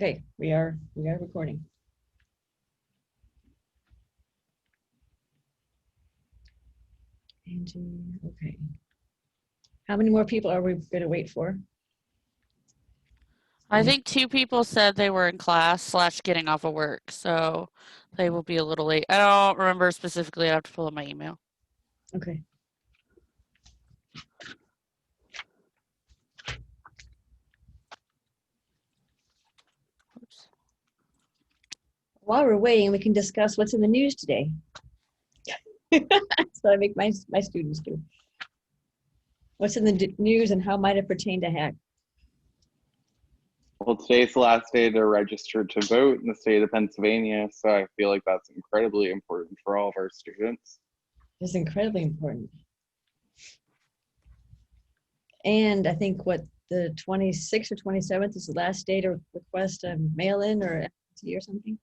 Okay, we are recording. Angie, okay. How many more people are we gonna wait for? I think 2 people said they were in class / getting off of work, so they will be a little late. I don't remember specifically. I have to pull up my email. Okay. Oops. While we're waiting, we can discuss what's in the news today. That's what I make my students do. What's in the news and how might it pertain to hack? Well, today's the last day to register to vote in the state of Pennsylvania, so I feel like that's incredibly important for all of our students. It's incredibly important. And I think the 26th or 27th is the last day to request a mail-in or absentee or something.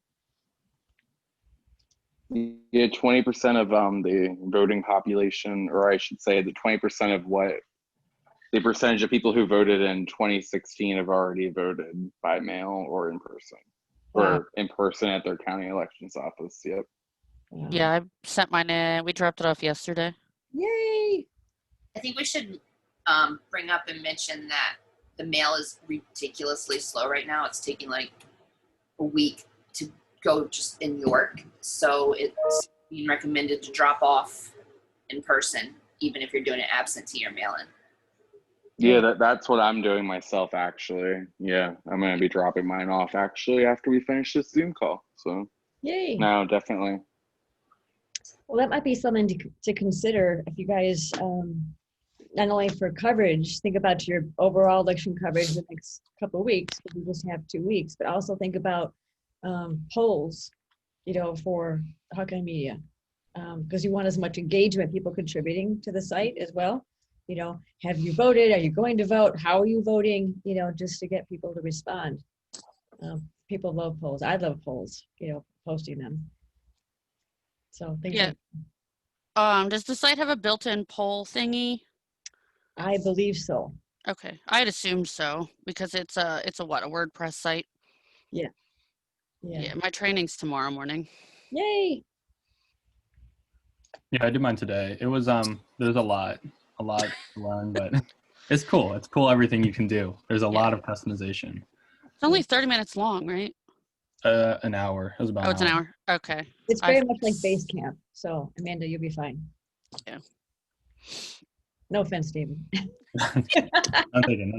Yeah, 20% of the voting population, or I should say the 20% of what the percentage of people who voted in 2016 have already voted by mail or in person. Wow. Or in person at their county elections office. Yep. Wow. Yeah, I sent mine in. We dropped it off yesterday. Yay! I think we should bring up and mention that the mail is ridiculously slow right now. It's taking like a week to go just in York. So it's being recommended to drop off in person, even if you're doing it absentee or mail-in. Yeah, that's what I'm doing myself, actually. Yeah, I'm going to be dropping mine off, actually, after we finish this Zoom call. So, yay! No, definitely. Well, that might be something to consider if you guys, not only for coverage, think about your overall election coverage the next couple of weeks, because we just have 2 weeks, but also think about polls, for HawkEye Media, because you want as much engagement, people contributing to the site as well. Have you voted? Are you going to vote? How are you voting? Just to get people to respond. People love polls. I love polls, posting them. So thank you. Does the site have a built-in poll thingy? I believe so. Okay, I'd assume so because it's a what, a WordPress site? Yeah. Yeah, my training's tomorrow morning. Yay! Yeah, I did mine today. It was there's a lot to learn, but it's cool. It's cool everything you can do. There's a lot of customization. It's only 30 minutes long, right? An hour. It was about it's an hour. Okay. It's very much like Basecamp. So Amanda, you'll be fine. Yeah. No offense, Stephen. I'm taking.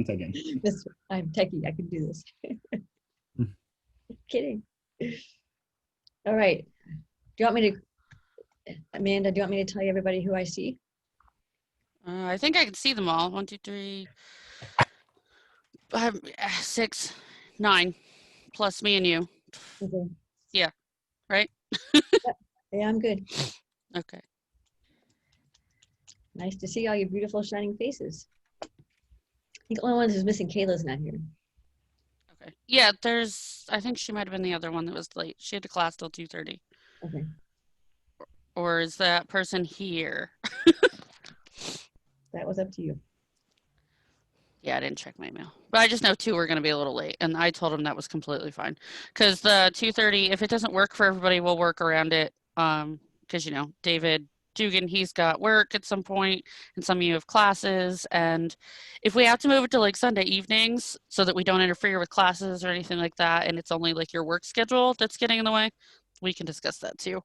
I'm techie. I can do this. Kidding. All right. Amanda, do you want me to tell you everybody who I see? I think I can see them all. 1, 2, 3, 5, 6, 9, plus me and you. Okay. Yeah. Right? Yeah, I'm good. Okay. Nice to see all your beautiful shining faces. I think the only one who's missing, Kayla's not here. Okay. Yeah, I think she might have been the other one that was late. She had a class till 2:30. Okay. Or is that person here? That was up to you. Yeah, I didn't check my email. But I just know 2 were going to be a little late, and I told them that was completely fine. Because the 2:30, if it doesn't work for everybody, we'll work around it. Because, David Dugan, he's got work at some point, and some of you have classes. And if we have to move it to like Sunday evenings so that we don't interfere with classes or anything like that, and it's only like your work schedule that's getting in the way, we can discuss that too.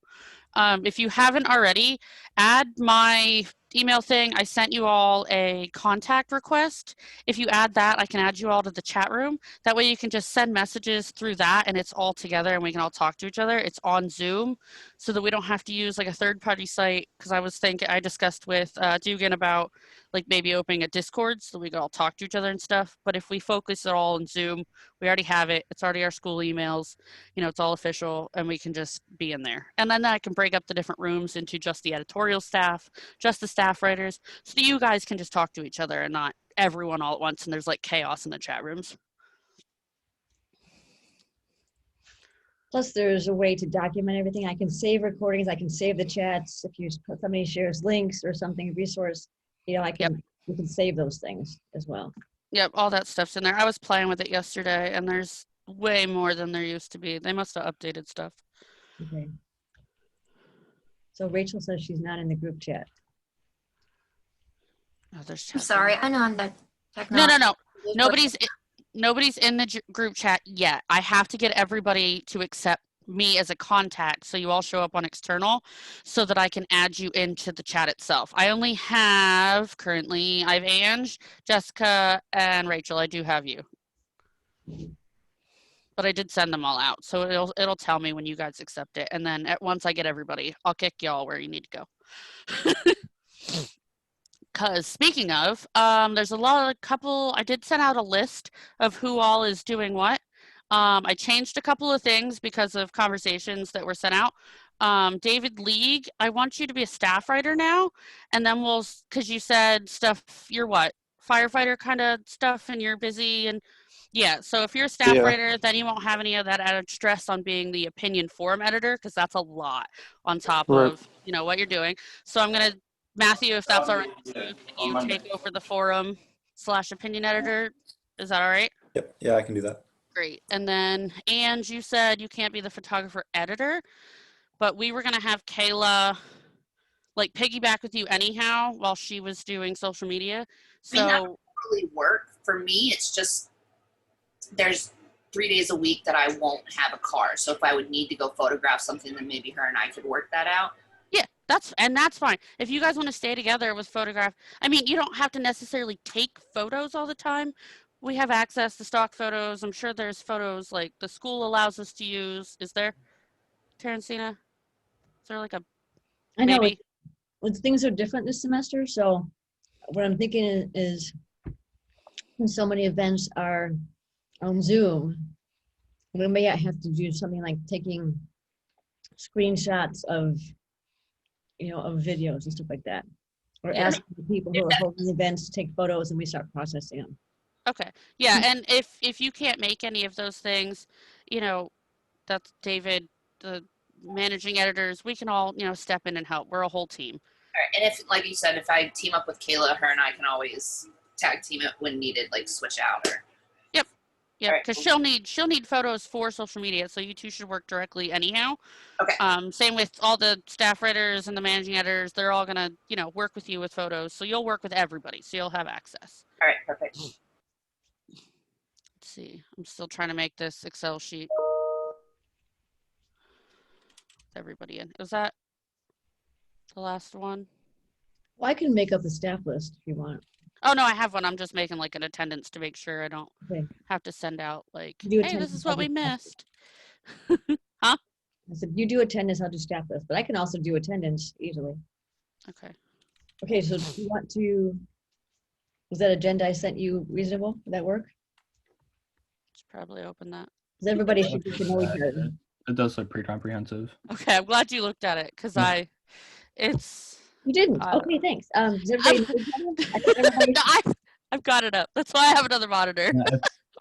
If you haven't already, add my email thing. I sent you all a contact request. If you add that, I can add you all to the chat room. That way you can just send messages through that and it's all together and we can all talk to each other. It's on Zoom so that we don't have to use like a third-party site, because I discussed with Dugan about like maybe opening a Discord so we can all talk to each other and stuff. But if we focus it all on Zoom, we already have it. It's already our school emails. It's all official and we can just be in there. And then I can break up the different rooms into just the editorial staff, just the staff writers, so that you guys can just talk to each other and not everyone all at once and there's like chaos in the chat rooms. Plus, there's a way to document everything. I can save recordings. I can save the chats. If somebody shares links or something, resource, you can save those things as well. Yep, all that stuff's in there. I was playing with it yesterday, and there's way more than there used to be. They must have updated stuff. Okay. So Rachel says she's not in the group chat. Oh, there's I'm chat sorry, going on. I'm on the No, technology. no, no. Nobody's in the group chat yet. I have to get everybody to accept me as a contact so you all show up on external so that I can add you into the chat itself. I only have currently, I have Ange, Jessica, and Rachel. I do have you. But I did send them all out. So it'll tell me when you guys accept it. And then once I get everybody, I'll kick y'all where you need to go. Because speaking of, there's a couple, I did send out a list of who all is doing what. I changed a couple of things because of conversations that were sent out. David League, I want you to be a staff writer now. And then because you said stuff, you're what? Firefighter kind of stuff and you're busy. And yeah, so if you're a staff Yeah. writer, then you won't have any of that added stress on being the opinion forum editor because that's a lot on top Right. of, what you're doing. So I'm going to Matthew, if that's all right with you, can you take over the forum/opinion editor? Is that all right? Yep. Yeah, I can do that. Great. And then, Ange, you said you can't be the photographer editor, but we were going to have Kayla like piggyback with you anyhow while she was doing social media. I mean, that So really work for me. It's just there's 3 days a week that I won't have a car. So if I would need to go photograph something, then maybe her and I could work that out. yeah, that's fine. If you guys want to stay together with photograph, I mean, you don't have to necessarily take photos all the time. We have access to stock photos. I'm sure there's photos like the school allows us to use. Is there, Terencina? Is there like a I know maybe? things are different this semester. So what I'm thinking is so many events are on Zoom, we may have to do something like taking screenshots of of videos and stuff like that, or Yeah. asking the people who are holding events to take photos and we start processing them. Okay. Yeah, and if you can't make any of those things, that's David, the managing editors, we can all, step in and help. We're a whole team. All right. And if, like you said, if I team up with Kayla, her and I can always tag team it when needed, like switch out or. Yeah, All right, because cool. she'll need photos for social media, so you two should work directly anyhow. Okay. Same with all the staff writers and the managing editors. They're all gonna, work with you with photos, so you'll work with everybody, so you'll have access. All right, perfect. Let's see. I'm still trying to make this Excel sheet. With everybody in. Was that the last one? Well, I can make up a staff list if you want. Oh no, I have one. I'm just making like an attendance to make sure I don't Okay. have to send out like, Do hey, attendance, this is I'll what we do staff missed. I said, you do attendance, I'll do staff list, but I can also do attendance easily. Okay. Okay, so do you want to, was that agenda I sent you reasonable? Would that work? Let's probably open that. Because everybody should get to know each other. It does look pretty comprehensive. Okay, I'm glad you looked at it because You didn't? I don't Okay, thanks. Does everybody know each other? I think everybody no, I've got it up. That's why I have another monitor. Yeah,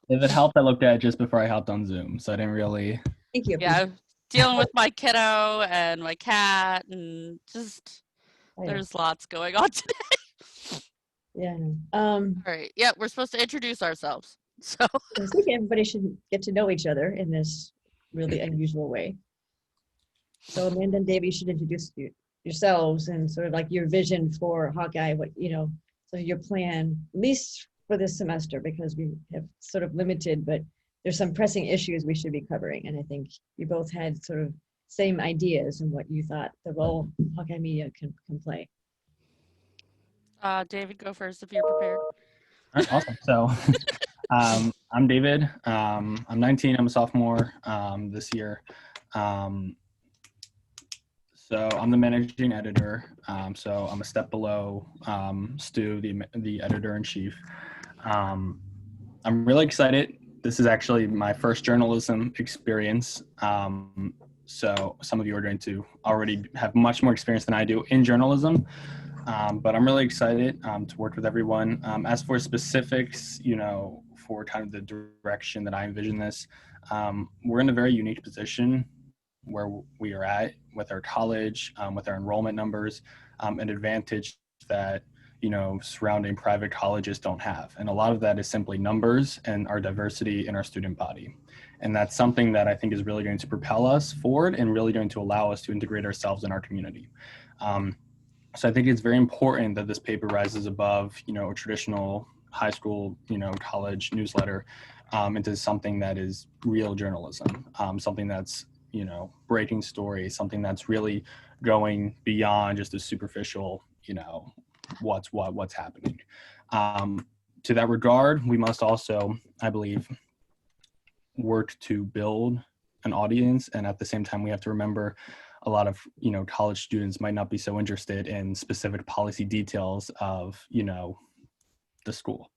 if it helped, I looked at it just before I hopped on Zoom, so I didn't really. Thank you. Yeah, dealing with my kiddo and my cat and just I know. there's lots going on today. Yeah, I know. All right. Yeah, we're supposed to introduce ourselves. So I think everybody should get to know each other in this really unusual way. So Amanda and Dave, you should introduce yourselves and sort of like your vision for HawkEye, what, sort of your plan, at least for this semester, because we have sort of limited, but there's some pressing issues we should be covering. And I think you both had sort of same ideas and what you thought the role HawkEye Media can play. David, go first if you're prepared. All right, awesome. So I'm David. I'm 19. I'm a sophomore this year. So I'm the managing editor. So I'm a step below Stu, the editor-in-chief. I'm really excited. This is actually my first journalism experience. So some of you are going to already have much more experience than I do in journalism. But I'm really excited to work with everyone. As for specifics, for kind of the direction that I envision this, we're in a very unique position where we are at with our college, with our enrollment numbers, an advantage that, surrounding private colleges don't have. And a lot of that is simply numbers and our diversity in our student body. And that's something that I think is really going to propel us forward and really going to allow us to integrate ourselves in our community. So I think it's very important that this paper rises above, a traditional high school, college newsletter into something that is real journalism, something that's, breaking stories, something that's really going beyond just a superficial, what's happening. To that regard, we must also, I believe, work to build an audience, and at the same time we have to remember a lot of college students might not be so interested in specific policy details of the school.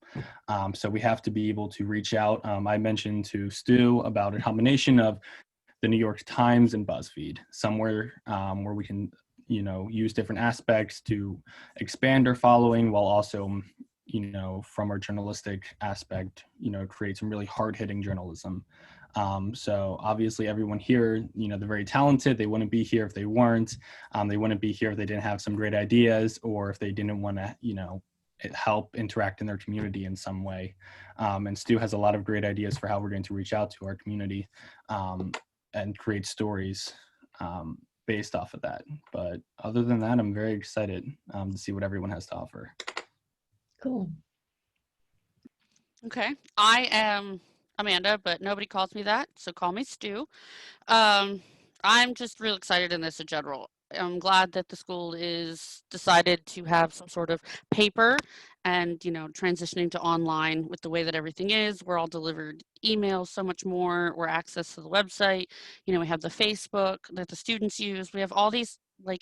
So we have to be able to reach out. I mentioned to Stu about a combination of the New York Times and BuzzFeed, somewhere where we can use different aspects to expand our following while also from our journalistic aspect, create some really hard-hitting journalism. So obviously everyone here, they're very talented. They wouldn't be here if they weren't. They wouldn't be here if they didn't have some great ideas or if they didn't want to, help interact in their community in some way. And Stu has a lot of great ideas for how we're going to reach out to our community and create stories based off of that. But other than that, I'm very excited to see what everyone has to offer. Cool. Okay. I am Amanda, but nobody calls me that, so call me Stu. I'm just real excited in this in general. I'm glad that the school is decided to have some sort of paper and, transitioning to online with the way that everything is. We're all delivered emails so much more, or access to the website. We have the Facebook that the students use. We have all these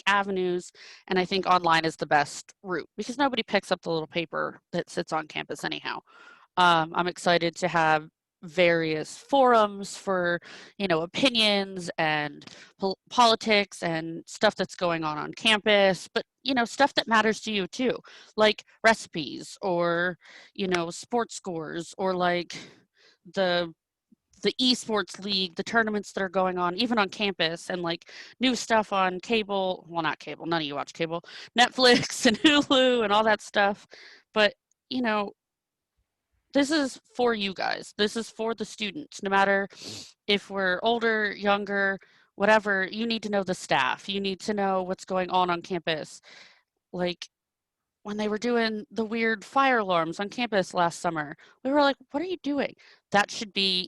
avenues, and I think online is the best route because nobody picks up the little paper that sits on campus anyhow. I'm excited to have various forums for, opinions and politics and stuff that's going on campus, but, stuff that matters to you too, like recipes or, sports scores or the the esports league, the tournaments that are going on, even on campus, and new stuff on cable. Well, not cable. None of you watch cable. Netflix and Hulu and all that stuff. But, this is for you guys. This is for the students. No matter if we're older, younger, whatever, you need to know the staff. You need to know what's going on campus. Like when they were doing the weird fire alarms on campus last summer, we were like, what are you doing? That should be,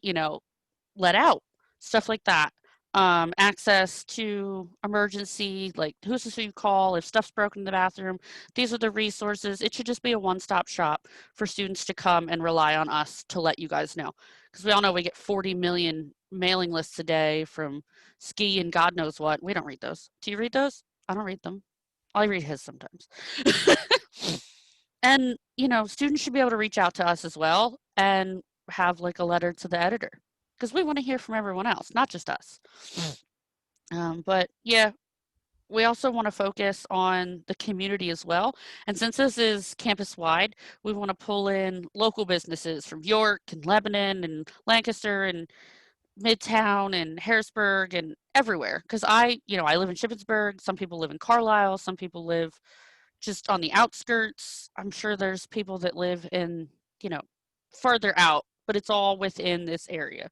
let out. Stuff like that. Access to emergency, like who's this who you call if stuff's broken in the bathroom. These are the resources. It should just be a one-stop shop for students to come and rely on us to let you guys know. Because we all know we get 40 million mailing lists a day from Ski and God knows what. We don't read those. Do you read those? I don't read them. I read his sometimes. And, students should be able to reach out to us as well and have a letter to the editor. Because we want to hear from everyone else, not just us. But yeah, we also want to focus on the community as well. And since this is campus-wide, we want to pull in local businesses from York and Lebanon and Lancaster and Midtown and Harrisburg and everywhere. Because I live in Shippensburg. Some people live in Carlisle. Some people live just on the outskirts. I'm sure there's people that live in, further out, but it's all within this area.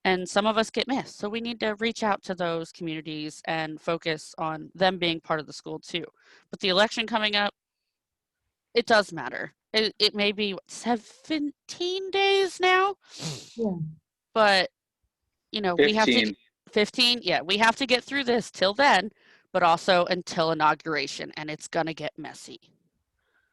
And some of us get missed. So we need to reach out to those communities and focus on them being part of the school too. But the election coming up, it does matter. It may be 17 days now. Yeah. But, we have to 15. 15. Yeah, we have to get through this till then, but also until inauguration, and it's going to get messy.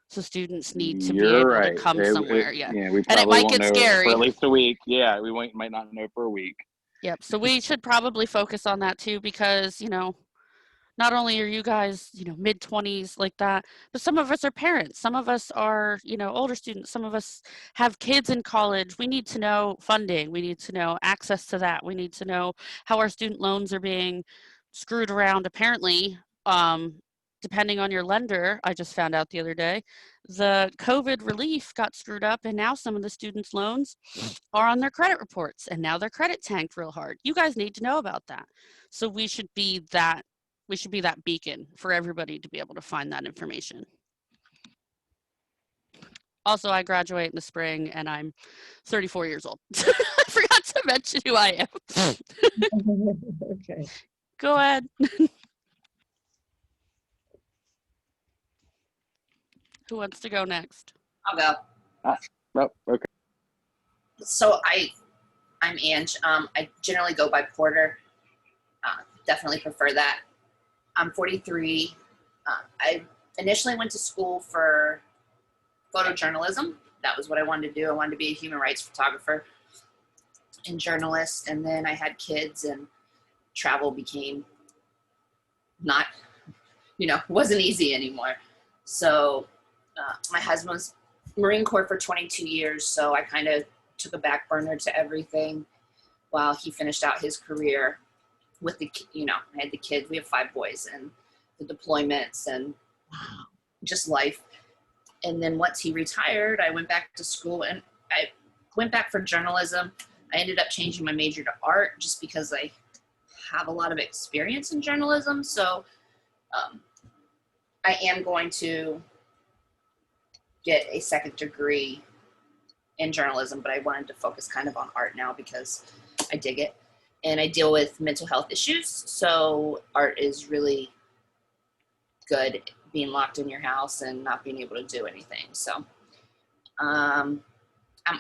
So students need to be You're able right. to come somewhere. Yeah. Yeah, we And it probably might won't get know scary. for at least a week. Yeah, might not know for a week. Yep. So we should probably focus on that too, because, not only are you guys, mid-20s like that, but some of us are parents. Some of us are, older students. Some of us have kids in college. We need to know funding. We need to know access to that. We need to know how our student loans are being screwed around. Apparently, depending on your lender, I just found out the other day, the COVID relief got screwed up, and now some of the students' loans are on their credit reports, and now their credit tanked real hard. You guys need to know about that. So we should be that beacon for everybody to be able to find that information. Also, I graduate in the spring and I'm 34 years old. I forgot to mention who I am. Okay. Go ahead. Who wants to go next? I'll go. Oh, okay. So I'm Ange. I generally go by Porter. Definitely prefer that. I'm 43. I initially went to school for photojournalism. That was what I wanted to do. I wanted to be a human rights photographer and journalist. And then I had kids and travel became not, wasn't easy anymore. So my husband was Marine Corps for 22 years. So I kind of took a back burner to everything while he finished out his career with I had the kids. We have 5 boys and the deployments and just life. And then once he retired, I went back to school and I went back for journalism. I ended up changing my major to art just because I have a lot of experience in journalism. So I am going to get a second degree in journalism, but I wanted to focus kind of on art now because I dig it. And I deal with mental health issues. So art is really good, being locked in your house and not being able to do anything. So I'm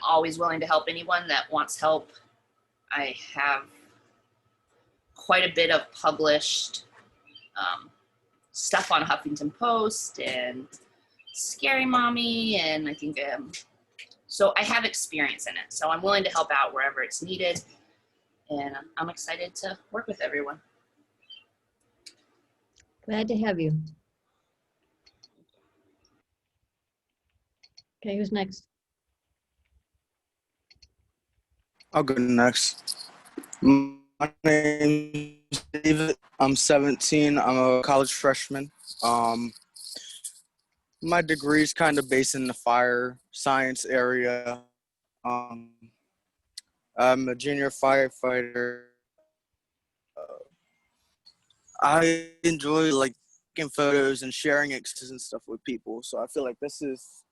always willing to help anyone that wants help. I have quite a bit of published stuff on Huffington Post and Scary Mommy, and I think so I have experience in it. So I'm willing to help out wherever it's needed, and I'm excited to work with everyone. Glad to have you. Okay, who's next? I'll go next. My name's David. I'm 17. I'm a college freshman. My degree is kind of based in the fire science area. I'm a junior firefighter. I enjoy taking photos and sharing experiences and stuff with people. So I feel like this is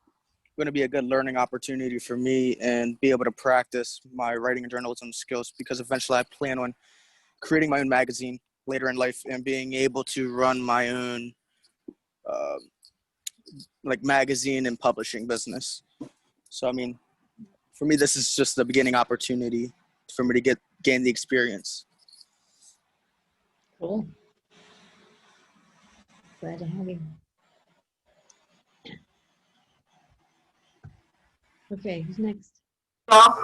going to be a good learning opportunity for me and be able to practice my writing and journalism skills, because eventually I plan on creating my own magazine later in life and being able to run my own magazine and publishing business. So I mean, for me, this is just the beginning opportunity for me to gain the experience. Cool. Glad to have you. Okay, who's next? Hello,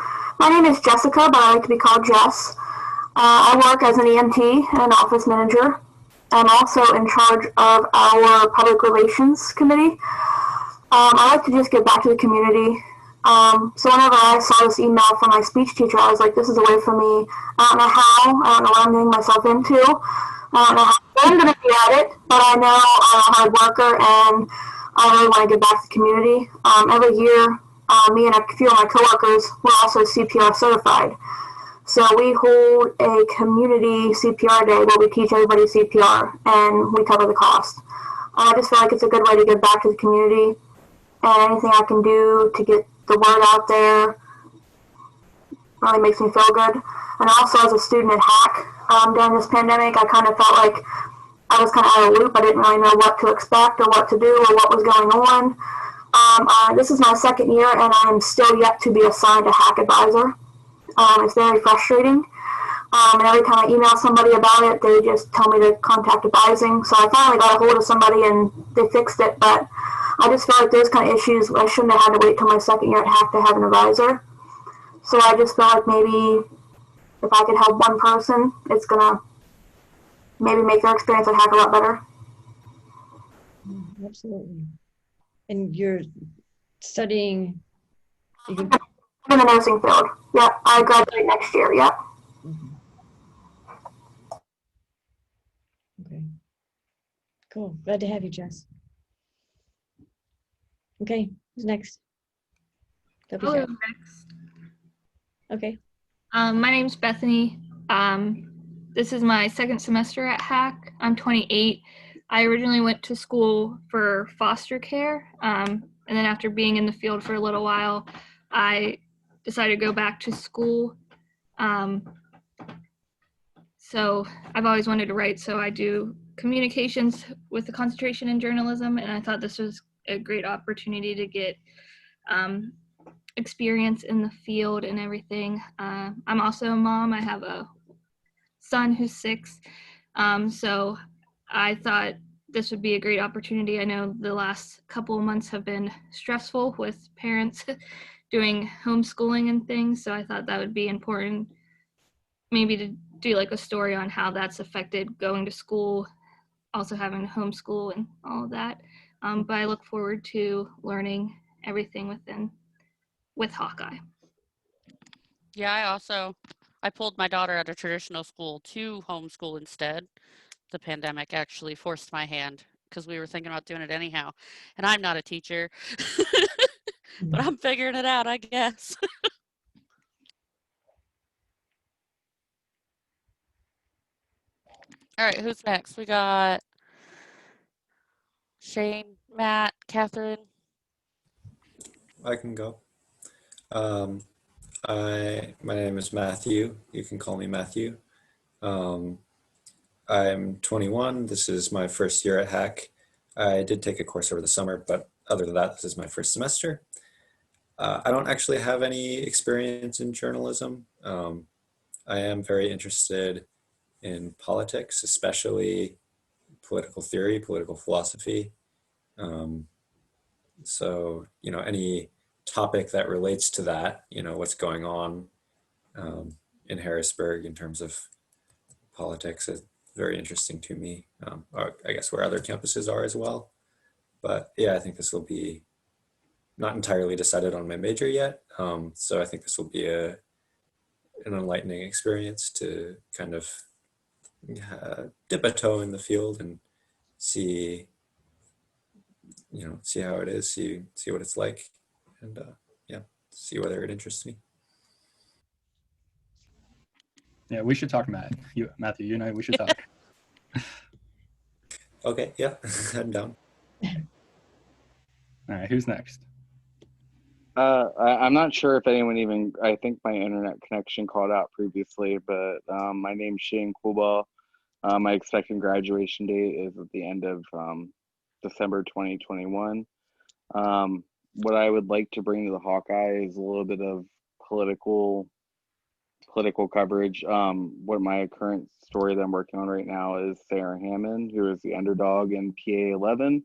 my name is Jessica, but I like to be called Jess. I work as an EMT and an office manager. I'm also in charge of our public relations committee. I like to just give back to the community. So whenever I saw this email from my speech teacher, I was like, this is a way for me. I don't know how, I don't know what I'm getting myself into. I don't know how I'm going to be at it, but I know I'm a hard worker and I really want to give back to the community. Every year, me and a few of my coworkers were also CPR certified. So we hold a community CPR day where we teach everybody CPR and we cover the cost. I just feel like it's a good way to give back to the community, and anything I can do to get the word out there really makes me feel good. And also as a student at HAC during this pandemic, I kind of felt like I was kind of out of the loop. I didn't really know what to expect or what to do or what was going on. This is my second year and I'm still yet to be assigned a HAC advisor. It's very frustrating. And every time I email somebody about it, they just tell me to contact advising. So I finally got a hold of somebody and they fixed it. But I just feel like those kind of issues, I shouldn't have had to wait till my second year at HAC to have an advisor. So I just feel like maybe if I could help one person, it's going to maybe make their experience at HAC a lot better. Absolutely. And you're studying? I'm in the nursing field. Yep, I graduate next year. Yep. Okay. Cool. Glad to have you, Jess. Okay, who's next? I'll go next. Okay. My name's Bethany. This is my second semester at HAC. I'm 28. I originally went to school for foster care, and then after being in the field for a little while, I decided to go back to school So I've always wanted to write, so I do communications with a concentration in journalism, and I thought this was a great opportunity to get experience in the field and everything. I'm also a mom. I have a son who's 6, so I thought this would be a great opportunity. I know the last couple of months have been stressful with parents doing homeschooling and things, so I thought that would be important maybe to do like a story on how that's affected going to school, also having homeschool and all of that. But I look forward to learning everything with HawkEye. Yeah, I pulled my daughter out of traditional school to homeschool instead. The pandemic actually forced my hand because we were thinking about doing it anyhow. And I'm not a teacher, but I'm figuring it out, I guess. All right, who's next? We got Shane, Matt, Catherine. I can go. Um, my name is Matthew. You can call me Matthew. Um, I'm 21. This is my first year at Hack. I did take a course over the summer, but other than that, this is my first semester. I don't actually have any experience in journalism. I am very interested in politics, especially political theory, political philosophy. So, any topic that relates to that, what's going on in Harrisburg in terms of politics is very interesting to me. Or I guess where other campuses are as well. But yeah, I think this will be not entirely decided on my major yet. So I think this will be an enlightening experience to kind of dip a toe in the field and see how it is, see what it's like, and yeah, see whether it interests me. Yeah, we should talk, Matthew, you and I, we should talk. Okay, yeah, I'm down. All right, who's next? I'm not sure if anyone even, I think my internet connection called out previously, but my name's Shane Coolball. My expected graduation date is at the end of December 2021. What I would like to bring to the HawkEye is a little bit of political coverage. What my current story that I'm working on right now is Sarah Hammond, who is the underdog in PA 11.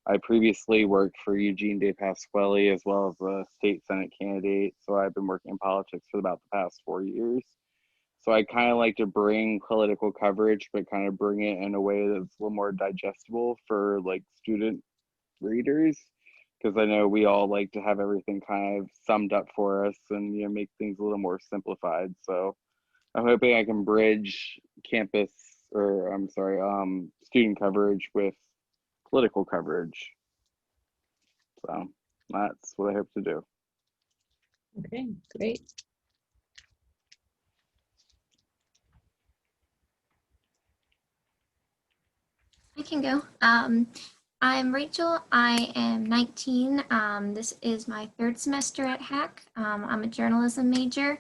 I previously worked for Eugene De Pasquale as well as a state Senate candidate. So I've been working in politics for about the past 4 years. So I kind of like to bring political coverage, but kind of bring it in a way that's a little more digestible for like student readers. Because I know we all like to have everything kind of summed up for us and make things a little more simplified. So I'm hoping I can bridge student coverage with political coverage. So that's what I hope to do. Okay, great. I can go. I'm Rachel. I am 19. This is my 3rd semester at Hack. I'm a journalism major,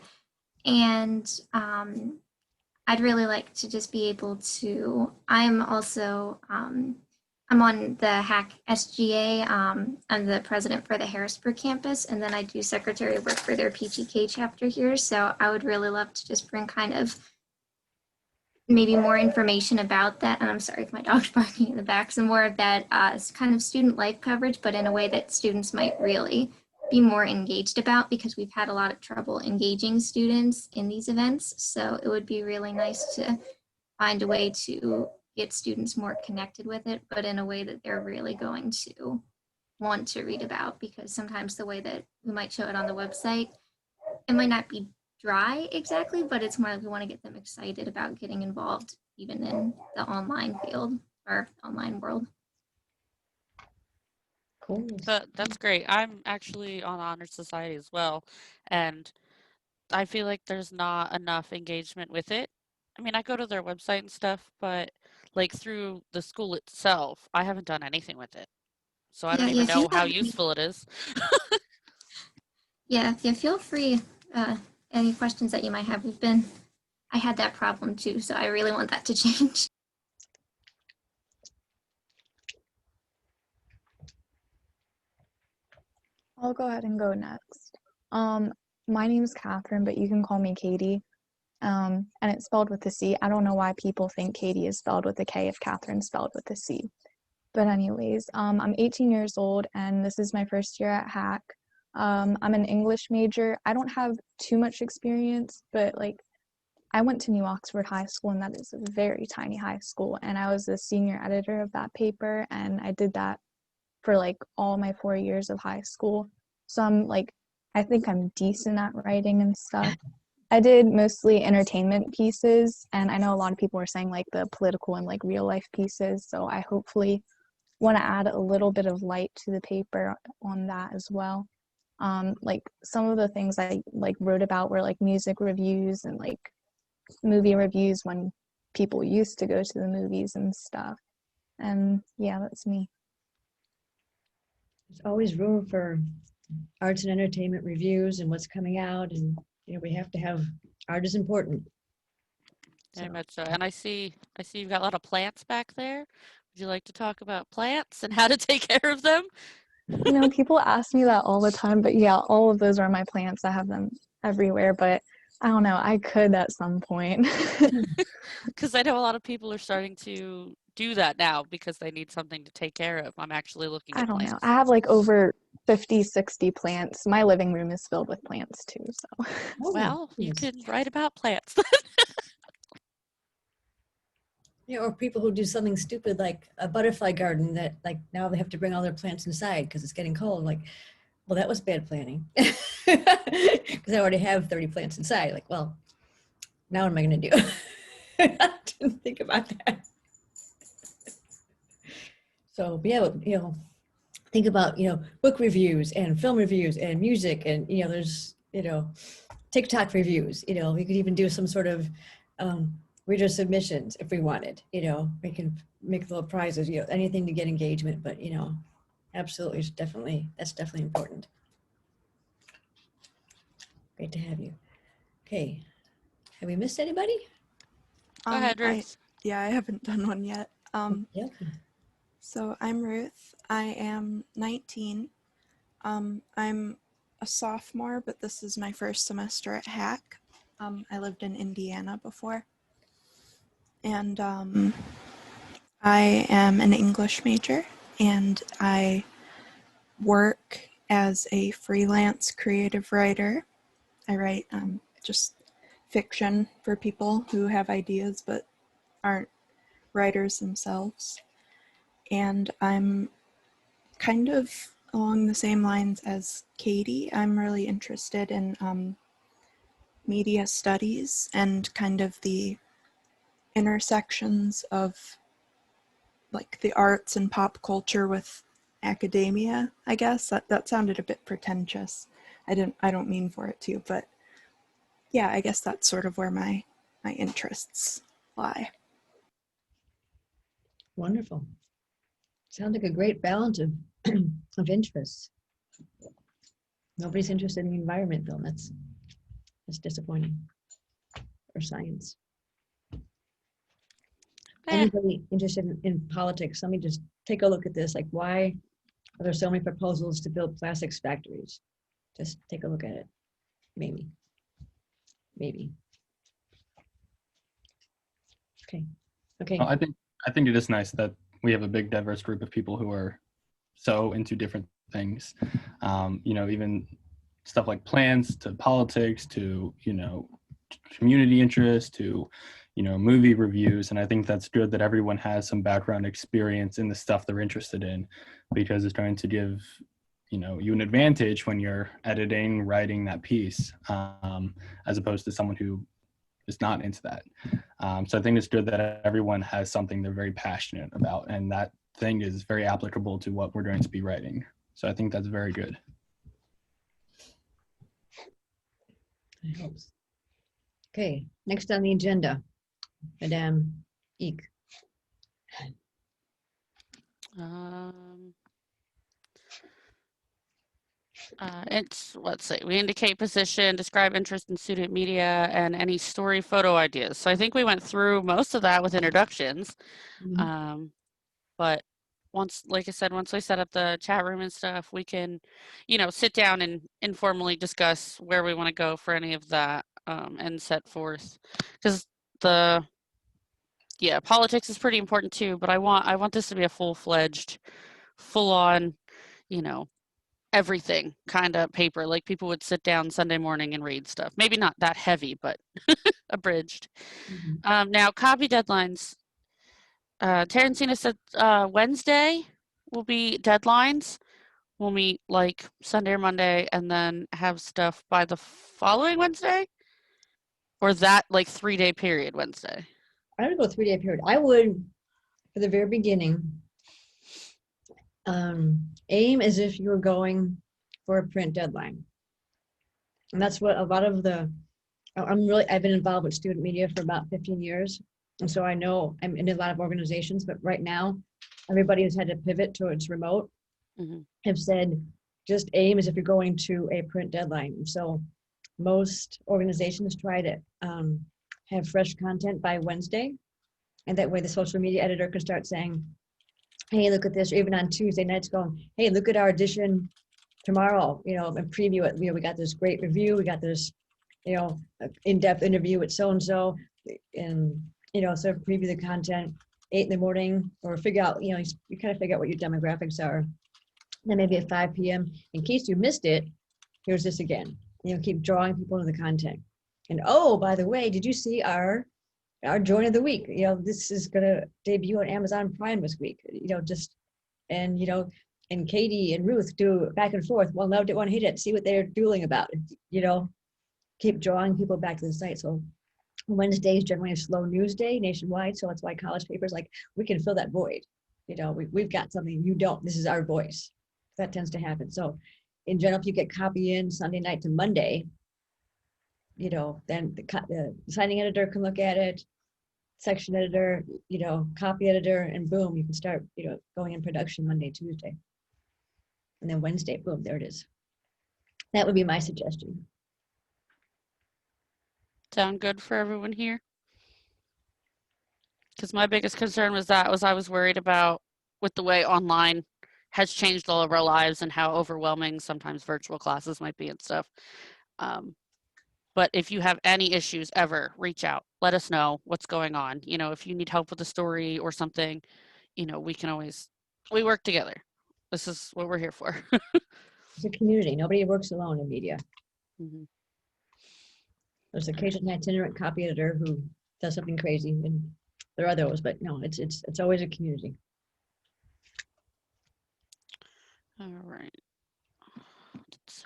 and I'd really like to just be able to. I'm also I'm on the Hack SGA. I'm the president for the Harrisburg campus, and then I do secretary work for their PTK chapter here. So I would really love to just bring kind of maybe more information about that. And I'm sorry if my dog's barking in the back. Some more of that kind of student life coverage, but in a way that students might really be more engaged about, because we've had a lot of trouble engaging students in these events. So it would be really nice to find a way to get students more connected with it, but in a way that they're really going to want to read about, because sometimes the way that we might show it on the website, it might not be dry exactly, but it's more like we want to get them excited about getting involved even in the online field or online world. Cool. That's great. I'm actually on Honor Society as well, and I feel like there's not enough engagement with it. I mean, I go to their website and stuff, but like through the school itself, I haven't done anything with it. So I don't even know how useful it is. Yeah, feel free any questions that you might have. I had that problem too, so I really want that to change. I'll go ahead and go next. My name is Catherine, but you can call me Katie. And it's spelled with a C. I don't know why people think Katie is spelled with a K if Catherine's spelled with a C. But anyways, I'm 18 years old and this is my first year at Hack. I'm an English major. I don't have too much experience, but like I went to New Oxford High School and that is a very tiny high school. And I was the senior editor of that paper and I did that for like all my 4 years of high school. So I think I'm decent at writing and stuff. I did mostly entertainment pieces, and I know a lot of people are saying like the political and like real life pieces, so I hopefully want to add a little bit of light to the paper on that as well. Like some of the things I like wrote about were like music reviews and like movie reviews when people used to go to the movies and stuff. And yeah, that's me. There's always room for arts and entertainment reviews and what's coming out, and we have to have art is important. Very much so. And I see you've got a lot of plants back there. Would you like to talk about plants and how to take care of them? People ask me that all the time, but yeah, all of those are my plants. I have them everywhere, but I don't know, I could at some point. Because I know a lot of people are starting to do that now because they need something to take care of. I'm actually looking at I don't plants. know. I have like over 50, 60 plants. My living room is filled with plants too, so. Well, you can write about plants. Or people who do something stupid like a butterfly garden that like now they have to bring all their plants inside because it's getting cold. Like, well, that was bad planning because I already have 30 plants inside. Like, well, now what am I going to do? I didn't think about that. So, yeah, think about, book reviews and film reviews and music and, there's, TikTok reviews, we could even do some sort of reader submissions if we wanted, we can make little prizes, anything to get engagement, but, absolutely, that's definitely important. Great to have you. Okay. Have we missed anybody? Go ahead, Ruth. I haven't done one yet. Yep. So I'm Ruth. I am 19. I'm a sophomore, but this is my first semester at Hack. I lived in Indiana before. And I am an English major, and I work as a freelance creative writer. I write just fiction for people who have ideas but aren't writers themselves. And I'm kind of along the same lines as Katie. I'm really interested in media studies and kind of the intersections of like the arts and pop culture with academia, I guess. That sounded a bit pretentious. I don't mean for it to, but yeah, I guess that's sort of where my interests lie. Wonderful. Sounds like a great balance of of interests. Nobody's interested in the environment, though. That's disappointing. Or science. Anybody interested in politics? Let me just take a look at this. Like, why are there so many proposals to build plastics factories? Just take a look at it. Maybe. Okay. Well, I think it is nice that we have a big diverse group of people who are so into different things. Even stuff like plants to politics to, community interest to, movie reviews. And I think that's good that everyone has some background experience in the stuff they're interested in, because it's going to give, you an advantage when you're editing, writing that piece, as opposed to someone who is not into that. So I think it's good that everyone has something they're very passionate about, and that thing is very applicable to what we're going to be writing. So I think that's very good. It helps. Okay, next on the agenda, Madame Eek. Let's see, we indicate position, describe interest in student media, and any story photo ideas. So I think we went through most of that with introductions. Mhm. But once, like I said, once we set up the chat room and stuff, we can, sit down and informally discuss where we want to go for any of that, and set forth. Because politics is pretty important too, but I want this to be a full-fledged, full-on, you know, everything kind of paper. Like people would sit down Sunday morning and read stuff. Maybe not that heavy, but abridged. Mhm. Now, copy deadlines. Tarancina said Wednesday will be deadlines. We'll meet like Sunday or Monday and then have stuff by the following Wednesday? Or that like 3-day period Wednesday? I would go 3-day period. I would, for the very beginning, aim as if you were going for a print deadline. And that's what a lot of I've been involved with student media for about 15 years. And so I know I'm in a lot of organizations, but right now, everybody has had to pivot towards remote, have said, just aim as if you're going to a print deadline. So most organizations try to have fresh content by Wednesday. And that way the social media editor can start saying, hey, look at this, or even on Tuesday nights going, hey, look at our edition tomorrow, and preview it. We got this great review. We got this, in-depth interview with so-and-so, and, sort of preview the content 8 in the morning, or figure out, you kind of figure out what your demographics are. Then maybe at 5 p.m., in case you missed it, here's this again. Keep drawing people into the content. And oh, by the way, did you see our join of the week? This is gonna debut on Amazon Prime this week. And Katie and Ruth do back and forth. Well, no, didn't want to hit it. See what they're dueling about. Keep drawing people back to the site. So Wednesday is generally a slow news day nationwide. So that's why college papers, like, we can fill that void. We've got something you don't. This is our voice. That tends to happen. So in general, if you get copy in Sunday night to Monday, then the signing editor can look at it, section editor, copy editor, and boom, you can start, going in production Monday, Tuesday. And then Wednesday, boom, there it is. That would be my suggestion. Sound good for everyone here? Because my biggest concern was I was worried about with the way online has changed all of our lives and how overwhelming sometimes virtual classes might be and stuff. But if you have any issues ever, reach out. Let us know what's going on. If you need help with a story or something, we work together. This is what we're here for. It's a community. Nobody works alone in media. Mm-hmm. There's occasionally an itinerant copy editor who does something crazy, and there are those, but no, it's always a community. All right.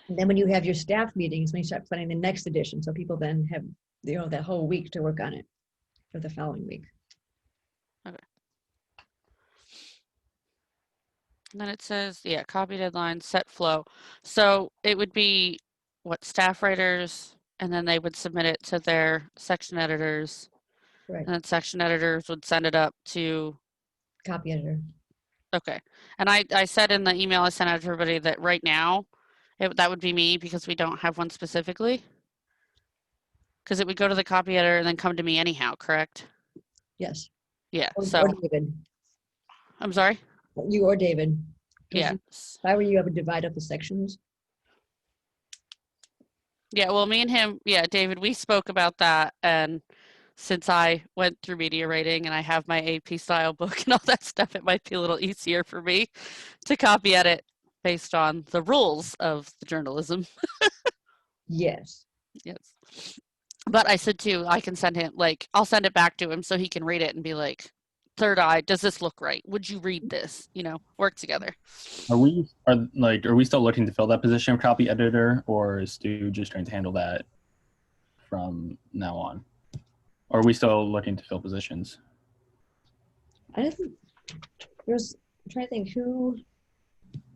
And then when you have your staff meetings, when you start planning the next edition, so people then have, that whole week to work on it for the following week. Okay. And then it says, copy deadline, set flow. So it would be staff writers, and then they would submit it to their section editors. Right. And then section editors would send it up to copy editor. Okay. And I said in the email I sent out to everybody that right now, that would be me because we don't have one specifically. Because it would go to the copy editor and then come to me anyhow, correct? Yes. Yeah. Or David. I'm sorry? You or David. Yeah. If I were you, I would divide up the sections. Yeah, well, me and him, David, we spoke about that. And since I went through media rating and I have my AP style book and all that stuff, it might be a little easier for me to copy edit based on the rules of the journalism. Yes. Yes. But I said too, I can send him, I'll send it back to him so he can read it and be like, third eye, does this look right? Would you read this? Work together. Are we still looking to fill that position of copy editor, or is Stu just going to handle that from now on? Or are we still looking to fill positions? I don't think I'm trying to think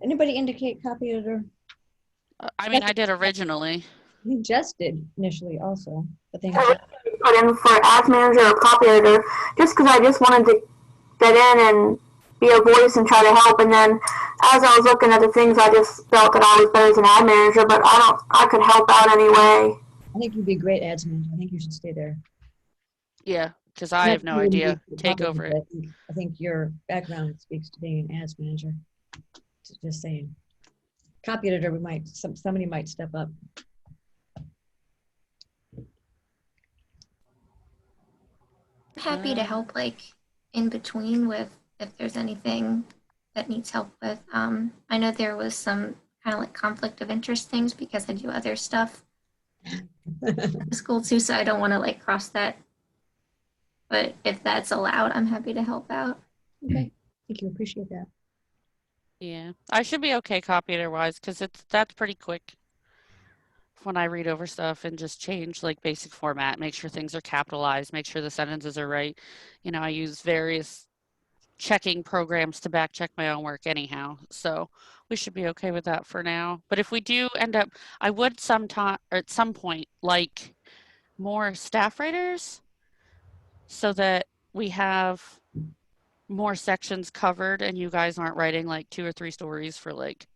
anybody indicate copy editor? I did originally. He just did initially also, but then put in for ads manager or copy editor just because I just wanted to get in and be a voice and try to help. And then as I was looking at the things, I just felt that I was better as an ad manager, but I could help out anyway. I think you'd be a great ads manager. I think you should stay there. Yeah, because I Not have no that you wouldn't idea. be Take public, over but it. I think your background speaks to being an ads manager. Just saying. Copy editor, somebody might step up. I'm happy to help like in between with if there's anything that needs help with. I know there was some kind of like conflict of interest things because I do other stuff at school too, so I don't want to like cross that. But if that's allowed, I'm happy to help out. Okay, thank you. Appreciate that. Yeah, I should be okay copy editor wise because that's pretty quick when I read over stuff and just change like basic format, make sure things are capitalized, make sure the sentences are right. You know, I use various checking programs to back check my own work anyhow, so we should be okay with that for now. But if we do end up, I would sometime or at some point like more staff writers so that we have more sections covered and you guys aren't writing like 2 or 3 stories for like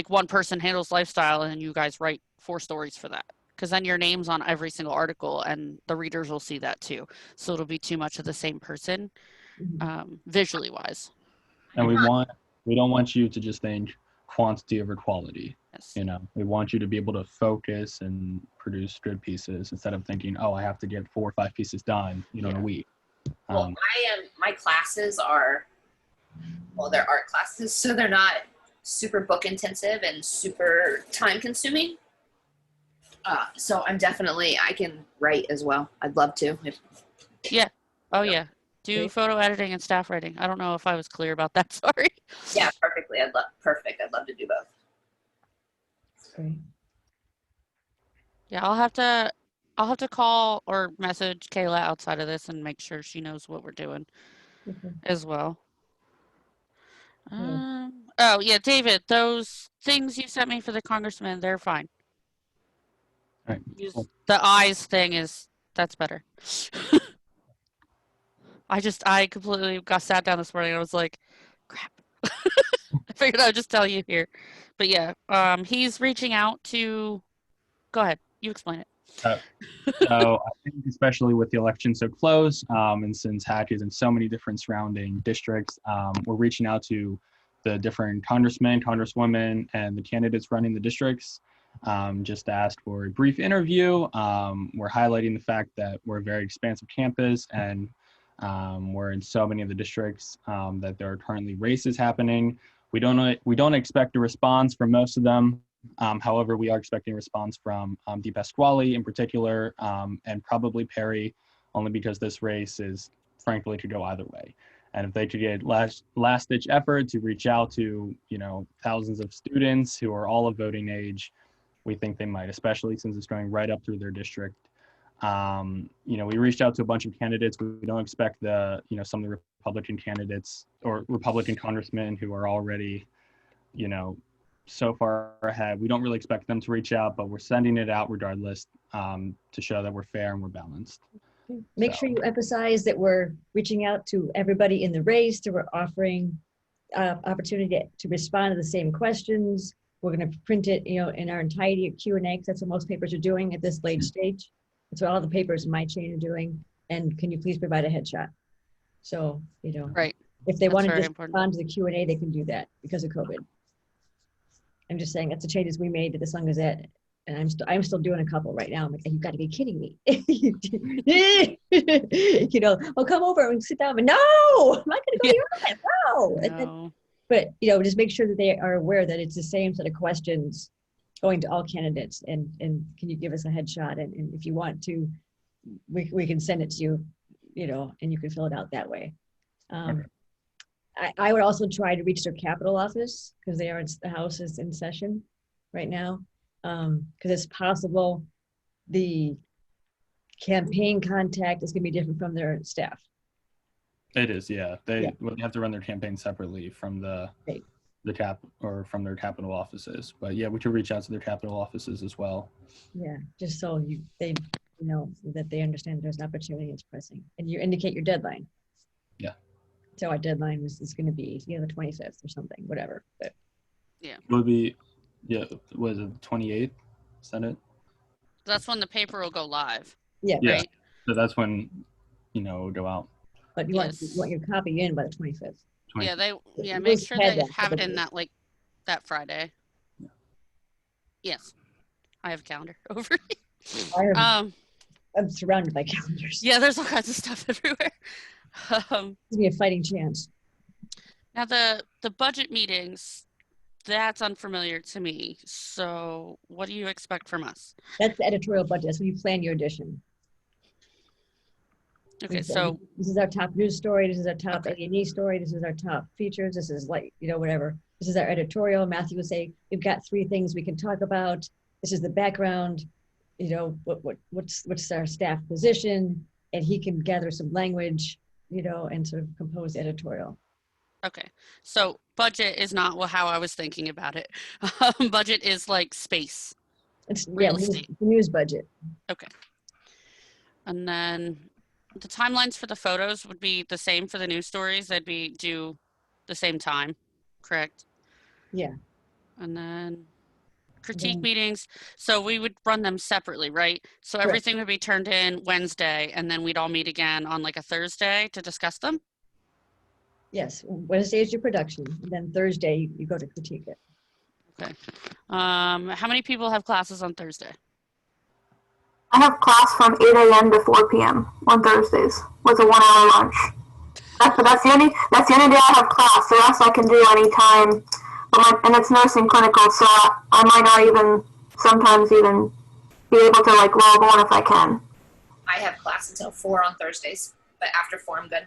one person handles lifestyle and you guys write 4 stories for that, because then your name's on every single article and the readers will see that too, so it'll be too much of the same person visually wise. And we don't want you to just think quantity over quality. Yes. You know, we want you to be able to focus and produce good pieces instead of thinking, oh, I have to get 4 or 5 pieces done, in a week. Well, my classes are, well, they're art classes, so they're not super book intensive and super time consuming. So I can write as well. I'd love to. Yeah. Oh yeah. Do photo editing and staff writing. I don't know if I was clear about that. Sorry. Yeah, perfectly. Perfect. I'd love to do both. Great. Yeah, I'll have to call or message Kayla outside of this and make sure she knows what we're doing as well. Oh yeah, David, those things you sent me for the congressman, they're fine. All right. Cool. The eyes thing that's better. I completely sat down this morning and I was like, crap. I figured I'd just tell you here. But yeah, he's reaching out to, go ahead, you explain it. So I think especially with the election so close, and since HAC is in so many different surrounding districts, we're reaching out to the different congressmen, congresswomen, and the candidates running the districts. Just asked for a brief interview. We're highlighting the fact that we're a very expansive campus and we're in so many of the districts that there are currently races happening. We don't expect a response from most of them. However, we are expecting a response from Di Pasquale in particular, and probably Perry, only because this race is frankly could go either way. And if they could get last-ditch effort to reach out to thousands of students who are all of voting age, we think they might, especially since it's going right up through their district. We reached out to a bunch of candidates. We don't expect some of the Republican candidates or Republican congressmen who are already, so far ahead. We don't really expect them to reach out, but we're sending it out regardless to show that we're fair and we're balanced. Make sure you emphasize that we're reaching out to everybody in the race, that we're offering opportunity to respond to the same questions. We're going to print it, in our entirety of Q&A, because that's what most papers are doing at this late stage. That's what all the papers in my chain are doing. And can you please provide a headshot? So, right. If they want to just respond to the Q&A, they can do that because of COVID. I'm just saying that's the changes we made to the Sun Gazette, and I'm still doing a couple right now. I'm like, you've got to be kidding me. Oh, come over and sit down. But no, I'm not going to go to your office. No. No. But just make sure that they are aware that it's the same set of questions going to all candidates. And can you give us a headshot? And if you want to, we can send it to you, and you can fill it out that way. Okay. I would also try to reach their Capitol office because the House is in session right now. Because it's possible the campaign contact is going to be different from their staff. It is, yeah. They have to run their campaign separately from from their Capitol offices. But yeah, we could reach out to their Capitol offices as well. Yeah, just so they know that they understand there's an opportunity, it's pressing, and you indicate your deadline. Yeah. So our deadline is going to be, the 25th or something, whatever. But Would be, yeah, was it the 28th? Is that it? That's when the paper will go live. yeah, Yeah. Right. So that's when, it would go out. but you want your copy in by the 25th. 25th. Yeah, It make was sure had they that have it couple in days. that Friday. Yeah. Yes. I have a calendar over I here. have- I'm surrounded by calendars. Yeah, there's all kinds of stuff everywhere. Gives me a fighting chance. Now the budget meetings, that's unfamiliar to me. So what do you expect from us? That's the editorial budget. That's when you plan your edition. Okay, so This is our top news story. This is our top Okay. A&E story. This is our top features. This is whatever. This is our editorial. Matthew would say, we've got 3 things we can talk about. This is the background. What's our staff position? And he can gather some language, and sort of compose editorial. okay. So budget is not how I was thinking about it. Budget is like space. It's Real news, estate. the news budget. Okay. And then the timelines for the photos would be the same for the news stories. They'd be due the same time, correct? Yeah. And then critique Yeah. meetings. So we would run them separately, right? So Correct. everything would be turned in Wednesday, and then we'd all meet again on like a Thursday to discuss them. Yes. Wednesday is your production. And then Thursday you go to critique it. Okay. How many people have classes on Thursday? I have class from 8 a.m. to 4 p.m. on Thursdays with a 1-hour lunch. That's the only day I have class. The rest I can do anytime. And it's nursing clinical, so I might not sometimes even be able to log on if I can. I have class until 4 on Thursdays, but after 4 I'm good.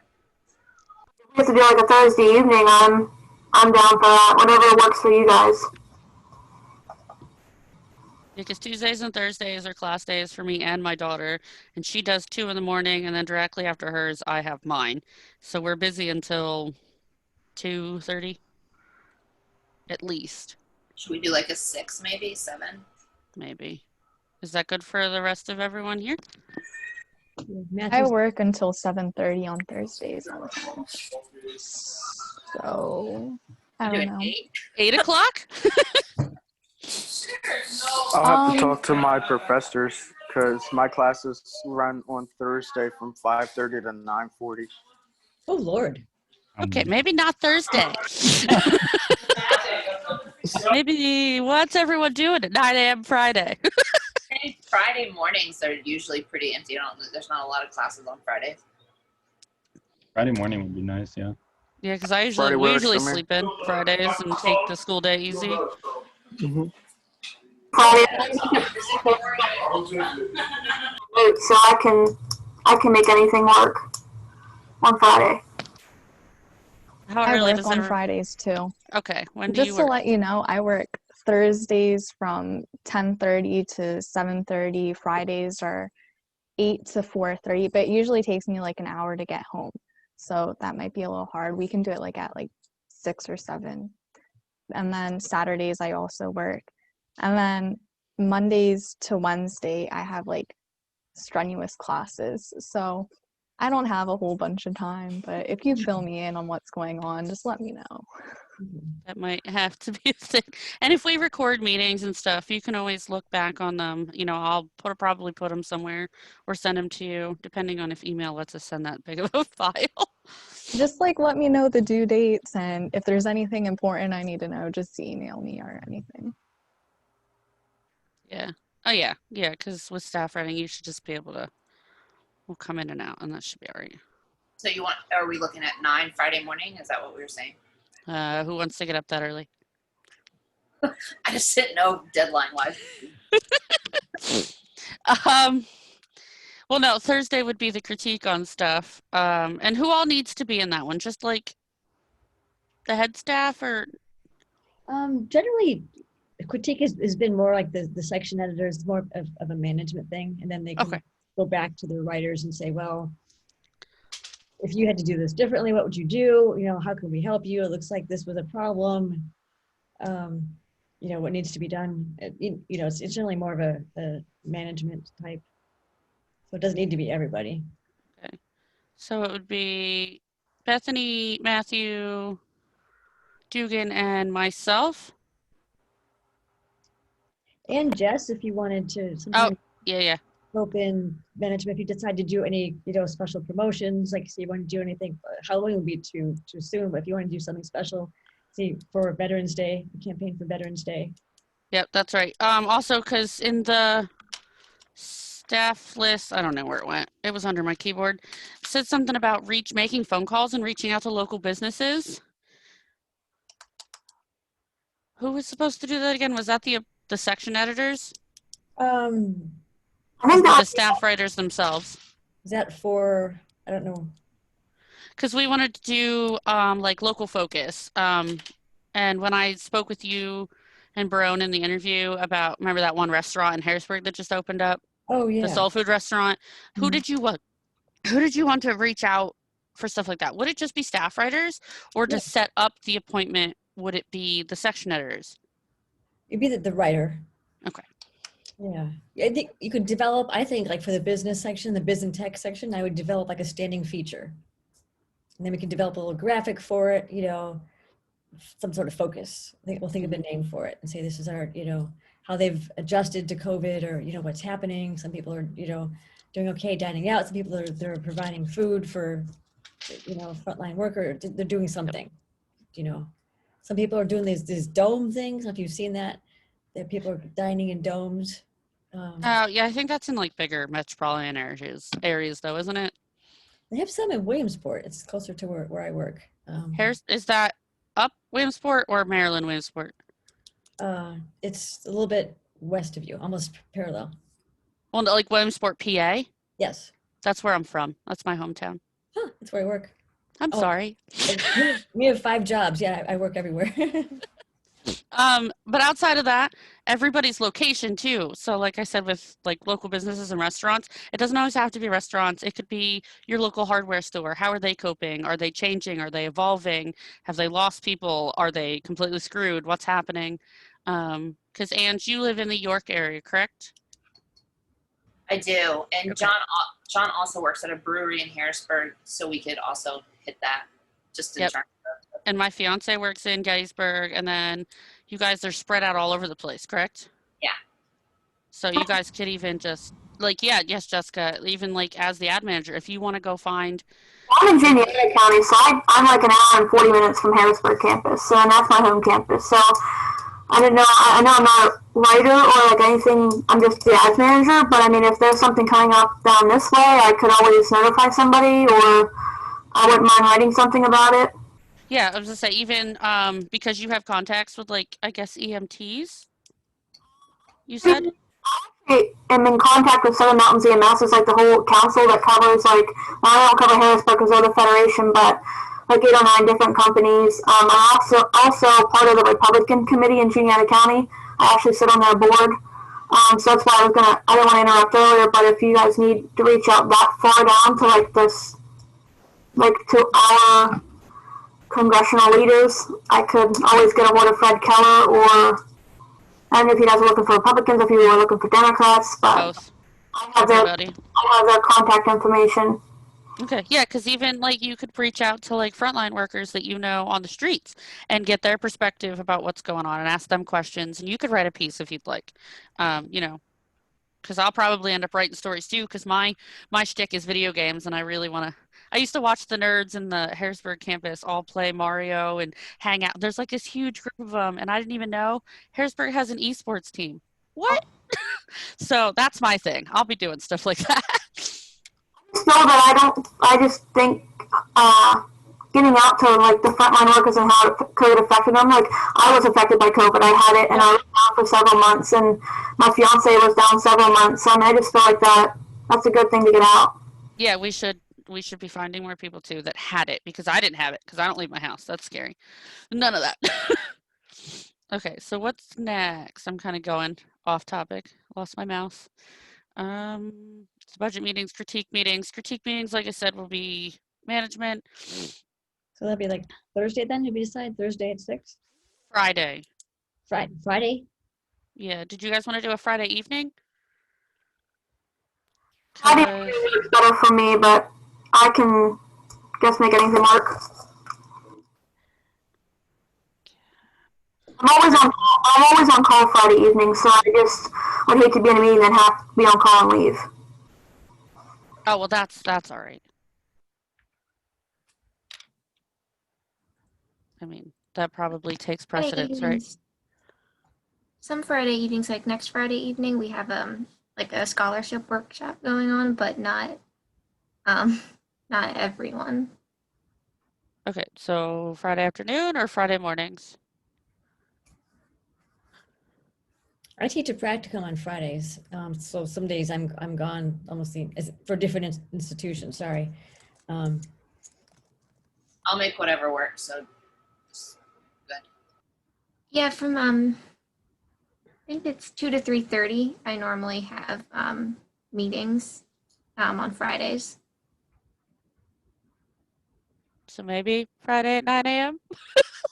If we have to do a Thursday evening, I'm down for that. Whatever works for you guys. Because Tuesdays and Thursdays are class days for me and my daughter, and she does 2 in the morning, and then directly after hers, I have mine. So we're busy until 2:30, at least, Should we do like a 6 maybe, 7? maybe. Is that good for the rest of everyone here? I Matthew's, work until 7:30 on Thursdays all the time. So I Do don't it know. 8? 8 o'clock? I'll have to Um, talk to my professors because my classes run on Thursday from 5:30 to 9:40. oh Lord. Okay, maybe not Thursday. Maybe what's everyone doing at 9 a.m. Friday? Friday mornings are usually pretty empty. There's not a lot of classes on Fridays. Friday morning would be nice, yeah. Yeah, because we Friday works usually for me. sleep in Fridays and take the school day easy. Friday, so I can make anything work on Friday. How I early work does on everyone? Fridays too. Okay, when do Just you to work? let you know, I work Thursdays from 10:30 to 7:30. Fridays are 8 to 4:30, but it usually takes me like an hour to get home. So that might be a little hard. We can do it at 6 or 7. And then Saturdays I also work. And then Mondays to Wednesday I have strenuous classes. So I don't have a whole bunch of time, but if you fill me in on what's going on, just let me know. That might have to be a thing. And if we record meetings and stuff, you can always look back on them. I'll probably put them somewhere or send them to you, depending on if email lets us send that big of a file. Just let me know the due dates, and if there's anything important I need to know, just email me or anything. Yeah. Oh, yeah. Yeah, because with staff writing, you should just be able to, we'll come in and out, and that should be all right. So are we looking at 9 Friday morning? Is that what we were saying? Who wants to get up that early? I just didn't know deadline wise. Well, no, Thursday would be the critique on stuff. And who all needs to be in that one? Just the head staff or? Generally, critique has been more like the section editors, more of a management thing. And then they can go back to their writers and say, well, if you had to do this differently, what would you do? How can we help you? It looks like this was a problem. What needs to be done? It's generally more of a management type. So it doesn't need to be everybody. Okay. So it would be Bethany, Matthew, Dugan, and myself. And Jess, if you wanted to Oh, sometimes yeah. rope in management, if you decide to do any, special promotions, like say you want to do anything, Halloween would be too soon, but if you want to do something special, see for Veterans Day, the campaign for Veterans Day. Yep, that's right. Also, because in the staff list, I don't know where it went. It was under my keyboard. It said something about making phone calls and reaching out to local businesses. Who was supposed to do that again? Was that the section editors? I think The that staff writers themselves. Is that for, I don't know. Because we wanted to do like local focus. And when I spoke with you and Barone in the interview about, remember that one restaurant in Harrisburg that just opened up? Oh yeah. The soul food restaurant. Who did you want to reach out for stuff like that? Would it just be staff writers, or to set up the appointment, would it be the section editors? It'd be the writer. Okay. Yeah. I think you could develop, I think, like for the business section, the biz and tech section, I would develop like a standing feature. And then we could develop a little graphic for it, some sort of focus. We'll think of a name for it and say this is our, how they've adjusted to COVID, or, what's happening. Some people are, doing okay dining out. Some people they're providing food for, frontline worker. They're doing something, Some people are doing these dome things. If you've seen that people are dining in domes. Yeah, I think that's in like bigger metropolitan areas though, isn't it? They have some in Williamsport. It's closer to where I work. Is that up Williamsport or Maryland Williamsport? It's a little bit west of you, almost parallel. Well, like Williamsport, PA? Yes. That's where I'm from. That's my hometown. Huh, that's where I work. I'm sorry. We have 5 jobs. Yeah, I work everywhere. But outside of that, everybody's location too. So like I said, with like local businesses and restaurants, it doesn't always have to be restaurants. It could be your local hardware store. How are they coping? Are they changing? Are they evolving? Have they lost people? Are they completely screwed? What's happening? Because Ange, you live in the York area, correct? I do. And Okay. John also works at a brewery in Harrisburg, so we could also hit that just in Yep. terms And my fiance works in Gettysburg, and then you guys are spread out all over the place, correct? Yeah. So you guys could even just like, yes, Jessica, even like as the ad manager, if you want to go find. I'm in Indiana County, so I'm like an hour and 40 minutes from Harrisburg campus, so and that's my home campus. So I didn't know. I know I'm not a writer or like anything. I'm just the ads manager. But I mean, if there's something coming up down this way, I could always notify somebody, or I wouldn't mind writing something about it. Yeah, I was gonna say even because you have contacts with like I guess EMTs. You said. I'm in contact with Southern Mountains EMS. It's like the whole council that covers like, well, I don't cover Harrisburg because they're the federation, but like 8 or 9 different companies. I'm also part of the Republican committee in Indiana County. I actually sit on their board. So that's why I didn't want to interrupt earlier, but if you guys need to reach out that far down to like this, like to our congressional leaders, I could always get a hold of Fred Keller, or I don't know if you guys are looking for Republicans, if you were looking for Democrats, but Both. I have their contact information. Okay, yeah, because even like you could reach out to like frontline workers that you know on the streets and get their perspective about what's going on and ask them questions. And you could write a piece if you'd like, because I'll probably end up writing stories too. Because my shtick is video games, and I really want to. I used to watch the nerds in the Harrisburg campus all play Mario and hang out. There's like this huge group of them, and I didn't even know Harrisburg has an esports team. What? So that's my thing. I'll be doing stuff like that. Just know that I just think getting out to like the frontline workers and how COVID affected them. Like I was affected by COVID. I had it, and I was down for several months, and my fiance was down several months. So I mean, I just feel like that's a good thing to get out. Yeah, we should be finding more people too that had it, because I didn't have it because I don't leave my house. That's scary. None of that. Okay, so what's next? I'm kind of going off topic. Lost my mouse. Budget meetings, critique meetings. Critique meetings, like I said, will be management. So that'd be like Thursday then? Did we decide Thursday at 6? Friday. Friday? Yeah. Did you guys want to do a Friday evening? Friday is better for me, but I can Just make anything work. I'm always on call Friday evening, so I just would hate to be in a meeting and have to be on call and leave. Oh, well, that's all right. I mean, that probably takes Friday precedence, right? evenings, some Friday evenings, like next Friday evening, we have like a scholarship workshop going on, but not everyone. Okay, so Friday afternoon or Friday mornings? I teach a practicum on Fridays, so some days I'm gone almost for different institutions. Sorry. I'll make whatever work. So good. Yeah, from I think it's 2 to 3:30. I normally have meetings on Fridays. So maybe Friday at 9 a.m.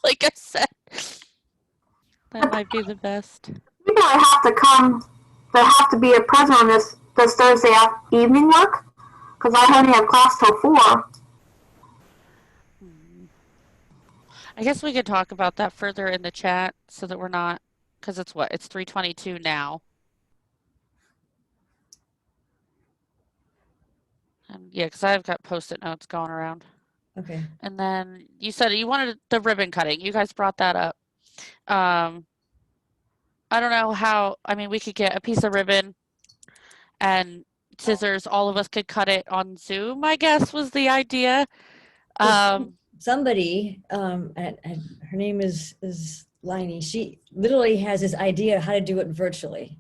Like I said, that might be the best. People that have to come, that have to be a present on this, does Thursday evening work? Because I only have class till 4. I guess we could talk about that further in the chat so that we're not, because it's 3:22 now. Yeah, because I've got Post-it notes going around. Okay. And then you said you wanted the ribbon cutting. You guys brought that up. I don't know how, I mean, we could get a piece of ribbon and scissors. All of us could cut it on Zoom, I guess was the idea. Somebody, her name is Liney. She literally has this idea how to do it virtually.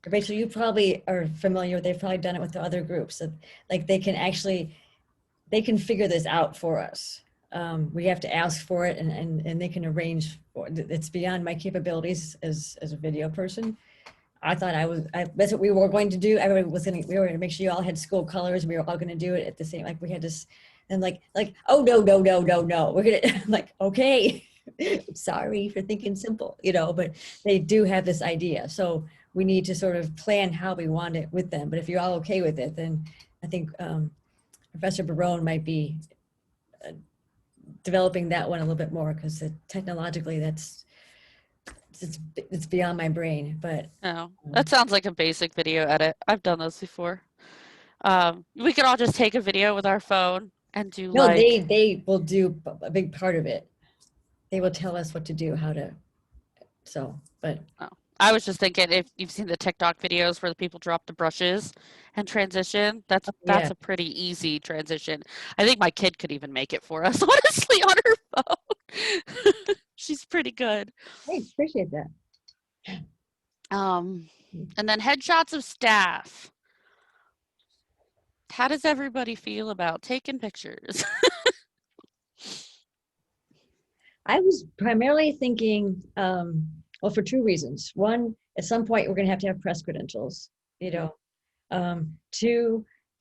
Rachel, you probably are familiar. They've probably done it with the other groups. So, like they can figure this out for us. We have to ask for it, and they can arrange for it. It's beyond my capabilities as a video person. I thought that's what we were going to do. We were going to make sure you all had school colors. We were all going to do it at the same, like we had this, and like, oh, no. We're going to, like, okay, sorry for thinking simple, but they do have this idea. So we need to sort of plan how we want it with them. But if you're all okay with it, then I think Professor Barone might be developing that one a little bit more, because technologically it's beyond my brain. But that sounds like a basic video edit. I've done those before. We could all just take a video with our phone and do they will do a big part of it. They will tell us what to do, how to. I was just thinking, if you've seen the TikTok videos where the people drop the brushes and transition, that's a pretty easy transition. I think my kid could even make it for us, honestly, on her phone. She's pretty good. I appreciate that. And then headshots of staff. How does everybody feel about taking pictures? I was primarily thinking, well, for 2 reasons. One, at some point we're going to have press credentials, 2,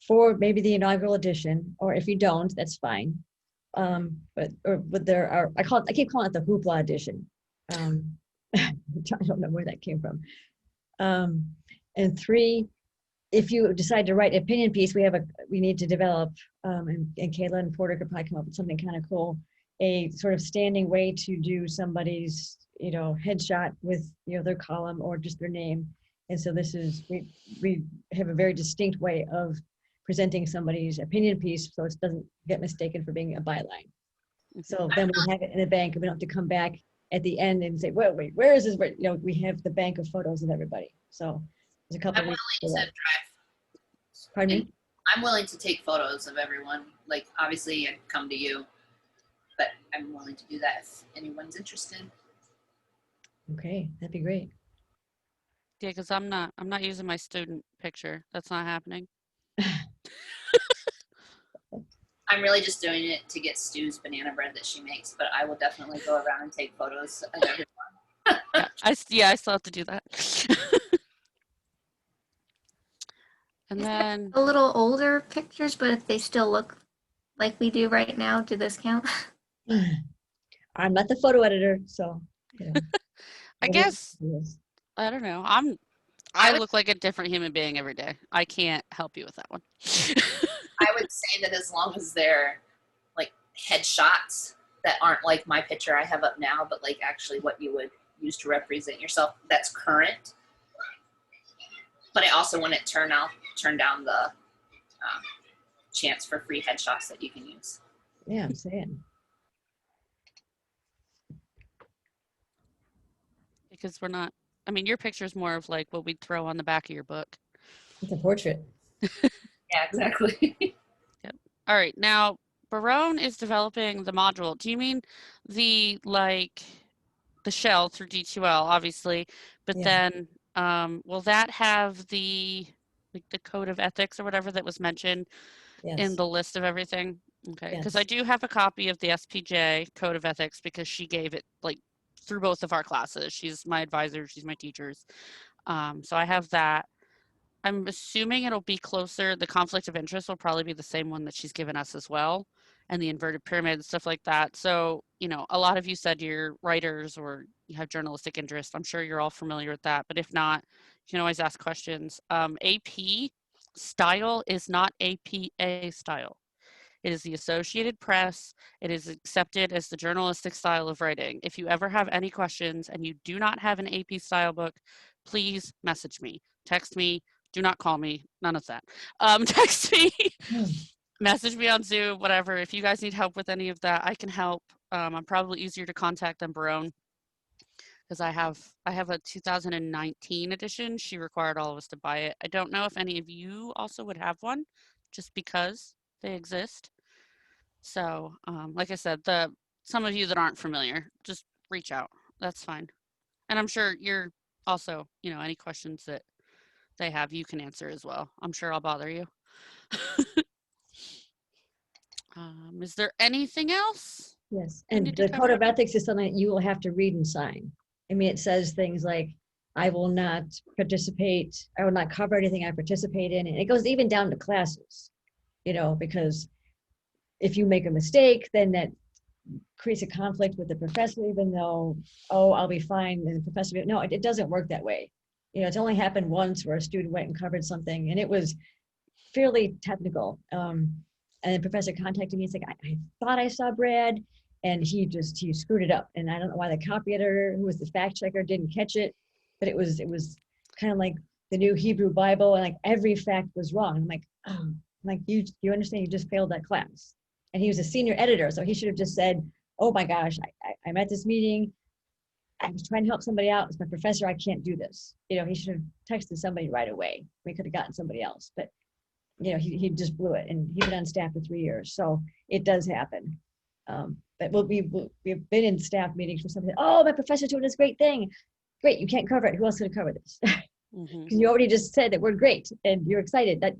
for maybe the inaugural edition, or if you don't, that's fine. But there are, I keep calling it the hoopla edition. I don't know where that came from. And 3, if you decide to write an opinion piece, we need to develop, and Kayla and Porter could probably come up with something kind of cool, a sort of standing way to do somebody's, headshot with, their column or just their name. And so this is, we have a very distinct way of presenting somebody's opinion piece, so it doesn't get mistaken for being a byline. So then we have it in a bank, and we don't have to come back at the end and say, wait, where is this? We have the bank of photos of everybody. So there's a couple. I'm willing to drive. Pardon me? I'm willing to take photos of everyone. Like, obviously, I'd come to you, but I'm willing to do that if anyone's interested. Okay, that'd be great. Yeah, because I'm not using my student picture. That's not happening. I'm really just doing it to get Stu's banana bread that she makes, but I will definitely go around and take photos of everyone. I still have to do that. And then a little older pictures, but if they still look like we do right now, do this count? I'm not the photo editor, so. I guess, I don't know. I look like a different human being every day. I can't help you with that one. I would say that as long as they're like headshots that aren't like my picture I have up now, but like actually what you would use to represent yourself that's current. But I also want to turn down the chance for free headshots that you can use. Yeah, I'm saying. Because we're not, I mean, your picture's more of like what we'd throw on the back of your book. It's a portrait. Yeah, exactly. Yep. All right. Now, Barone is developing the module. Do you mean the shell through D2L, obviously, but Yeah. then will that have the code of ethics or whatever that was mentioned in Yes. the list of everything? Okay, because I Yes. do have a copy of the SPJ code of ethics because she gave it like through both of our classes. She's my advisor, she's my teachers. So I have that. I'm assuming it'll be closer. The conflict of interest will probably be the same one that she's given us as well, and the inverted pyramid and stuff like that. So, you know, a lot of you said you're writers or you have journalistic interest. I'm sure you're all familiar with that, but if not, you can always ask questions. AP style is not APA style. It is the Associated Press. It is accepted as the journalistic style of writing. If you ever have any questions and you do not have an AP style book, please message me, text me, do not call me, none of that. Text me, message me on Zoom, whatever. If you guys need help with any of that, I can help. I'm probably easier to contact than Barone because I have a 2019 edition. She required all of us to buy it. I don't know if any of you also would have one just because they exist. So, like I said, some of you that aren't familiar, just reach out. That's fine. And I'm sure you're also, you know, any questions that they have, you can answer as well. I'm sure I'll bother you. Is there anything else? Yes. we And need to the cover? code of ethics is something that you will have to read and sign. I mean, it says things like, I will not participate, I will not cover anything I participate in. And it goes even down to classes, you know, because if you make a mistake, then that creates a conflict with the professor, even though, oh, I'll be fine. And the professor, no, it doesn't work that way. You know, it's only happened once where a student went and covered something and it was fairly technical. And the professor contacted me. He's like, I thought I saw Brad and he screwed it up. And I don't know why the copy editor, who was the fact checker, didn't catch it, but it was kind of like the new Hebrew Bible and like every fact was wrong. I'm like, oh, I'm like, you understand you just failed that class. And he was a senior editor, so he should have just said, oh my gosh, I'm at this meeting. I was trying to help somebody out. It's my professor, I can't do this. You know, he should have texted somebody right away. We could have gotten somebody else, but you know, he just blew it, and he's been on staff for 3 years, so it does happen. But we've been in staff meetings for something. Oh, my professor's doing this great thing. Great, you can't cover it. Who else could cover this? Because you already just said that we're great, and you're excited that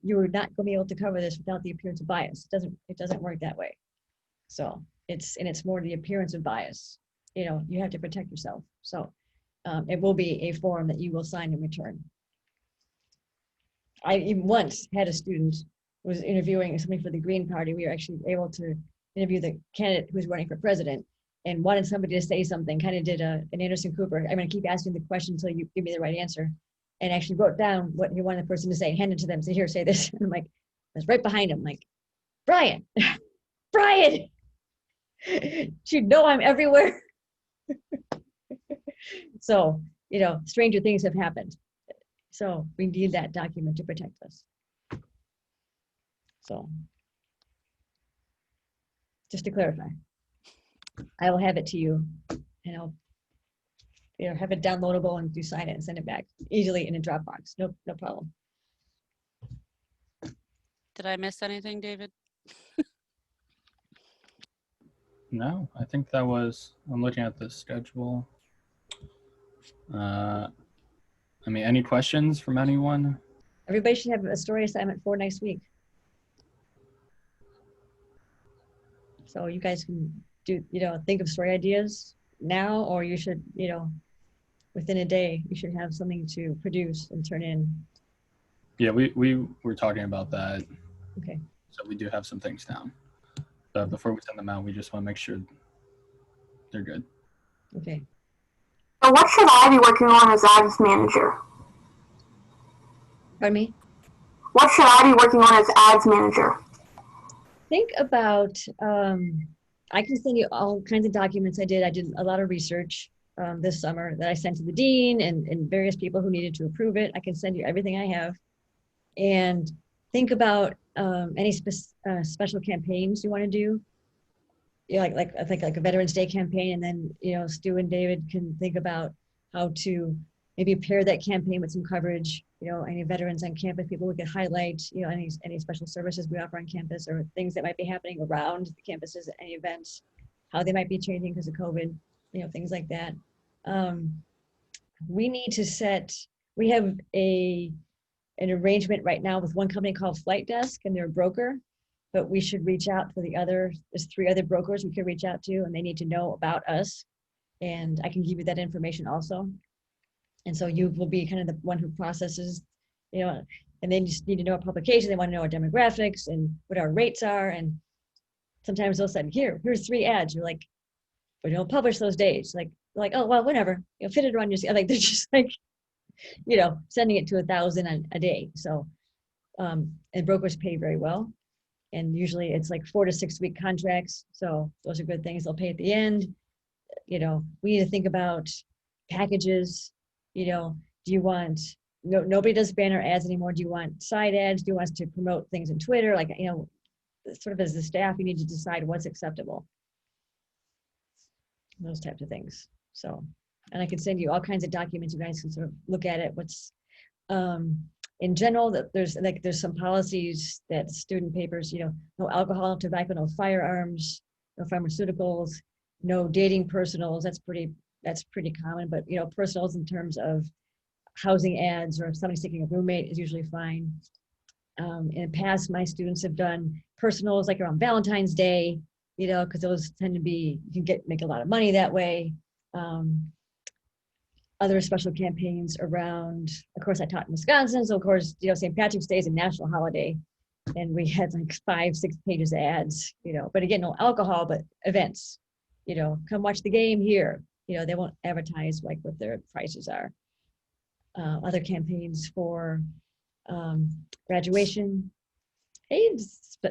you're not going to be able to cover this without the appearance of bias. It doesn't work that way. So it's more the appearance of bias. You know, you have to protect yourself. So it will be a form that you will sign in return. I even once had a student who was interviewing somebody for the Green Party. We were actually able to interview the candidate who's running for president and wanted somebody to say something, kind of did an Anderson Cooper. I'm going to keep asking the question until you give me the right answer. And actually wrote down what he wanted the person to say, hand it to them, say, here, say this. And I'm like, I was right behind him, like, Brian, Brian, you know I'm everywhere. So, you know, stranger things have happened. So we need that document to protect us. So just to clarify, I will have it to you and I'll have it downloadable and do sign it and send it back easily in a Dropbox. No problem. Did I miss anything, David? No, I think that was, I'm looking at the schedule. I mean, any questions from anyone? Everybody should have a story assignment for next week. So you guys can do, think of story ideas now, or you should, within a day, you should have something to produce and turn in. Yeah, we were talking about that. Okay. So we do have some things down. But before we send them out, we just want to make sure they're good. Okay. So what should I be working on as ads manager? Pardon me? What should I be working on as ads manager? think about, I can send you all kinds of documents I did. I did a lot of research this summer that I sent to the dean and various people who needed to approve it. I can send you everything I have. And think about any special campaigns you want to do. You know, I think like a Veterans Day campaign, and then, you know, Stu and David can think about how to maybe pair that campaign with some coverage. You know, any veterans on campus, people we could highlight, you know, any special services we offer on campus or things that might be happening around the campuses, any events, how they might be changing because of COVID, you know, things like that. We need to we have an arrangement right now with one company called Flight Desk, and they're a broker, but we should reach out to there's 3 other brokers we could reach out to, and they need to know about us. And I can give you that information also. And so you will be kind of the one who processes, you know, and they just need to know our publication. They want to know our demographics and what our rates are. And sometimes they'll say, here's 3 ads. You're like, we don't publish those days. Like, oh, well, whatever, you know, fit it around your, like, they're just like, you know, sending it to 1,000 a day. So, and brokers pay very well. And usually it's like 4 to 6 week contracts. So those are good things. They'll pay at the end. You know, we need to think about packages. You know, do you want, nobody does banner ads anymore. Do you want side ads? Do you want us to promote things on Twitter? Like, you know, sort of as the staff, you need to decide what's acceptable. Those types of things. So, and I can send you all kinds of documents. You guys can sort of look at it. What's, in general, that there's some policies that student papers, you know, no alcohol, tobacco, no firearms, no pharmaceuticals, no dating personals. That's pretty common, but, you know, personals in terms of housing ads or if somebody's taking a roommate is usually fine. In the past, my students have done personals like around Valentine's Day, you know, because those tend to be, you can make a lot of money that way. Other special campaigns around, of course, I taught in Wisconsin, so of course, you know, St. Patrick's Day is a national holiday, and we had like 5-6 pages of ads, you know, but again, no alcohol, but events, you know, come watch the game here. You know, they won't advertise like what their prices are. Other campaigns for graduation. Hey,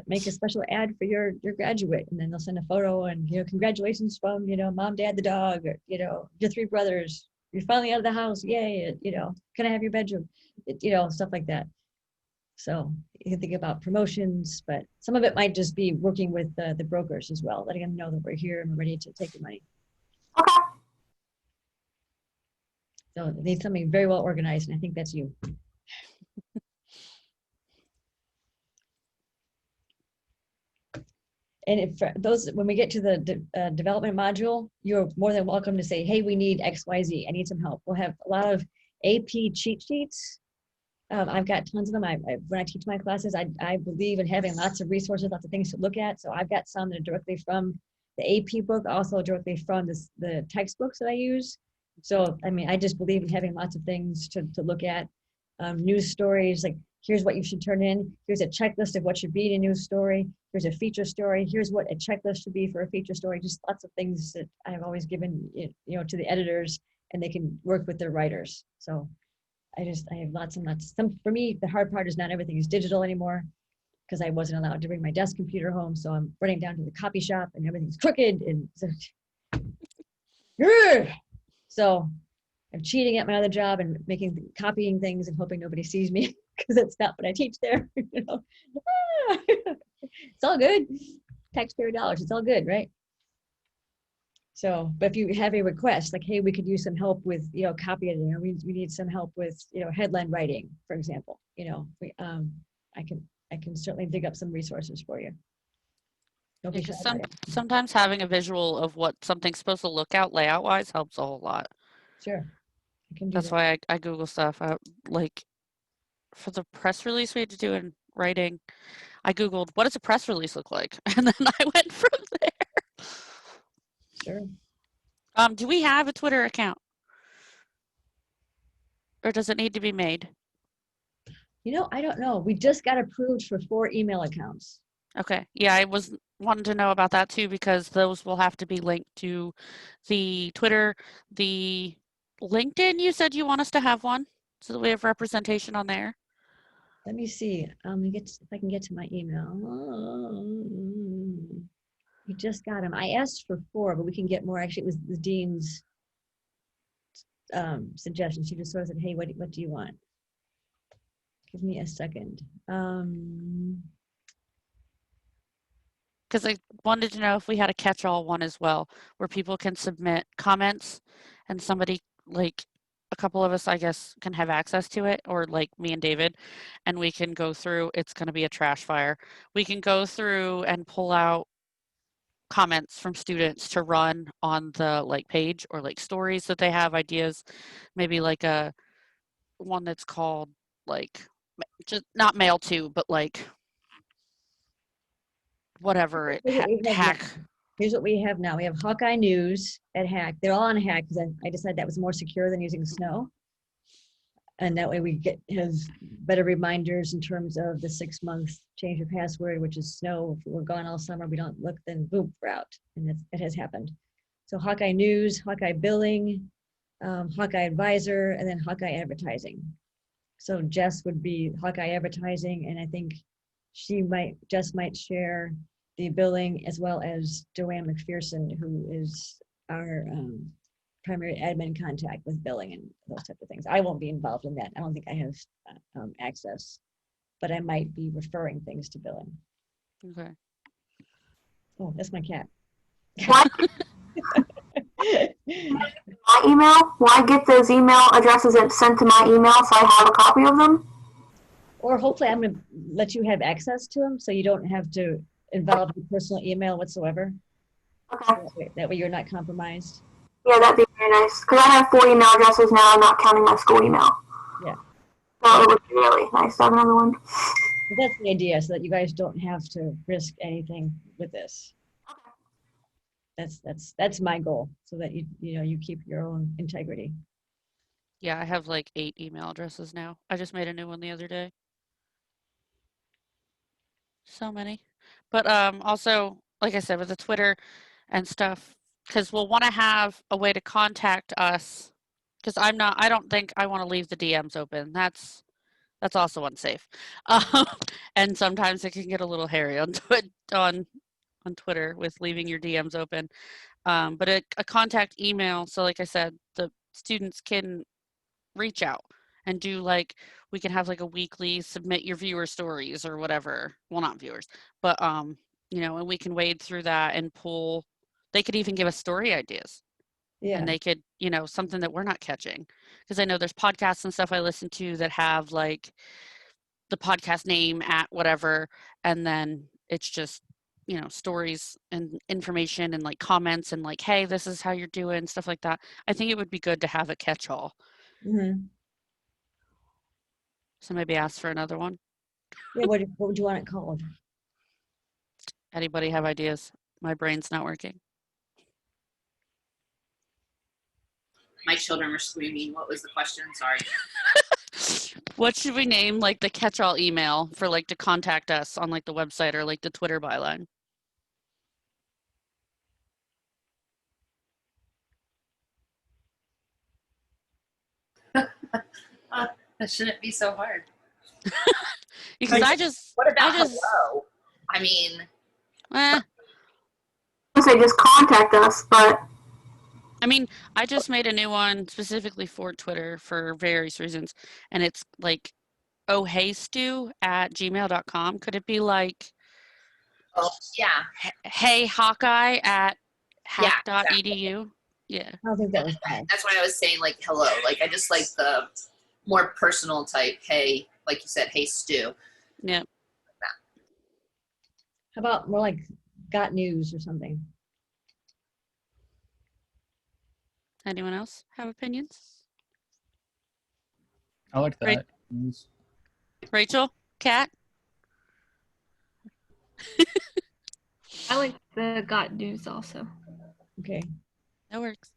make a special ad for your graduate, and then they'll send a photo and, you know, congratulations from, you know, mom, dad, the dog, or, you know, your 3 brothers. You're finally out of the house. Yay. You know, can I have your bedroom? You know, stuff like that. So you can think about promotions, but some of it might just be working with the brokers as well, letting them know that we're here and we're ready to take the money. Okay. So it needs something very well organized, and I think that's you. And if those, when we get to the development module, you're more than welcome to say, hey, we need XYZ. I need some help. We'll have a lot of AP cheat sheets. I've got tons of them. When I teach my classes, I believe in having lots of resources, lots of things to look at. So I've got some that are directly from the AP book, also directly from the textbooks that I use. So, I mean, I just believe in having lots of things to look at. News stories, like, here's what you should turn in. Here's a checklist of what should be in a news story. Here's a feature story. Here's what a checklist should be for a feature story. Just lots of things that I've always given, you know, to the editors, and they can work with their writers. So I have lots and lots. For me, the hard part is not everything is digital anymore, because I wasn't allowed to bring my desk computer home. So I'm running down to the copy shop and everything's crooked. And so I'm cheating at my other job and copying things and hoping nobody sees me, because that's not what I teach there. You know? It's all good. Taxpayer dollars, it's all good, right? So, but if you have a request, like, hey, we could use some help with, you know, copy editing, or we need some help with, you know, headline writing, for example, you know, I can certainly dig up some resources for you. Because sometimes having a visual of what something's supposed to look out layout wise helps a whole lot. Sure. That's why I Google stuff. Like for the press release we had to do in writing, I Googled, what does a press release look like? And then I went from there. Sure. Do we have a Twitter account? Or does it need to be made? You know, I don't know. We just got approved for 4 email accounts. Okay. Yeah, I was wanting to know about that too, because those will have to be linked to the Twitter, the LinkedIn. You said you want us to have one so that we have representation on there. Let me see. If I can get to my email. We just got them. I asked for 4, but we can get more. Actually, it was the dean's suggestion. She just sort of said, "Hey, what do you want?" Give me a second. Because I wanted to know if we had a catch-all one as well, where people can submit comments and somebody, like a couple of us, I guess, can have access to it, or like me and David, and we can go through. It's going to be a trash fire. We can go through and pull out comments from students to run on the like page, or like stories that they have, ideas, maybe like a one that's called like just not mail to, but like whatever it Here's what we have now. hack. Here's what we have now. We have HawkEye News at Hack. They're all on Hack because I decided that was more secure than using Snow. And that way we have better reminders in terms of the 6-month change your password, which is Snow. If we're gone all summer, we don't look, then boom, we're out. And it has happened. So HawkEye News, HawkEye Billing, HawkEye Advisor, and then HawkEye Advertising. So Jess would be HawkEye Advertising, and I think Jess might share the billing, as well as Joanne McPherson, who is our primary admin contact with billing and those type of things. I won't be involved in that. I don't think I have access, but I might be referring things to billing. Okay. Oh, that's my cat. What? My email? Will I get those email addresses and sent to my email so I have a copy of them? Or hopefully I'm going to let you have access to them so you don't have to involve your personal email whatsoever. Okay. That way you're not compromised. Yeah, that'd be very nice. Because I have 4 email addresses now, not counting my school email. Yeah. So it would be really nice to have another one. But that's the idea, so that you guys don't have to risk anything with this. That's my goal, so that you keep your own integrity. Yeah, I have like 8 email addresses now. I just made a new one the other day. So many. But also, like I said, with the Twitter and stuff, because we'll want to have a way to contact us, because I don't think I want to leave the DMs open. That's also unsafe. And sometimes it can get a little hairy on Twitter with leaving your DMs open. But a contact email, so like I said, the students can reach out and do like, we can have like a weekly submit your viewer stories or whatever. Well, not viewers, but and we can wade through that and pull. They could even give us story ideas. Yeah. And they could, something that we're not catching. Because I know there's podcasts and stuff I listen to that have like the podcast name at whatever, and then it's just, stories and information and like comments and like, hey, this is how you're doing, stuff like that. I think it would be good to have a catch-all. Mm-hmm. So maybe ask for another one. Yeah, what would you want it called? Anybody have ideas? My brain's not working. My children were screaming. What was the question? Sorry. What should we name like the catch-all email for like to contact us on like the website or like the Twitter byline? That shouldn't be so hard. Because What about hello? I mean, I say just contact us, but I mean, I just made a new one specifically for Twitter for various reasons, and it's like ohheystu@gmail.com. Could it be like, oh yeah, hey Hawkeye at hack.edu? Exactly. Yeah. I don't think that was bad. That's why I was saying like hello. Like I just like the more personal type. Hey, like you said, hey Stu. Yeah. How about more like got news or something? Anyone else have opinions? I like that. Rachel? Kat? I like the got news also. Okay. That works.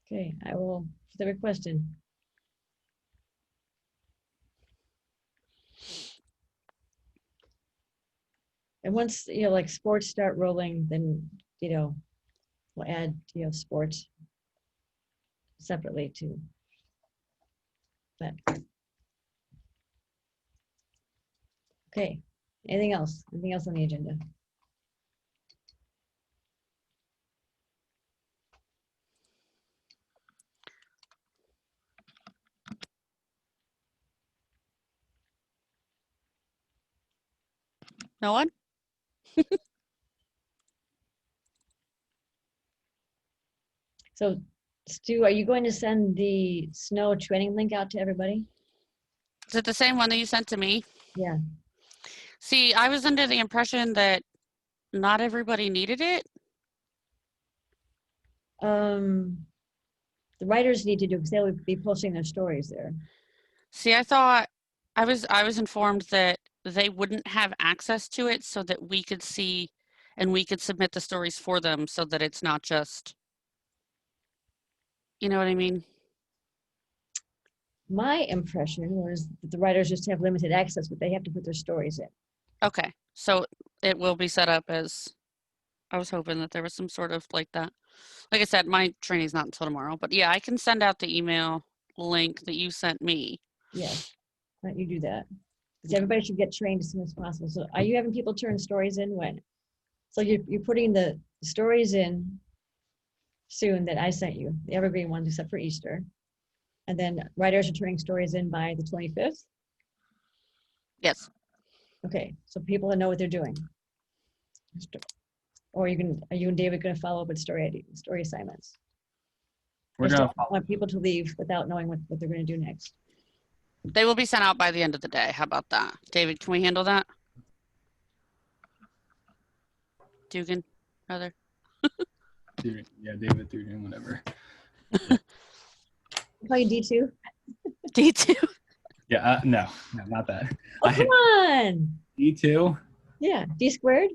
Okay, I will put the request in. And once, like sports start rolling, then, we'll add, sports separately too. But okay, anything else? Anything else on the agenda? No one? So Stu, are you going to send the snow training link out to everybody? Is it the same one that you sent to me? Yeah. See, I was under the impression that not everybody needed it. The writers need to do because they would be posting their stories there. See, I thought I was informed that they wouldn't have access to it so that we could see and we could submit the stories for them so that it's not just, you know what I mean? My impression was that the writers just have limited access, but they have to put their stories in. Okay, so it will be set up as, I was hoping that there was some sort of like that. Like I said, my training's not until tomorrow, but yeah, I can send out the email link that you sent me. Yes, why don't you do that? Because everybody should get trained as soon as possible. So are you having people turn stories in when? So you're putting the stories in soon that I sent you, the evergreen ones except for Easter. And then writers are turning stories in by the 25th? Yes. Okay, so people know what they're doing. Or are you and David gonna follow up with story assignments? I We're just gonna don't want people to leave without knowing what they're gonna do next. They will be sent out by the end of the day. How about that? David, can we handle that? Dugan, rather. Yeah, David threw in whatever. Call you D2? D2? Yeah, no, not that. Oh, come on. D2? Yeah, D squared?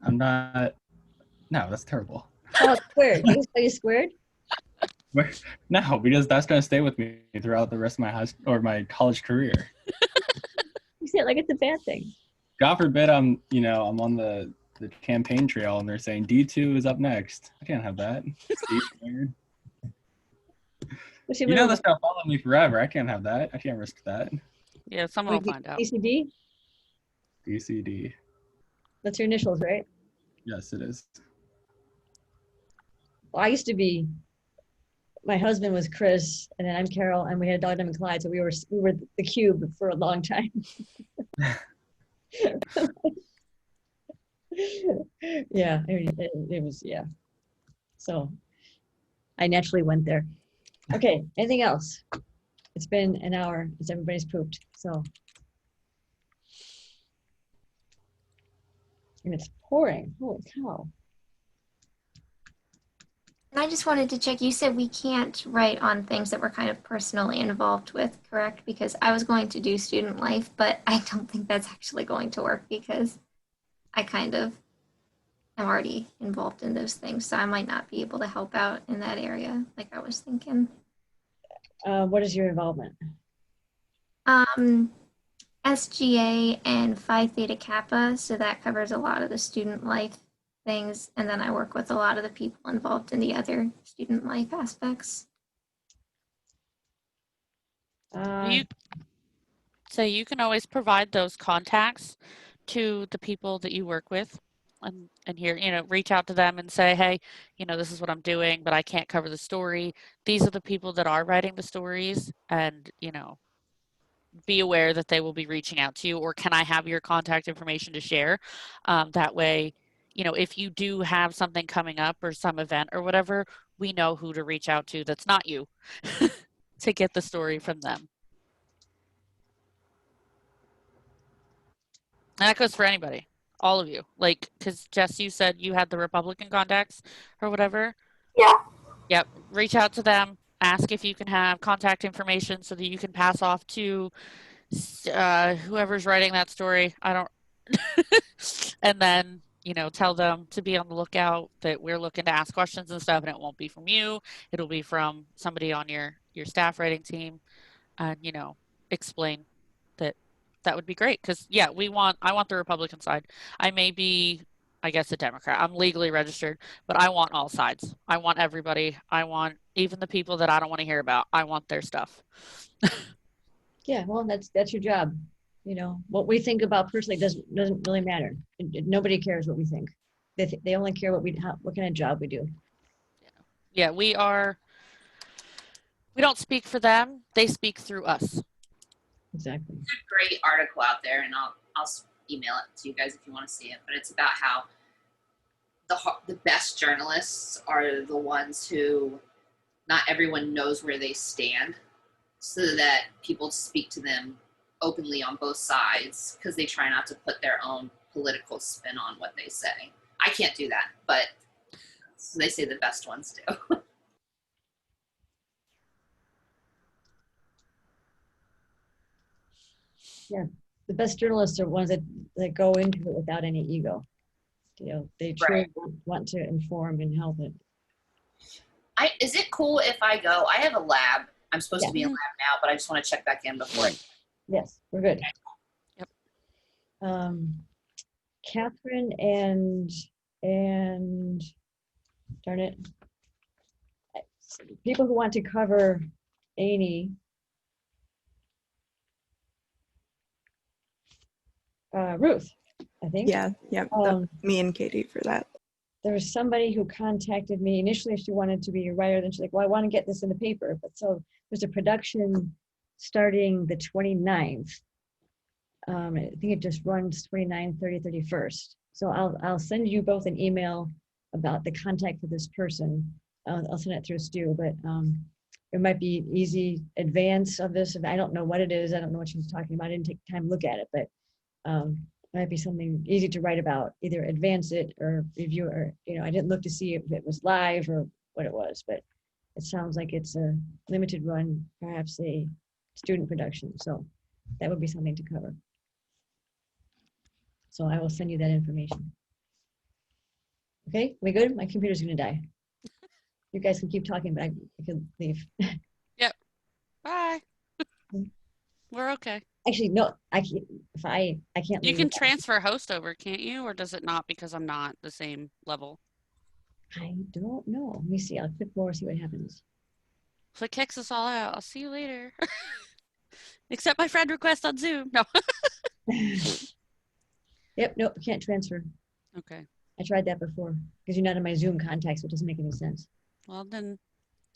I'm not. No, that's terrible. Oh, squared. You call you squared? No, because that's gonna stay with me throughout the rest of my college career. You say it like it's a bad thing. God forbid I'm on the campaign trail and they're saying D2 is up next. I can't have that. What's You your know middle that's gonna follow me forever. I can't have that. I can't risk that. Yeah, someone will find out. DCD? DCD. That's your initials, right? Yes, it is. Well, I used to be, my husband was Chris, and then I'm Carol, and we had a dog named Clyde, so we were the Cube for a long time. Yeah, it was, yeah. So I naturally went there. Okay, anything else? It's been an hour since everybody's pooped, so. And it's pouring, holy cow. And I just wanted to check, you said we can't write on things that we're kind of personally involved with, correct? Because I was going to do student life, but I don't think that's actually going to work because I kind of am already involved in those things. So I might not be able to help out in that area like I was thinking. What is your involvement? SGA and Phi Theta Kappa, so that covers a lot of the student life things, and then I work with a lot of the people involved in the other student life aspects. You can always provide those contacts to the people that you work with and here, reach out to them and say, hey, this is what I'm doing, but I can't cover the story. These are the people that are writing the stories and, be aware that they will be reaching out to you, or can I have your contact information to share? That way, if you do have something coming up or some event or whatever, we know who to reach out to that's not you to get the story from them. And that goes for anybody, all of you. Like, because Jess, you said you had the Republican contacts or whatever. Yeah. Yep. Reach out to them. Ask if you can have contact information so that you can pass off to whoever's writing that story. I don't. And then, tell them to be on the lookout that we're looking to ask questions and stuff, and it won't be from you. It'll be from somebody on your staff writing team, and explain that would be great because yeah, I want the Republican side. I may be I guess, a Democrat. I'm legally registered, but I want all sides. I want everybody. I want even the people that I don't want to hear about. I want their stuff. Yeah, well, that's your job. You know, what we think about personally doesn't really matter. Nobody cares what we think. They only care what kind of job we do. Yeah, we don't speak for them. They speak through us. Exactly. There's a great article out there, and I'll email it to you guys if you want to see it. But it's about how the best journalists are the ones who not everyone knows where they stand, so that people speak to them openly on both sides because they try not to put their own political spin on what they say. I can't do that, but so they say the best ones do. Yeah, the best journalists are ones that go into it without any ego. You know, they truly want to inform and help it. Is it cool if I go? I have a lab. I'm supposed to be in lab now, but I just want to check back in before. Yes, we're good. Yep. Catherine and darn it, people who want to cover Amy. Ruth, I think. Yeah, me and Katie for that. There was somebody who contacted me. Initially, she wanted to be a writer. Then she's like, well, I want to get this in the paper. But so there's a production starting the 29th. I think it just runs 29, 30, 31st. So I'll send you both an email about the contact for this person. I'll send it through Stu, but it might be easy advance of this. I don't know what it is. I don't know what she was talking about. I didn't take time to look at it, but it might be something easy to write about, either advance it or review it, or, you know, I didn't look to see if it was live or what it was, but it sounds like it's a limited run, perhaps a student production. So that would be something to cover. So I will send you that information. Okay, we good? My computer's gonna die. You guys can keep talking, but I can leave. Yep. Bye. We're okay. Actually, no, I can't. If I can't. You leave can without- transfer host over, can't you? Or does it not because I'm not the same level? I don't know. Let me see. I'll click more, see what happens. If it kicks us all out, I'll see you later. Accept my friend request on Zoom. No. Yep. Nope. Can't transfer. Okay. I tried that before because you're not in my Zoom contacts, so it doesn't make any sense. Well, then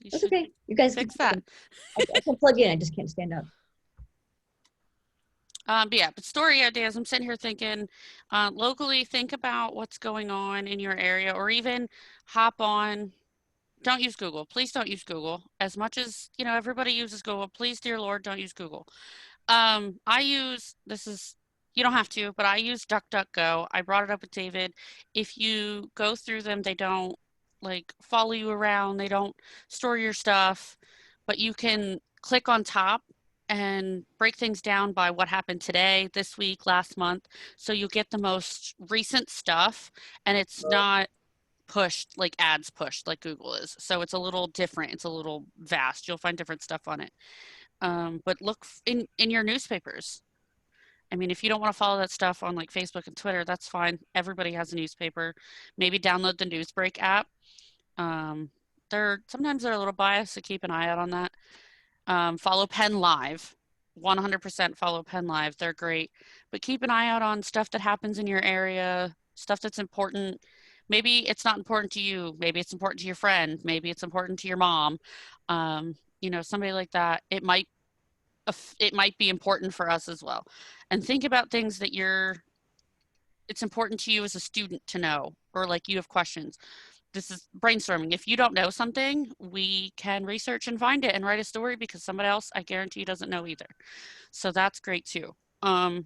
you That's should okay. You guys fix can, that. I can plug in. I just can't stand up. But story ideas, I'm sitting here thinking, locally, think about what's going on in your area, or even hop on. Don't use Google. Please don't use Google. As much as, you know, everybody uses Google, please, dear Lord, don't use Google. You don't have to, but I use DuckDuckGo. I brought it up with David. If you go through them, they don't like follow you around. They don't store your stuff, but you can click on top and break things down by what happened today, this week, last month. So you get the most recent stuff, and it's not pushed like ads pushed like Google is. So it's a little different. It's a little vast. You'll find different stuff on it. But look in your newspapers. I mean, if you don't want to follow that stuff on like Facebook and Twitter, that's fine. Everybody has a newspaper. Maybe download the Newsbreak app. Sometimes they're a little biased, so keep an eye out on that. Follow Penn Live. 100% follow Penn Live. They're great. But keep an eye out on stuff that happens in your area, stuff that's important. Maybe it's not important to you. Maybe it's important to your friend. Maybe it's important to your mom. You know, somebody like that. It might be important for us as well. And think about things that it's important to you as a student to know, or like you have questions. This is brainstorming. If you don't know something, we can research and find it and write a story, because somebody else, I guarantee, doesn't know either. So that's great too. But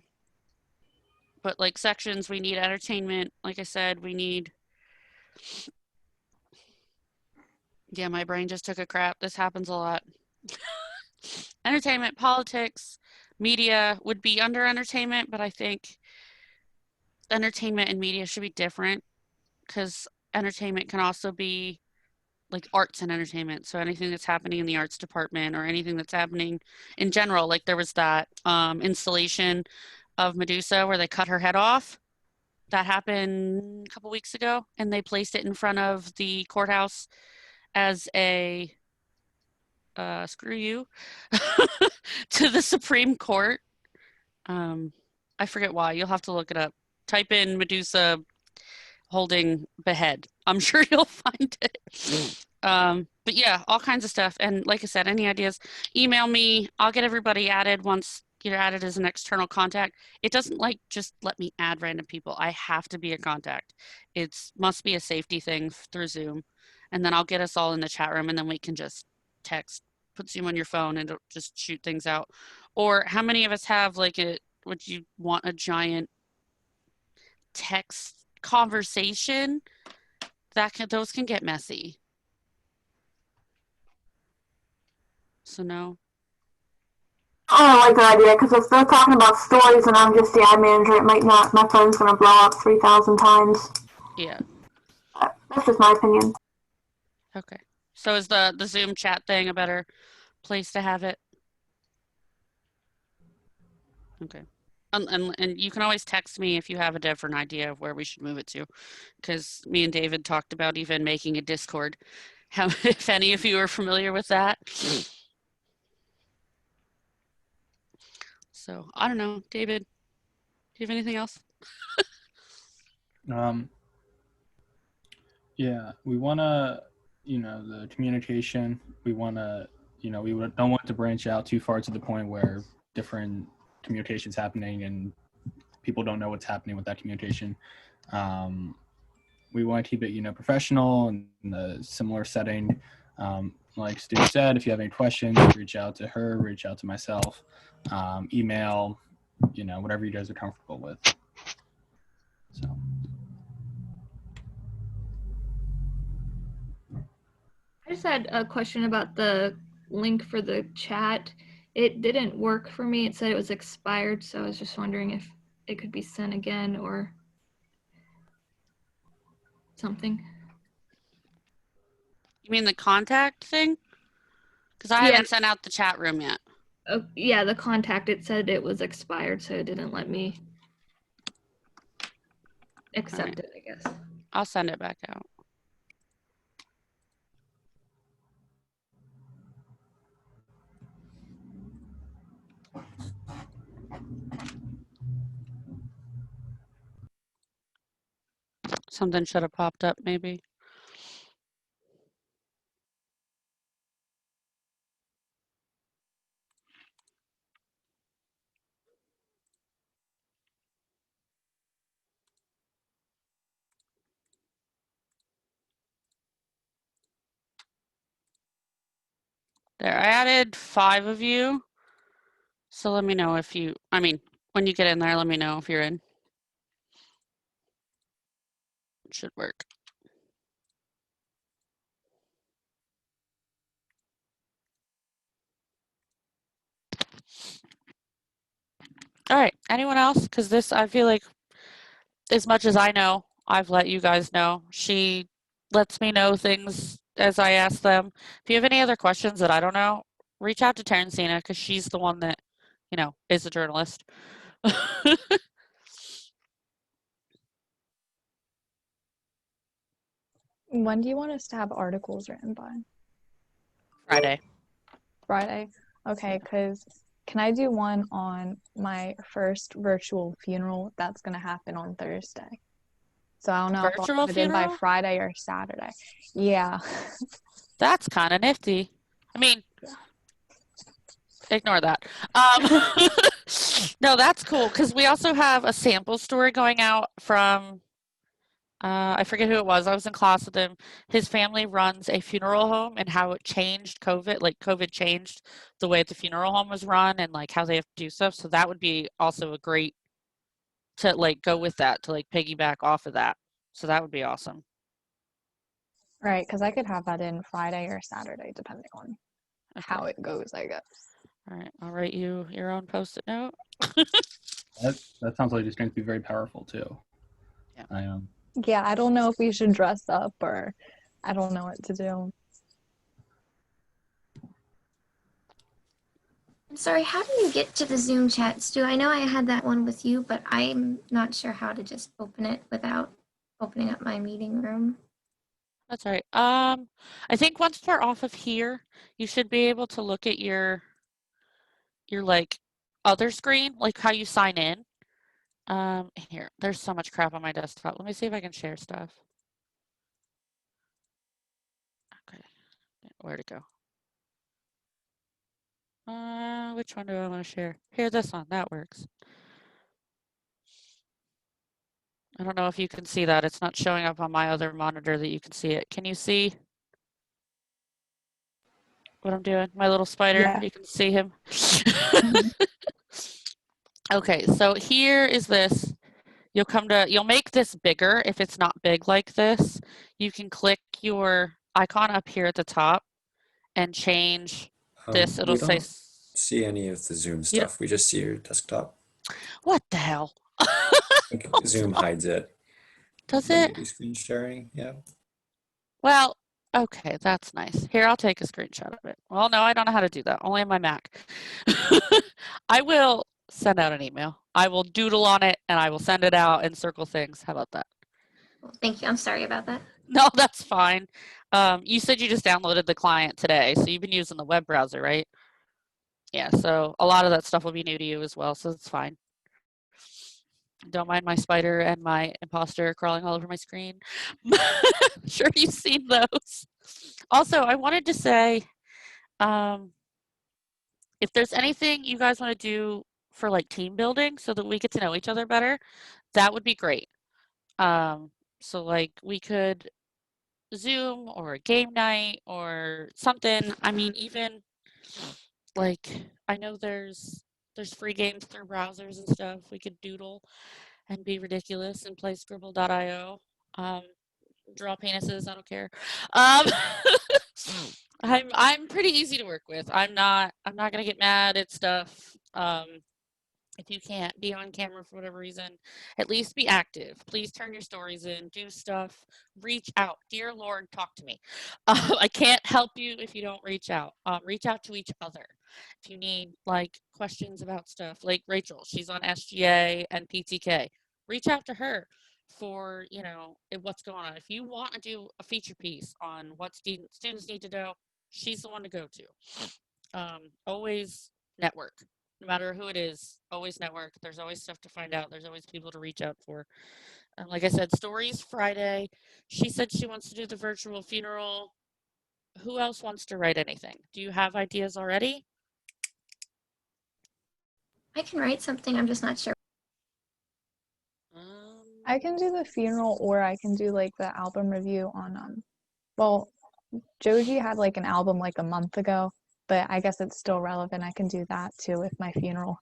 like sections, we need entertainment. Like I said, we need. Yeah, my brain just took a crap. This happens a lot. Entertainment, politics, media would be under entertainment, but I think entertainment and media should be different, because entertainment can also be like arts and entertainment. So anything that's happening in the arts department, or anything that's happening in general. Like there was that installation of Medusa where they cut her head off. that happened a couple weeks ago, and they placed it in front of the courthouse as a screw you to the Supreme Court. I forget why. You'll have to look it up. Type in Medusa holding behead. I'm sure you'll find it. But yeah, all kinds of stuff. And like I said, any ideas, email me. I'll get everybody added once you're added as an external contact. It doesn't like just let me add random people. I have to be a contact. It's must be a safety thing through Zoom. And then I'll get us all in the chat room, and then we can just text, put Zoom on your phone, and it'll just shoot things out. Or how many of us have like a, would you want a giant text conversation? Those can get messy. So no. I don't like that idea because if they're talking about stories and I'm just the ad manager, it might not. My phone's gonna blow up 3,000 times. Yeah. That's just my opinion. Okay. So is the Zoom chat thing a better place to have it? Okay. And you can always text me if you have a different idea of where we should move it to, because me and David talked about even making a Discord. How, if any of you are familiar with that. So I don't know, David, do you have anything else? Yeah, we want to, the communication, we want to, we don't want to branch out too far to the point where different communications happening and people don't know what's happening with that communication. We want to keep it, professional and in a similar setting. Like Stu said, if you have any questions, reach out to her, reach out to myself, email, whatever you guys are comfortable with. So. I just had a question about the link for the chat. It didn't work for me. It said it was expired, so I was just wondering if it could be sent again or something. You mean the contact thing? Because I haven't sent out the chat room yet. Oh, yeah, the contact, it said it was expired, so it didn't let me accept it, I guess. I'll send it back out. Something should have popped up maybe. There, I added 5 of you. So let me know if you, when you get in there, let me know if you're in. It should work. All right, anyone else? Because this, I feel like, as much as I know, I've let you guys know. She lets me know things as I ask them. If you have any other questions that I don't know, reach out to Terencina because she's the one that, is a journalist. When do you want us to have articles written by? Friday. Friday? Okay, because can I do one on my first virtual funeral that's going to happen on Thursday? So I don't know if I'll have it in by Friday or Saturday. Yeah. That's kind of nifty. Ignore that. No, that's cool because we also have a sample story going out from, I forget who it was. I was in class with him. His family runs a funeral home and how it changed COVID. Like COVID changed the way the funeral home was run and like how they have to do stuff. So that would be also a great to like go with that, to like piggyback off of that. So that would be awesome. Right, because I could have that in Friday or Saturday, depending on how it goes, I guess. All right, I'll write you your own post-it note. That sounds like it's going to be very powerful too. Yeah. Yeah, I don't know if we should dress up or I don't know what to do. I'm sorry, how do you get to the Zoom chat, Stu? I know I had that one with you, but I'm not sure how to just open it without opening up my meeting room. That's all right. I think once we're off of here, you should be able to look at your like other screen, like how you sign in. Here, there's so much crap on my desktop. Let me see if I can share stuff. Okay, where'd it go? Which one do I want to share? Here, this one. That works. I don't know if you can see that. It's not showing up on my other monitor that you can see it. Can you see what I'm doing? My little spider, Yeah. you can see him. Okay, so here is this. You'll make this bigger if it's not big like this. You can click your icon up here at the top and change this. It'll We say, don't see any of the Zoom you don't, stuff. We just see your desktop. what the hell? Like, Zoom hides it Does when it? you do screen sharing. Yeah. Well, okay, that's nice. Here, I'll take a screenshot of it. Well, no, I don't know how to do that. Only on my Mac. I will send out an email. I will doodle on it and I will send it out and circle things. How about that? Well, thank you. I'm sorry about that. No, that's fine. You said you just downloaded the client today, so you've been using the web browser, right? Yeah, so a lot of that stuff will be new to you as well, so it's fine. Don't mind my spider and my imposter crawling all over my screen. I'm sure you've seen those. Also, I wanted to say, if there's anything you guys want to do for like team building so that we get to know each other better, that would be great. So like we could Zoom or a game night or something. I mean, even like I know there's free games through browsers and stuff. We could doodle and be ridiculous and play scribble.io. Draw penises, I don't care. I'm pretty easy to work with. I'm not gonna get mad at stuff. If you can't be on camera for whatever reason, at least be active. Please turn your stories in, do stuff, reach out. Dear Lord, talk to me. I can't help you if you don't reach out. Reach out to each other. If you need like questions about stuff, like Rachel, she's on SGA and PTK. Reach out to her for, what's going on. If you want to do a feature piece on what students need to know, she's the one to go to. Always network. No matter who it is, always network. There's always stuff to find out. There's always people to reach out for. Like I said, stories Friday. She said she wants to do the virtual funeral. Who else wants to write anything? Do you have ideas already? I can write something. I'm just not sure. I can do the funeral, or I can do like the album review on well, Joji had like an album like a month ago, but I guess it's still relevant. I can do that too if my funeral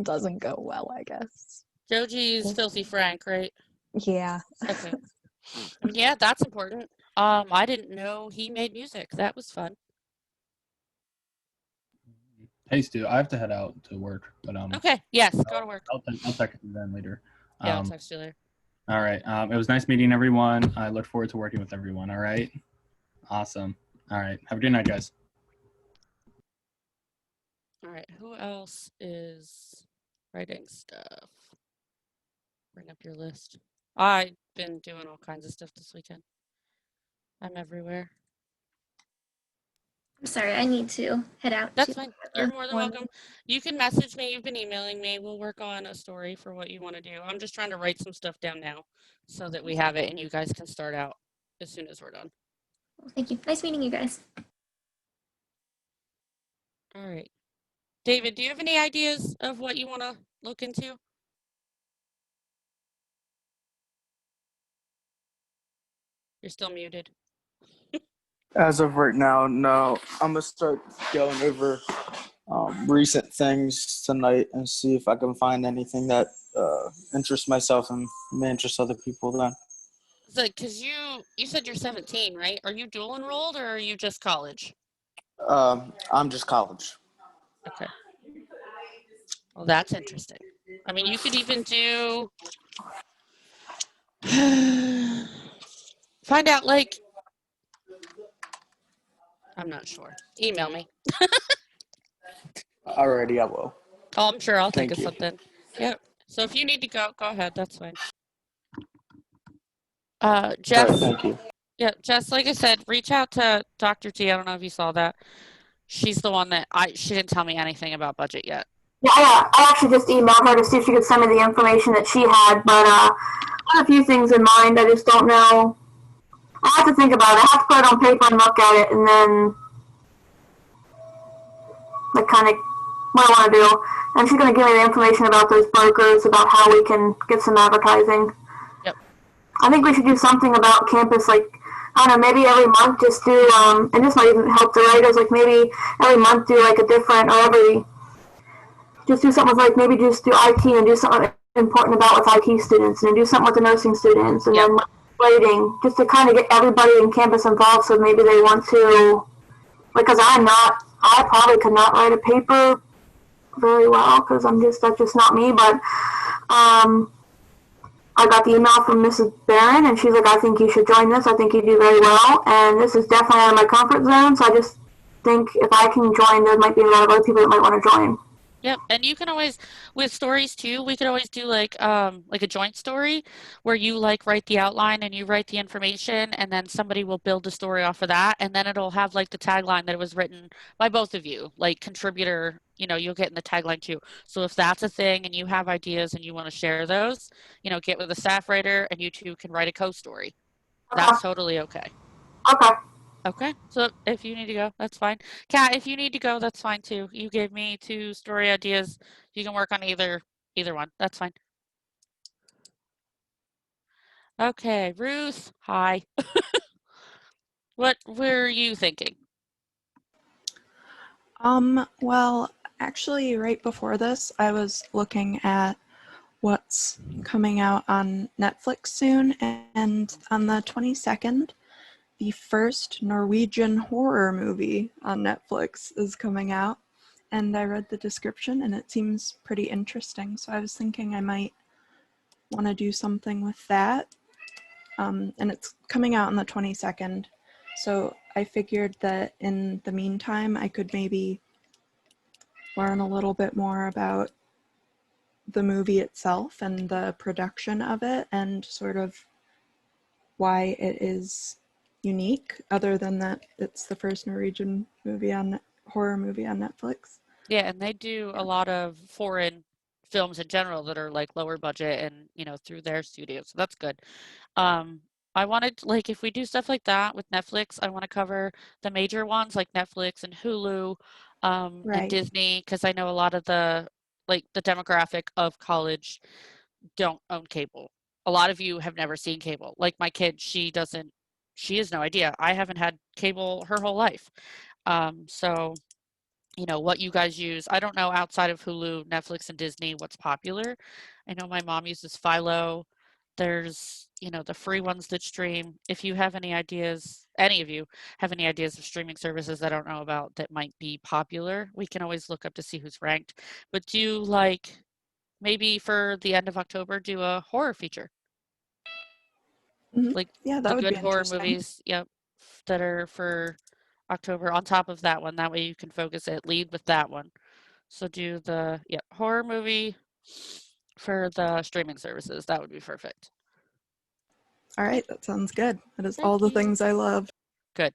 doesn't go well, I guess. Joji's Filthy Frank, right? Yeah. Okay. I mean, yeah, that's important. I didn't know he made music. That was fun. Hey, Stu, I have to head out to work, but Okay. Yes, go to work. I'll text you then later. Yeah, I'll text you later. All right. It was nice meeting everyone. I look forward to working with everyone. All right. Awesome. All right. Have a good night, guys. All right. Who else is writing stuff? Bring up your list. I've been doing all kinds of stuff this weekend. I'm everywhere. I'm sorry. I need to head out. That's fine. You're more than welcome. You can message me. You've been emailing me. We'll work on a story for what you want to do. I'm just trying to write some stuff down now so that we have it and you guys can start out as soon as we're done. Well, thank you. Nice meeting you guys. All right. David, do you have any ideas of what you want to look into? You're still muted. As of right now, no. I'm gonna start going over recent things tonight and see if I can find anything that interests myself and may interest other people. Then. So, because you said you're 17, right? Are you dual enrolled or are you just college? I'm just college. Okay. Well, that's interesting. I mean, you could even do find out like I'm not sure. Email me. Alrighty, I will. Oh, I'm sure I'll think Thank of you. something. Yep. So if you need to go, go ahead. That's fine. All right, Jess. thank you. Yeah, Jess, like I said, reach out to Dr. T. I don't know if you saw that. She's the one that she didn't tell me anything about budget yet. Yeah, I actually just emailed her to see if she could send me the information that she had, but I have a few things in mind. I just don't know. I have to think about it. I have to put it on paper and look at it, and then like kind of what I want to do. And she's going to give me the information about those brokers, about how we can get some advertising. Yep. I think we should do something about campus, like, I don't know, maybe every month just do, and this might even help the writers, like maybe every month do like a different, or just do something with like, maybe just do IT and do something important about with IT students, and then do something with the nursing students, and then rating, just to kind of get everybody in campus involved, so maybe they want to, because I probably could not write a paper very well, because that's just not me, but, I got the email from Mrs. Barron, and she's like, I think you should join this. I think you do very well. And this is definitely out of my comfort zone. So I just think if I can join, there might be a lot of other people that might want to join. Yep, and you can always, with stories too, we could always do like a joint story where you like write the outline and you write the information, and then somebody will build a story off of that, and then it'll have like the tagline that it was written by both of you, like contributor, you'll get in the tagline too. So if that's a thing and you have ideas and you want to share those, get with a staff writer and you two can write a co-story. That's totally okay. Okay. Okay, so if you need to go, that's fine. Kat, if you need to go, that's fine too. You gave me 2 story ideas. You can work on either one. That's fine. Okay, Ruth, hi. What were you thinking? Well, actually, right before this, I was looking at what's coming out on Netflix soon, and on the 22nd, the first Norwegian horror movie on Netflix is coming out, and I read the description and it seems pretty interesting, so I was thinking I might want to do something with that. And it's coming out on the 22nd, so I figured that in the meantime I could maybe learn a little bit more about the movie itself and the production of it, and sort of why it is unique, other than that it's the first Norwegian horror movie on Netflix. Yeah, and they do a lot of foreign films in general that are like lower budget and, through their studio. So that's good. I wanted, like, if we do stuff like that with Netflix, I want to cover the major ones like Netflix and Hulu, and Right. Disney, because I know a lot of the demographic of college don't own cable. A lot of you have never seen cable. Like my kid, she has no idea. I haven't had cable her whole life. So what you guys use. I don't know outside of Hulu, Netflix, and Disney what's popular. I know my mom uses Philo. There's, the free ones that stream. If you have any ideas, any of you have any ideas of streaming services I don't know about that might be popular, we can always look up to see who's ranked. But do like maybe for the end of October, do a horror feature. Mm-hmm. Like yeah, that the would good be horror interesting. movies, yep, that are for October on top of that one. That way you can focus it, lead with that one. So do the horror movie for the streaming services. That would be perfect. All right, that sounds good. That is Thank all the you. things I love. Good.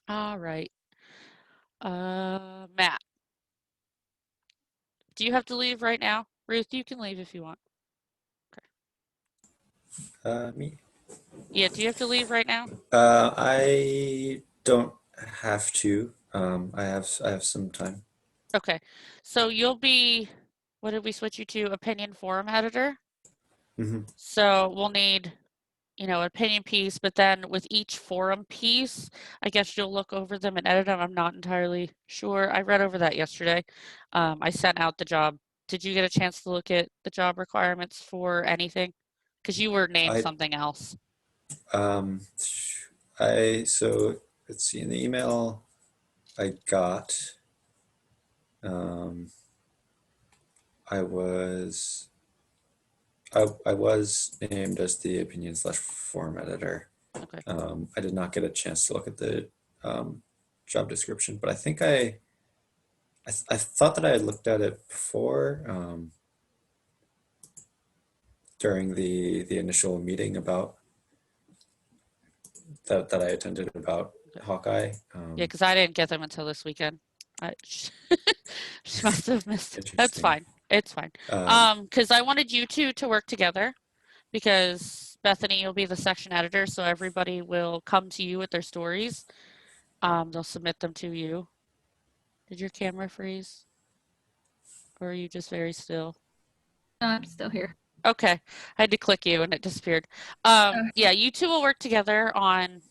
All right. Matt, do you have to leave right now? Ruth, you can leave if you want. Me? Yeah, do you have to leave right now? I don't have to. I have some time. Okay. So you'll be, what did we switch you to? Opinion forum editor? Mm-hmm. So we'll need, opinion piece, but then with each forum piece, I guess you'll look over them and edit them. I'm not entirely sure. I read over that yesterday. I sent out the job. Did you get a chance to look at the job requirements for anything? Because you were named something else. So let's see, in the email I got, I was named as the opinion/forum editor. Okay. I did not get a chance to look at the job description, but I think I I thought that I had looked at it before during the initial meeting about that I attended about Hawkeye. Yeah, because I didn't get them until this weekend. She must have missed. That's Interesting. fine. It's fine. Because I wanted you two to work together because Bethany, you'll be the section editor, so everybody will come to you with their stories. They'll submit them to you. Did your camera freeze? Or are you just very still? No, I'm still here. Okay, I had to click you and it disappeared. Yeah, you two will work together on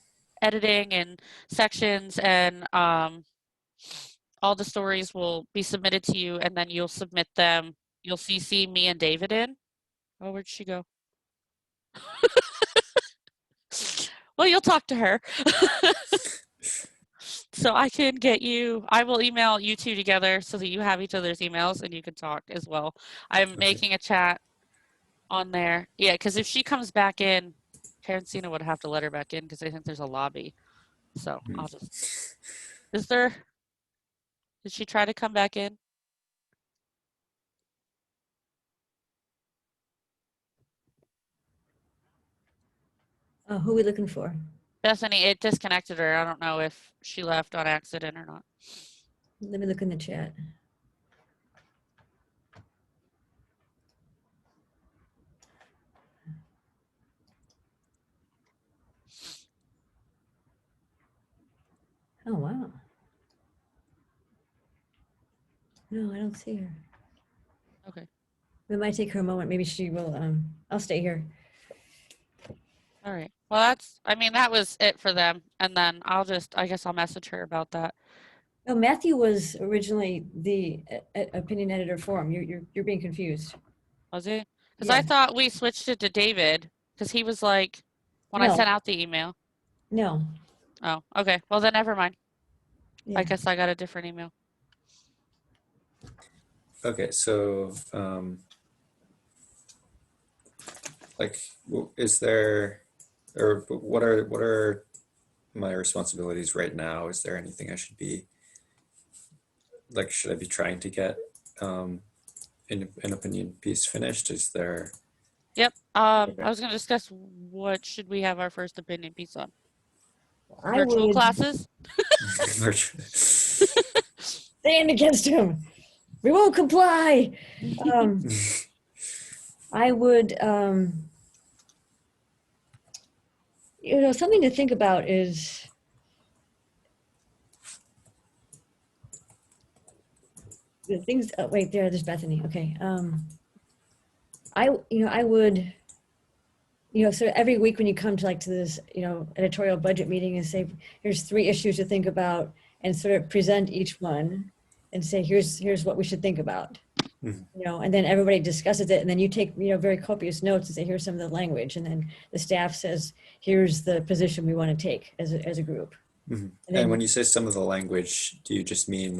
editing and sections, and all the stories will be submitted to you, and then you'll submit them. You'll CC me and David in. Oh, where'd she go? Well, you'll talk to her. So I can get you, I will email you two together so that you have each other's emails and you can talk as well. I'm making a chat on there. Yeah, because if she comes back in, Karencina would have to let her back in because I think there's a lobby. So I'll just, did she try to come back in? Who are we looking for? Bethany, it disconnected her. I don't know if she left on accident or not. Let me look in the chat. Oh, wow. No, I don't see her. Okay. It might take her a moment. Maybe she will, I'll stay here. All right. Well, that was it for them. And then I guess I'll message her about that. No, Matthew was originally the opinion editor for him. You're being confused. Was it? Because Yeah. I thought we switched it to David because he was like, when I No. sent out the email. No. Oh, okay. Well, then never mind. Yeah. I guess I got a different email. Okay, so is there, or what are my responsibilities right now? Is there anything I should be should I be trying to get an opinion piece finished? Is there? Yep. I was going to discuss what should we have our first opinion piece on? Virtual classes? Stand against him. We won't comply. I would, something to think about is the things. Oh, wait, there's Bethany. Okay. I would, so every week when you come to this, editorial budget meeting and say, here's 3 issues to think about, and sort of present each one and say, here's what we should think about. And then everybody discusses it, and then you take, very copious notes and say, here's some of the language. And then the staff says, here's the position we want to take as a group. Mm-hmm. And when you say some of the language, do you just mean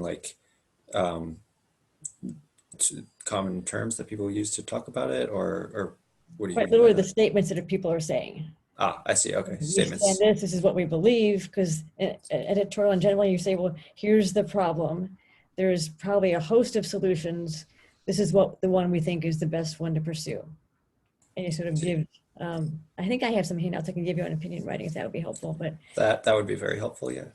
common terms that people use to talk about it, or what do you mean? Literally the statements that people are saying. I see. Okay. Statements. This is what we believe, because editorial in general, you say, well, here's the problem. There's probably a host of solutions. This is the one we think is the best one to pursue. And you sort of give, I think I have some handouts I can give you on opinion writing if that would be helpful, but. That would be very helpful, yeah.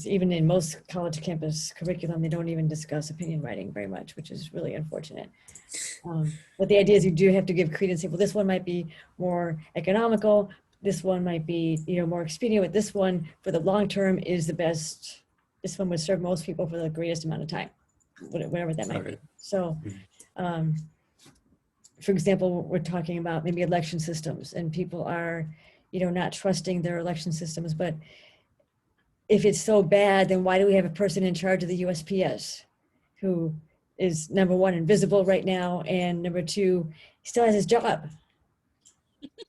Even in most college campus curriculum, they don't even discuss opinion writing very much, which is really unfortunate. But the idea is you do have to give credence. Say, well, this one might be more economical. This one might be, more expedient. But this one for the long term is the best. This one would serve most people for the greatest amount of time, whatever that might be. So, for example, we're talking about maybe election systems, and people are, not trusting their election systems. But if it's so bad, then why do we have a person in charge of the USPS who is, number 1, invisible right now, and number 2, still has his job?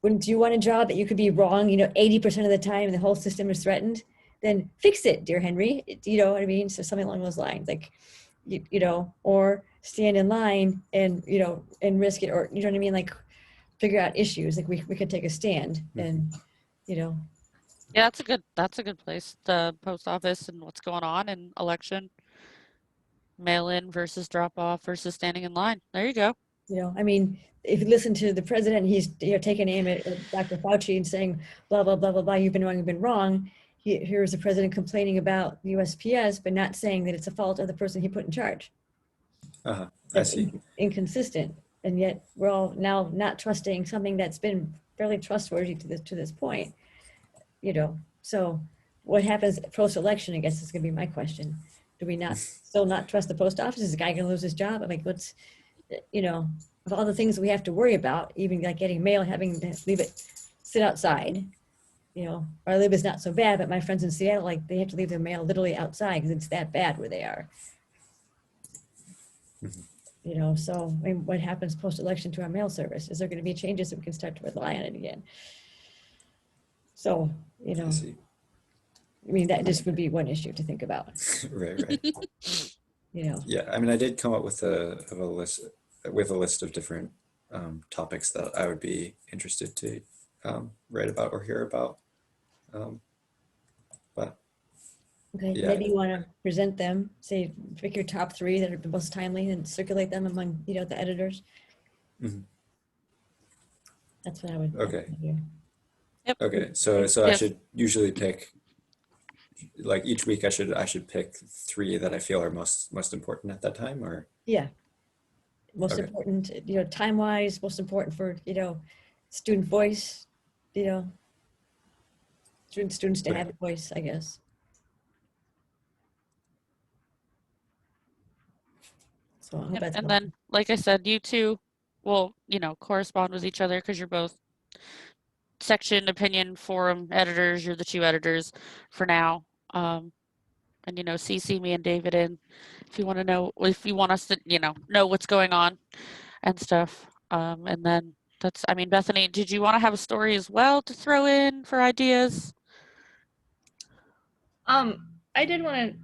Wouldn't you want a job that you could be wrong, 80% of the time and the whole system is threatened? Then fix it, dear Henry. You know what I mean? So something along those lines, or stand in line and, and risk it, or, you know what I mean? Figure out issues. We could take a stand and, Yeah, that's a good place. The post office and what's going on and election. mail in versus drop off versus standing in line. There you go. You know, I mean, if you listen to the president, he's, you know, taking aim at Dr. Fauci and saying, blah, blah, blah, blah, blah, you've been wrong. Here's the president complaining about the USPS, but not saying that it's a fault of the person he put in charge. I That's see. inconsistent. And yet we're all now not trusting something that's been fairly trustworthy to this point, you know. So what happens post-election, I guess, is gonna be my question. Do we still not trust the post office? Is the guy gonna lose his job? Like, what's, you know, of all the things we have to worry about, even like getting mail, having to leave it sit outside, you know. Where I live is not so bad, but my friends in Seattle, like, they have to leave their mail literally outside because it's that bad where they are. You know, so I mean, what happens post-election to our mail service? Is there going to be changes that we can start to rely on it again? So, you know, I mean, that just would be one issue to think about. Right. You know. Yeah, I mean, I did come up with a list of different topics that I would be interested to write about or hear about. But Okay, yeah. maybe you want to present them, say, pick your top 3 that are the most timely and circulate them among, you know, the editors. Mhm. That's what I would do. Yep. Okay, so I should usually pick, like, each week I should pick 3 that I feel are most important at that time, or Yeah. Most important, you know, time-wise, most important for, you know, student voice, you know, students to have a voice, I guess. So I hope that's And then, like I said, you two will, you know, correspond with each other because you're both section, opinion, forum editors. You're the 2 editors for now. And, you know, CC me and David in if you want to know, if you want us to, you know what's going on and stuff. And then that's, I mean, Bethany, did you want to have a story as well to throw in for ideas? I did want to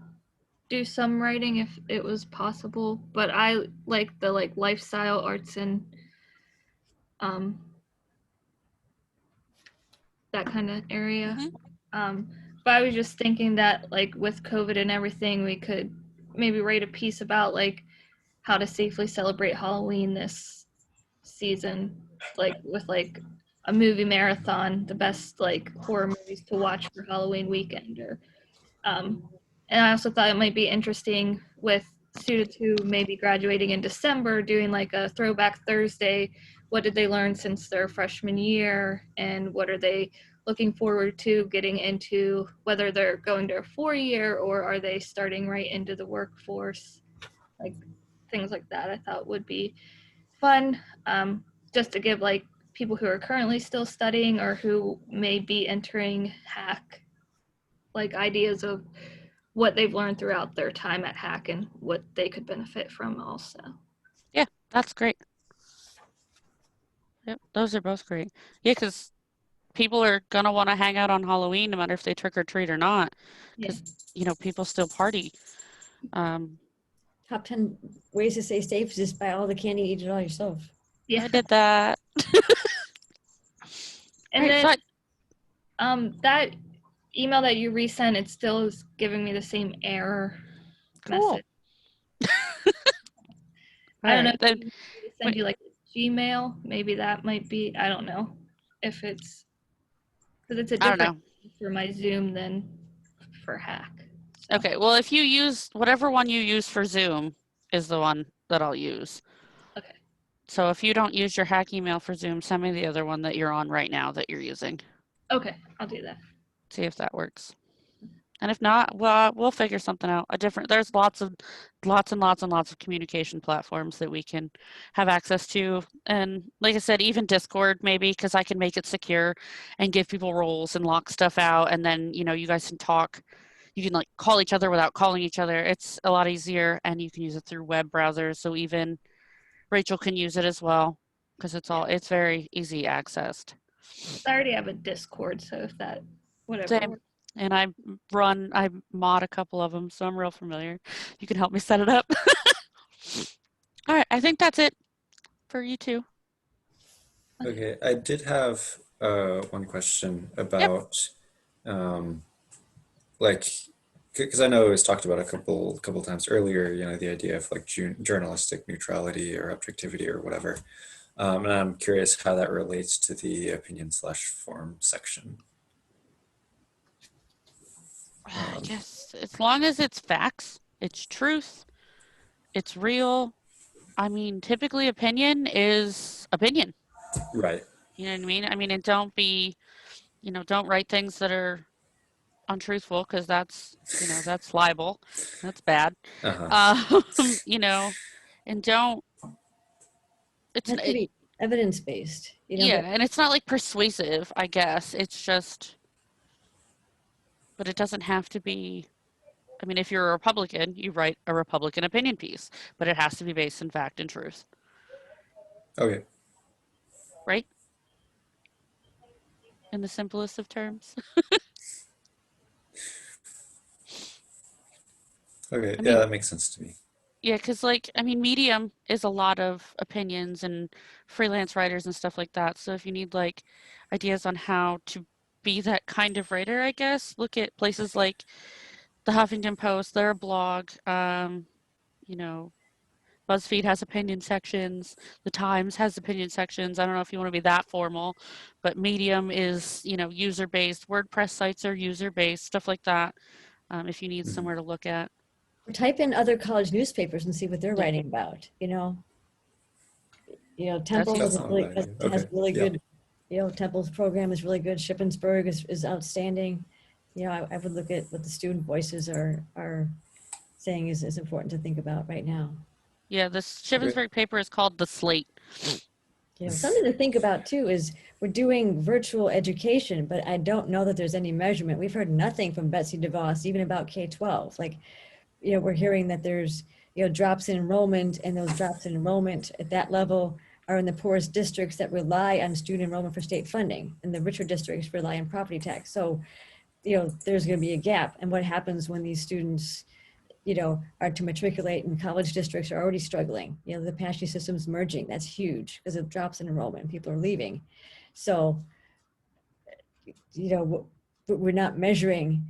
do some writing if it was possible, but I like the lifestyle arts and that kind of area. But I was just thinking that, like, with COVID and everything, we could maybe write a piece about like how to safely celebrate Halloween this season, like with like a movie marathon, the best like horror movies to watch for Halloween weekend, or and I also thought it might be interesting with students who may be graduating in December, doing like a throwback Thursday. What did they learn since their freshman year, and what are they looking forward to getting into, whether they're going to a 4-year or are they starting right into the workforce, like things like that. I thought would be fun, just to give like people who are currently still studying or who may be entering HAC like ideas of what they've learned throughout their time at HAC and what they could benefit from also. Yeah, that's great. Yep, those are both great. Yeah, because people are gonna want to hang out on Halloween no matter if they trick or treat or not, because you know, people still party. Top 10 ways to stay safe is just buy all the candy, eat it all yourself. Yeah, I did that. And then that email that you resent, it still is giving me the same error message. I don't know if you send you like a Gmail, maybe that might be, I don't know if it's, because it's a different for my Zoom than for HAC. So. Okay, well, if you use whatever one you use for Zoom is the one that I'll use. Okay. So if you don't use your HAC email for Zoom, send me the other one that you're on right now that you're using. Okay, I'll do that. See if that works. And if not, well, we'll figure something out. There's lots and lots of communication platforms that we can have access to. And like I said, even Discord maybe, because I can make it secure and give people roles and lock stuff out. And then, you know, you guys can talk. You can like call each other without calling each other. It's a lot easier, and you can use it through web browsers. So even Rachel can use it as well, because it's very easy accessed. I already have a Discord, so if that, whatever. Same. And I mod a couple of them, so I'm real familiar. You can help me set it up. All right, I think that's it for you two. Okay, I did have one question about like because I know it was talked about a couple times earlier, you know, the idea of like journalistic neutrality or objectivity or whatever. And I'm curious how that relates to the opinion/form section. I guess as long as it's facts, it's truth, it's real. I mean, typically opinion is opinion. Right. You know what I mean? I mean, and don't be, don't write things that are untruthful because that's libel. That's bad. Uh-huh. You know, and don't, It has to be evidence-based, yeah, but and it's not like persuasive, I guess. It's just, but it doesn't have to be. I mean, if you're a Republican, you write a Republican opinion piece, but it has to be based in fact and truth, Okay. right? In the simplest of terms. Okay. I Yeah, mean, that makes sense to me. yeah, because Medium is a lot of opinions and freelance writers and stuff like that. So if you need like ideas on how to be that kind of writer, I guess, look at places like the Huffington Post, they're a blog. You know, BuzzFeed has opinion sections. The Times has opinion sections. I don't know if you want to be that formal, but Medium is, user-based. WordPress sites are user-based, stuff like that. If you need somewhere to look at. or type in other college newspapers and see what they're Yeah. writing about. That's Temple That's is not a really, bad idea. has Okay. really Yeah. good, Temple's program is really good. Shippensburg is outstanding. I would look at what the student voices are saying is important to think about right now. Yeah, this Shippensburg paper is called The Slate. Something to think about too is we're doing virtual education, but I don't know that there's any measurement. We've heard nothing from Betsy DeVos, even about K-12. We're hearing that there's, drops in enrollment, and those drops in enrollment at that level are in the poorest districts that rely on student enrollment for state funding, and the richer districts rely on property tax. So, there's going to be a gap. And what happens when these students, are to matriculate in college districts are already struggling. The Apache system's merging. That's huge because of drops in enrollment. People are leaving. So, we're not measuring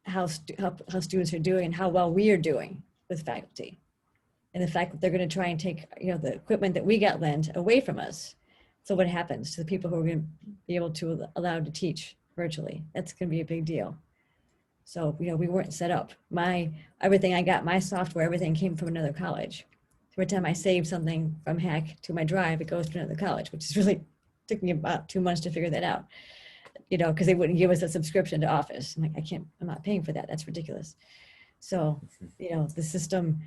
how students are doing and how well we are doing with faculty. And the fact that they're going to try and take, the equipment that we got lent away from us. So what happens to the people who are going to be able to allowed to teach virtually? That's going to be a big deal. So, we weren't set up. Everything I got, my software, everything came from another college. Every time I save something from Hack to my drive, it goes to another college, which is really, took me about 2 months to figure that out. Because they wouldn't give us a subscription to Office. I'm like, I'm not paying for that. That's ridiculous. So, the system,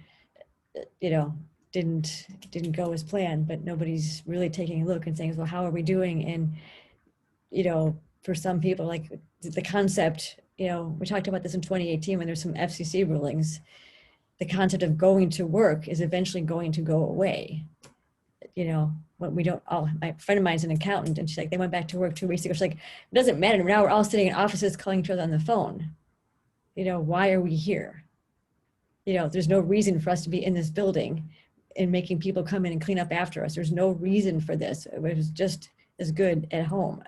didn't go as planned, but nobody's really taking a look and saying, well, how are we doing? And, for some people, like the concept, we talked about this in 2018 when there's some FCC rulings, the concept of going to work is eventually going to go away. When we don't all, my friend of mine's an accountant, and she's like, they went back to work 2 weeks ago. She's like, it doesn't matter. Now we're all sitting in offices calling each other on the phone. Why are we here? There's no reason for us to be in this building and making people come in and clean up after us. There's no reason for this. It was just as good at home.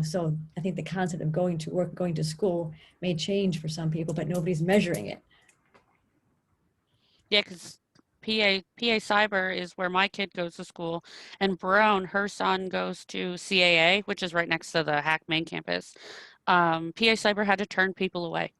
So I think the concept of going to work, going to school may change for some people, but nobody's measuring it. Yeah, because PA Cyber is where my kid goes to school, and Brown, her son, goes to CAA, which is right next to the Hack main campus. PA Cyber had to turn people away.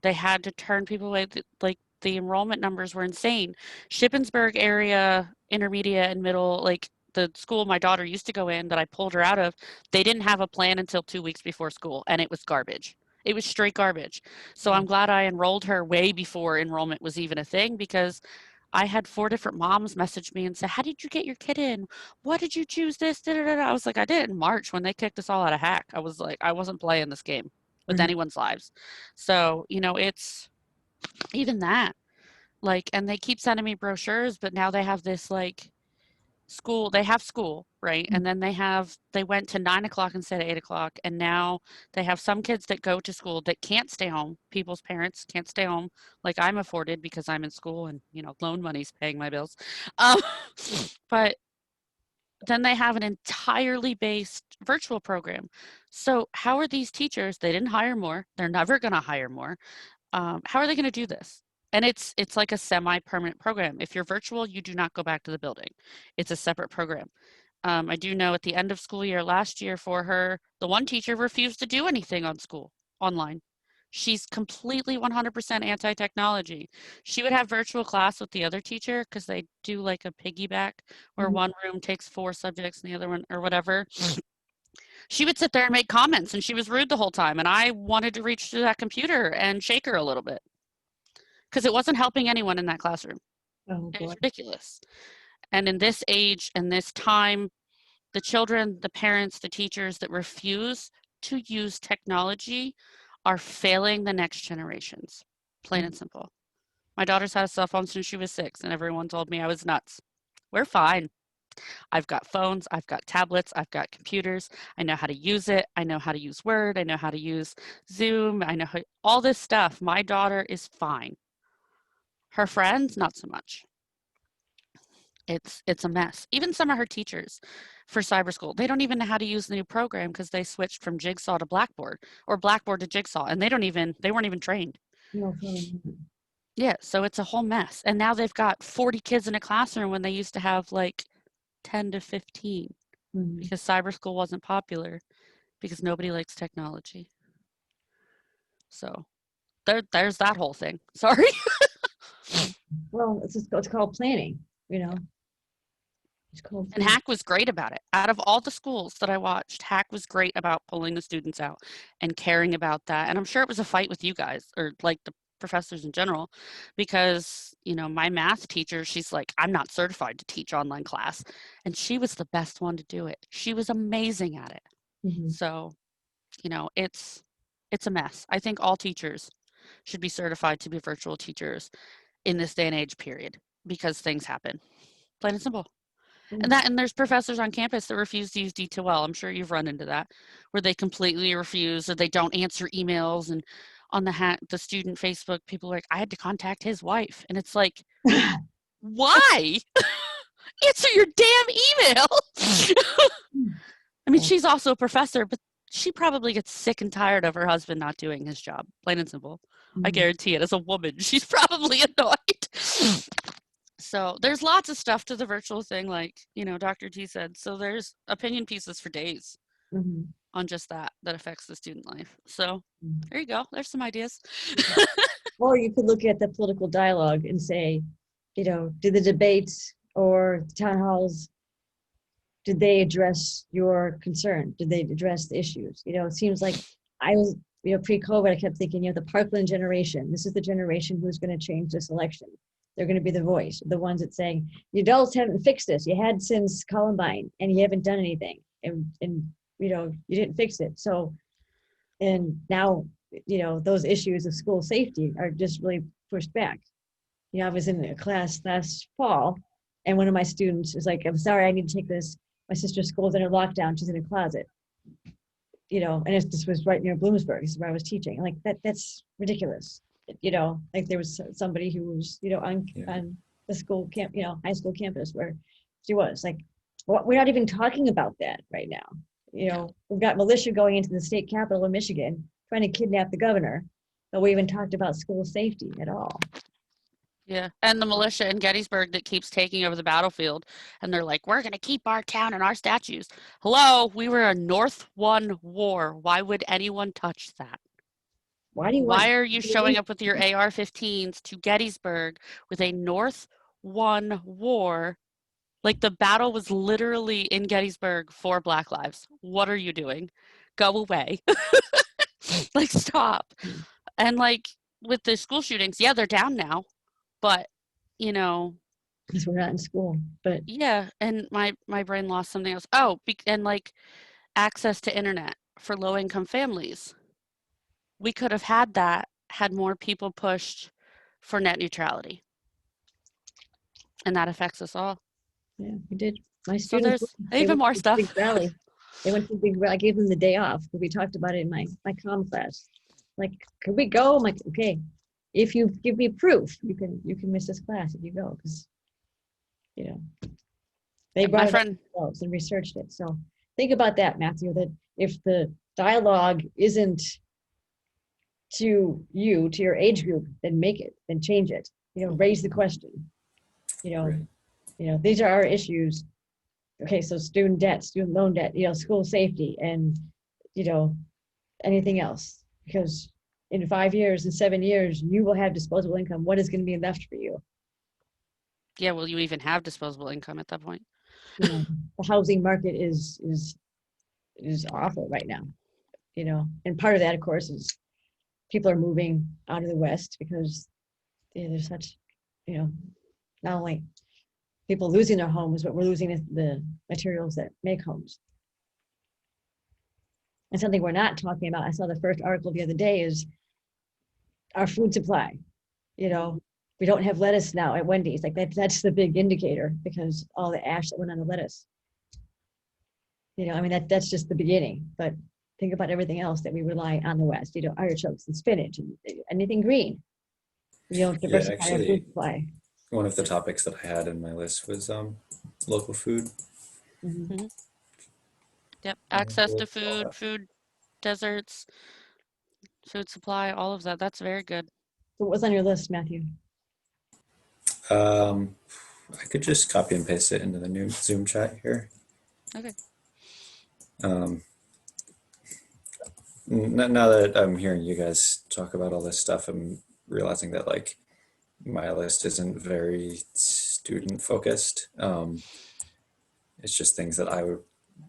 They had to turn people away. Like the enrollment numbers were insane. Shippensburg area, intermediate and middle, like the school my daughter used to go in that I pulled her out of, they didn't have a plan until 2 weeks before school, and it was garbage. It was straight garbage. So I'm glad I enrolled her way before enrollment was even a thing, because I had 4 different moms message me and say, how did you get your kid in? What did you choose this? Da-da-da-da. I was like, I did it in March when they kicked us all out of Hack. I was like, I wasn't playing this game with anyone's lives. So, it's even that, and they keep sending me brochures, but now they have this school, right? And then they went to 9 o'clock instead of 8 o'clock. And now they have some kids that go to school that can't stay home. People's parents can't stay home like I'm afforded because I'm in school and, loan money's paying my bills. But then they have an entirely based virtual program. So how are these teachers, they didn't hire more, they're never going to hire more. How are they going to do this? And it's like a semi-permanent program. If you're virtual, you do not go back to the building. It's a separate program. I do know at the end of school year last year for her, the one teacher refused to do anything on school online. She's completely 100% anti-technology. She would have virtual class with the other teacher because they do like a piggyback where one room takes 4 subjects and the other one or whatever. She would sit there and make comments and she was rude the whole time. And I wanted to reach to that computer and shake her a little bit because it wasn't helping anyone in that classroom. Oh, It boy. was ridiculous. And in this age and this time, the children, the parents, the teachers that refuse to use technology are failing the next generations, plain and simple. My daughter's had a cell phone since she was 6, and everyone told me I was nuts. We're fine. I've got phones, I've got tablets, I've got computers. I know how to use it. I know how to use Word. I know how to use Zoom. I know all this stuff. My daughter is fine. Her friends, not so much. It's a mess. Even some of her teachers for cyber school, they don't even know how to use the new program because they switched from Jigsaw to Blackboard or Blackboard to Jigsaw, and they weren't even trained. No, Yeah, so it's a whole mess. And now they've got 40 kids in a classroom when they used to have like 10 to 15 because cyber school wasn't popular because nobody likes technology. So there's that whole thing. Sorry. Well, it's called planning, you know. It's called And planning. Hack was great about it. Out of all the schools that I watched, Hack was great about pulling the students out and caring about that. And I'm sure it was a fight with you guys or like the professors in general, because, you know, my math teacher, she's like, I'm not certified to teach online class. And she was the best one to do it. She was amazing at it. So, you know, it's a mess. I think all teachers should be certified to be virtual teachers in this day and age, period, because things happen. Plain and simple. And there's professors on campus that refuse to use D2L. I'm sure you've run into that, where they completely refuse or they don't answer emails. And on the student Facebook, people are like, I had to contact his wife. And it's like, why? Answer your damn email. I mean, she's also a professor, but she probably gets sick and tired of her husband not doing his job, plain and simple. I guarantee it. As a woman, she's probably annoyed. So there's lots of stuff to the virtual thing, like, you know, Dr. T said. So there's opinion pieces for days on just that affects the student life. So there you go. There's some ideas. Or you could look at the political dialogue and say, you know, did the debates or the town halls, did they address your concern? Did they address the issues? You know, it seems like I was, you know, pre-COVID, I kept thinking, you know, the Parkland generation, this is the generation who's going to change this election. They're going to be the voice, the ones that saying, the adults haven't fixed this. You had since Columbine and you haven't done anything. And you know, you didn't fix it. So, and now, you know, those issues of school safety are just really pushed back. You know, I was in a class last fall and one of my students was like, I'm sorry, I need to take this. My sister's school's in a lockdown. She's in a closet. You know, and this was right near Bloomsburg. This is where I was teaching. Like that's ridiculous. You know, like there was somebody who was, you know, on the school camp, you know, high school campus where she was like, well, we're not even talking about that right now. You know, we've got militia going into the state capitol in Michigan, trying to kidnap the governor, but we haven't talked about school safety at all. Yeah, and the militia in Gettysburg that keeps taking over the battlefield, and they're like, we're going to keep our town and our statues. Hello, we were a North One war. Why would anyone touch that? Why are you showing up with your AR-15s to Gettysburg with a North One war? Like the battle was literally in Gettysburg for Black lives. What are you doing? Go away. Like, stop. And like with the school shootings, yeah, they're down now. But, you know, because we're not in school, but yeah, and my brain lost something else. Oh, and like access to internet for low-income families. We could have had that had more people pushed for net neutrality, and that affects us all. Yeah, we did. My So students, there's even more stuff. Big rally. They went to the big rally. I gave them the day off because we talked about it in my comm class. Like, could we go? I'm like, okay. If you give me proof, you can miss this class if you go, because, you know, They My brought it up friend, themselves and researched it. So think about that, Matthew, that if the dialogue isn't to you, to your age group, then make it, then change it, raise the question, Right. these are our issues. Okay, so student debt, student loan debt, school safety, and, anything else. Because in 5 years and 7 years, you will have disposable income. What is going to be left for you? yeah, will you even have disposable income at that point? The housing market is awful right now, and part of that, of course, is people are moving out of the West because there's such, not only people losing their homes, but we're losing the materials that make homes. And something we're not talking about, I saw the first article the other day, is our food supply. We don't have lettuce now at Wendy's. Like that's the big indicator, because all the ash that went on the lettuce. That's just the beginning. But think about everything else that we rely on the West, artichokes and spinach and anything green. Diversify our food supply. One of the topics that I had in my list was local food. Mhm. Yep, access to food, food deserts, food supply, all of that. That's very good. So what was on your list, Matthew? I could just copy and paste it into the new Zoom chat here. Okay. Now that I'm hearing you guys talk about all this stuff, I'm realizing that like my list isn't very student focused. It's just things that I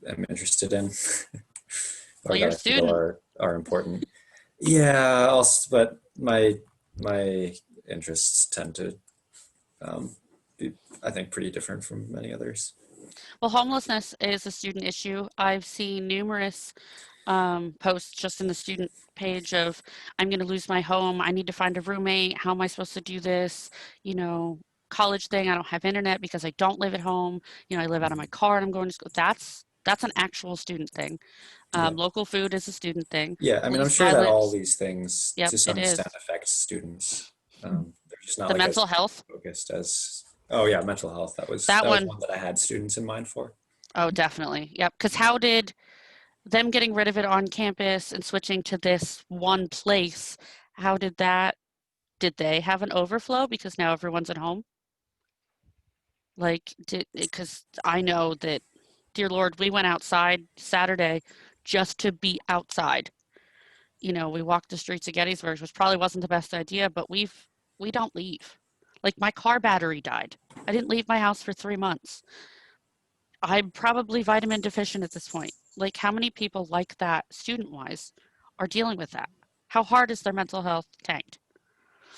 am interested in or Well, you're that a I feel student. are important. Yeah, also, but my interests tend to be, I think, pretty different from many others. Well, homelessness is a student issue. I've seen numerous posts just in the student page of, I'm going to lose my home. I need to find a roommate. How am I supposed to do this? College thing. I don't have internet because I don't live at home. I live out of my car and I'm going to school. That's an actual student thing. Yeah. Local food is a student thing. Yeah, I mean, I'm Police sure that all violence. these things Yep, to some it is. extent affect students. They're just not The like mental as health. focused as, oh yeah, mental health. That was That was one. one that I had students in mind for. Oh, definitely. Yep. Because how did them getting rid of it on campus and switching to this one place, did they have an overflow because now everyone's at home? Because I know that, dear Lord, we went outside Saturday just to be outside. We walked the streets of Gettysburg, which probably wasn't the best idea, but we don't leave. Like my car battery died. I didn't leave my house for 3 months. I'm probably vitamin deficient at this point. Like how many people like that student-wise are dealing with that? How hard is their mental health tanked?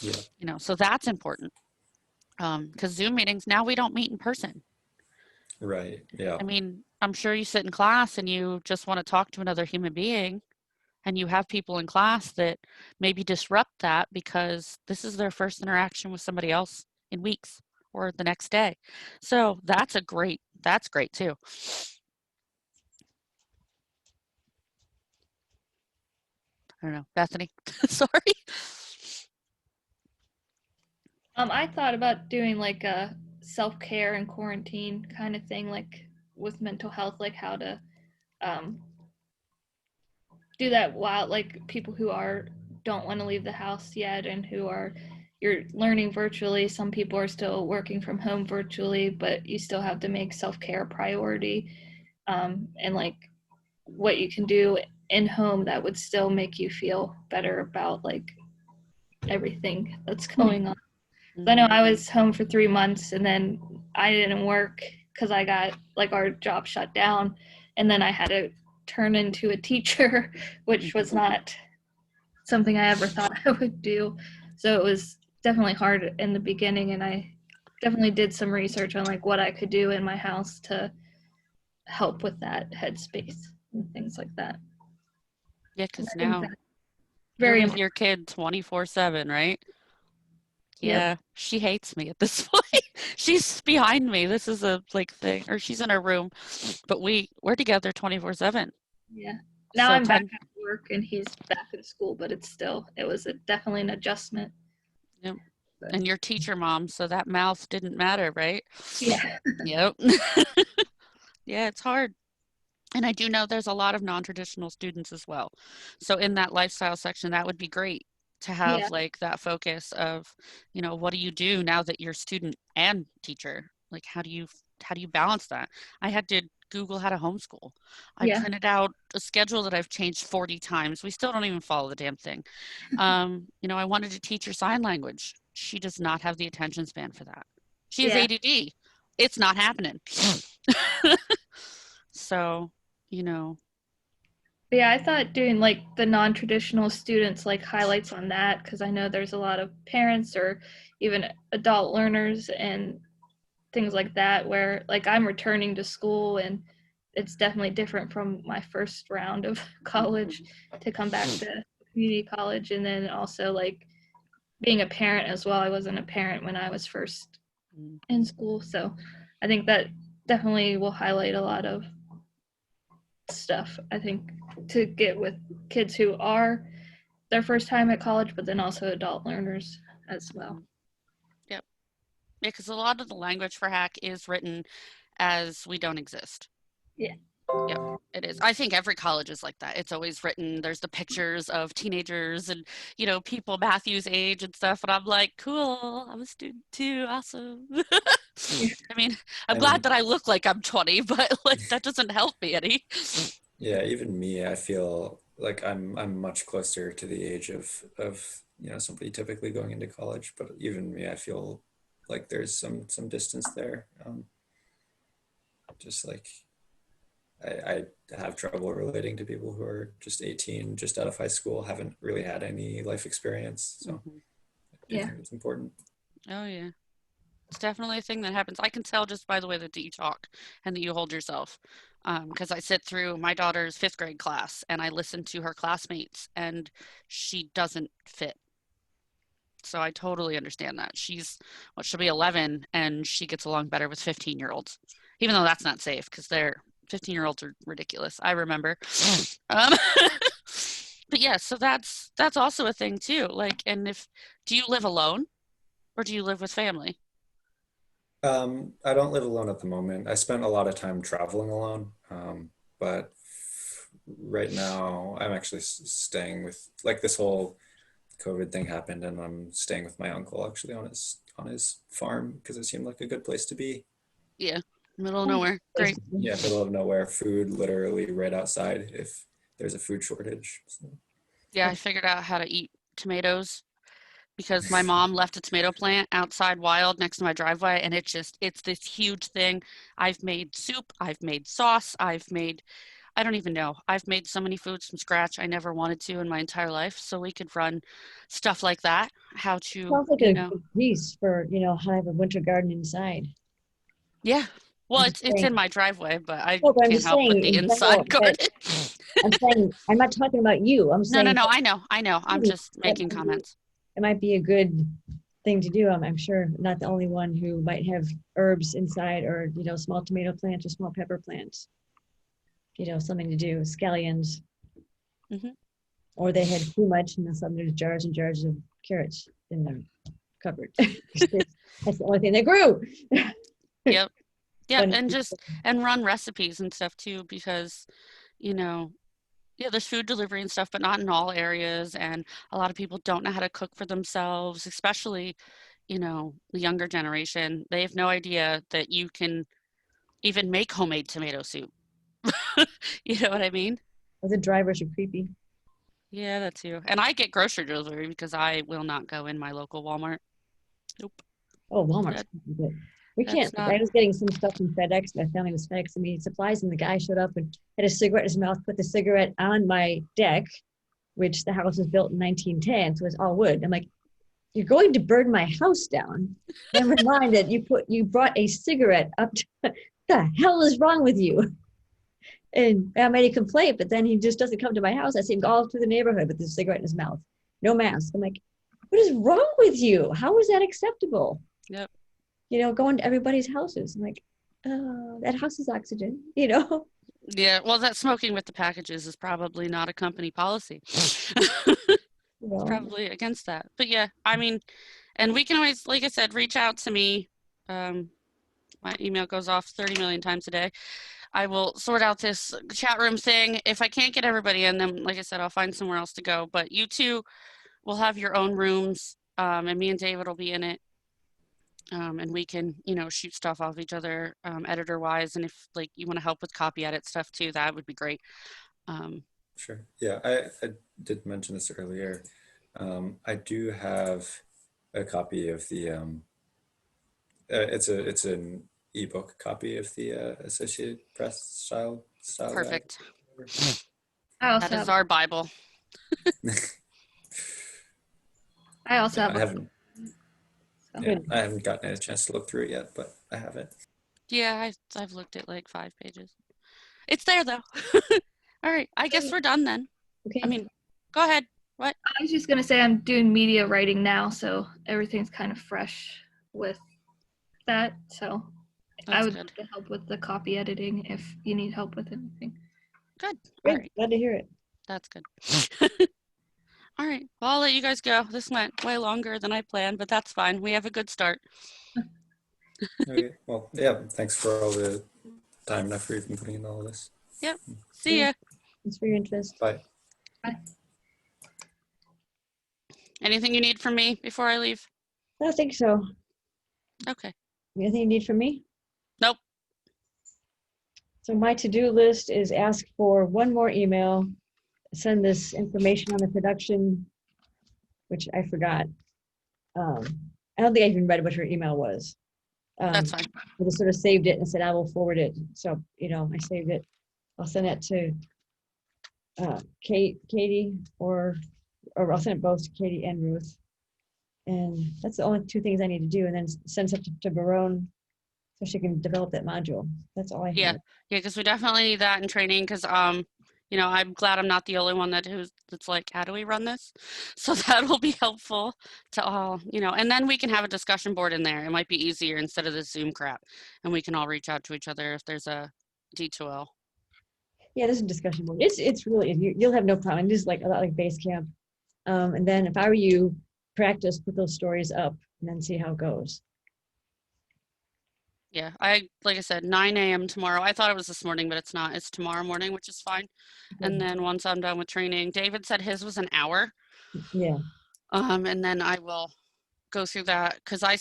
Yeah. So that's important. Because Zoom meetings, now we don't meet in person. Right. Yeah. I mean, I'm sure you sit in class and you just want to talk to another human being, and you have people in class that maybe disrupt that because this is their first interaction with somebody else in weeks or the next day. So that's great too. I don't know, Bethany. Sorry. I thought about doing like a self-care and quarantine kind of thing, like with mental health, like how to do that while like people who don't want to leave the house yet and you're learning virtually. Some people are still working from home virtually, but you still have to make self-care a priority, and like what you can do in home that would still make you feel better about like everything that's going on. I know I was home for 3 months and then I didn't work because I got like our job shut down, and then I had to turn into a teacher, which was not something I ever thought I would do. So it was definitely hard in the beginning, and I definitely did some research on like what I could do in my house to help with that headspace and things like that. Yeah, because now very you're with your kid 24/7, right? Yeah, Yep. she hates me at this point. She's behind me. This is a thing, or she's in her room, but we're together 24/7. Yeah. Now So I'm back at work and he's back in school, but it was definitely an adjustment. Yep. And your teacher, mom, so that mouth didn't matter, right? Yeah. Yep. Yeah, it's hard. And I do know there's a lot of non-traditional students as well. So in that lifestyle section, that would be great to Yeah. have like that focus of, what do you do now that you're student and teacher? Like how do you balance that? I had to Google how to homeschool. I Yeah. printed out a schedule that I've changed 40 times. We still don't even follow the damn thing. I wanted to teach her sign language. She does not have the attention span for that. She has Yeah. ADD. It's not happening. So, you know, But yeah, I thought doing like the non-traditional students like highlights on that, because I know there's a lot of parents or even adult learners and things like that where like I'm returning to school and it's definitely different from my first round of college to come back to community college, and then also like being a parent as well. I wasn't a parent when I was first in school, so I think that definitely will highlight a lot of stuff, I think, to get with kids who are their first time at college, but then also adult learners as well. yep. Yeah, because a lot of the language for hack is written as we don't exist. Yeah. Yep, it is. I think every college is like that. It's always written, there's the pictures of teenagers and, people Matthew's age and stuff. And I'm like, cool, I'm a student too. Awesome. I mean, I'm glad And that I look like I'm 20, but like that doesn't help me any. yeah, even me, I feel like I'm much closer to the age of somebody typically going into college, but even me, I feel like there's some distance there. Just like I have trouble relating to people who are just 18, just out of high school, haven't really had any life experience. So I do Yeah. think it's important. Oh, yeah. It's definitely a thing that happens. I can tell just by the way that you talk and that you hold yourself. Because I sit through my daughter's 5th grade class and I listen to her classmates and she doesn't fit. So I totally understand that. She'll be 11 and she gets along better with 15-year-olds, even though that's not safe because 15-year-olds are ridiculous. I remember. Um, but yeah, so that's also a thing too. Like, and do you live alone or do you live with family? I don't live alone at the moment. I spent a lot of time traveling alone, but right now I'm actually staying with, like, this whole COVID thing happened, and I'm staying with my uncle actually on his farm because it seemed like a good place to be. Yeah, middle of nowhere. Great. Yeah, middle of nowhere, food literally right outside if there's a food shortage. So. Yeah, I figured out how to eat tomatoes because my mom left a tomato plant outside wild next to my driveway, and it's this huge thing. I've made soup, I've made sauce, I don't even know. I've made so many foods from scratch I never wanted to in my entire life. So we could run stuff like that. How to, Sounds like a good piece for, how to have a winter garden inside. Yeah. Well, I'm it's saying- in my driveway, but I No, but I'm can't just help with saying the in inside general, garden. I'm saying, I'm not talking about you. I'm No, saying. I know. I'm just making that comments. It might be a good thing to do. I'm sure not the only one who might have herbs inside or, small tomato plants or small pepper plants. Something to do, scallions. Mhm. Or they had too much and then suddenly there's jars and jars of carrots in their cupboard. That's the only thing they grew. Yep. Yep. When- And run recipes and stuff too, because, yeah, there's food delivery and stuff, but not in all areas. And a lot of people don't know how to cook for themselves, especially, the younger generation. They have no idea that you can even make homemade tomato soup. You know what I mean? The drivers are creepy. Yeah, that too. And I get grocery delivery because I will not go in my local Walmart. Nope. Oh, Walmart's creepy, but we can't. I was getting some stuff from FedEx. My family was FedExing me supplies, and the guy showed up and had a cigarette in his mouth, put the cigarette on my deck, which the house was built in 1910, so it's all wood. I'm like, you're going to burn my house down. Never mind that you brought a cigarette up to, what the hell is wrong with you? And I made a complaint, but then he just doesn't come to my house. I see him all through the neighborhood with this cigarette in his mouth, no mask. I'm like, what is wrong with you? How is that acceptable? Yep. Going to everybody's houses. I'm like, that house is oxygen, Yeah, well, that smoking with the packages is probably not a company policy. It's probably against that. But yeah, I mean, And we can always, like I said, reach out to me. My email goes off 30 million times a day. I will sort out this chat room thing. If I can't get everybody in, then like I said, I'll find somewhere else to go. But you two will have your own rooms, and me and David will be in it. And we can, shoot stuff off each other, editor-wise. And if like you want to help with copy edit stuff too, that would be great. Sure. Yeah, I did mention this earlier. I do have a copy of the it's an ebook copy of the Associated Press style guide. Perfect. I also That is have. our Bible. I also have. I haven't. Yeah, Good. I haven't gotten a chance to look through it yet, but I have it. Yeah, I've looked at like 5 pages. It's there though. All right, I guess we're done then. Okay. I mean, go ahead. What? I was just gonna say I'm doing media writing now, so everything's kind of fresh with that. So I That's would good. like to help with the copy editing if you need help with anything. Good. All Great. right, Glad to hear it. that's good. All right, well, I'll let you guys go. This went way longer than I planned, but that's fine. We have a good start. Okay. Well, yeah. Thanks for all the time and effort you've been putting in all of this. Yep. See ya. Thanks for your interest. Bye. Anything you need from me before I leave? I don't think so. Okay. Anything you need from me? Nope. So my to-do list is ask for one more email, send this information on the production, which I forgot. I don't think I even read what her email was. That's fine. I just sort of saved it and said I will forward it. So, I saved it. I'll send it to Katie, or I'll send it both to Katie and Ruth. And that's the only 2 things I need to do. And then send stuff to Barone so she can develop that module. That's all I Yeah. have. Yeah, because we definitely need that in training because I'm glad I'm not the only one that's like, how do we run this? So that will be helpful to all, and then we can have a discussion board in there. It might be easier instead of this Zoom crap. And we can all reach out to each other if there's a D2L. Yeah, there's a discussion board. It's really, you'll have no problem. Just like a lot like Basecamp. And then if I were you, practice, put those stories up and then see how it goes. Yeah, like I said, 9 a.m. tomorrow. I thought it was this morning, but it's not. It's tomorrow morning, which is fine. And then once I'm done with training, David said his was an hour. Yeah. And then I will go through that because I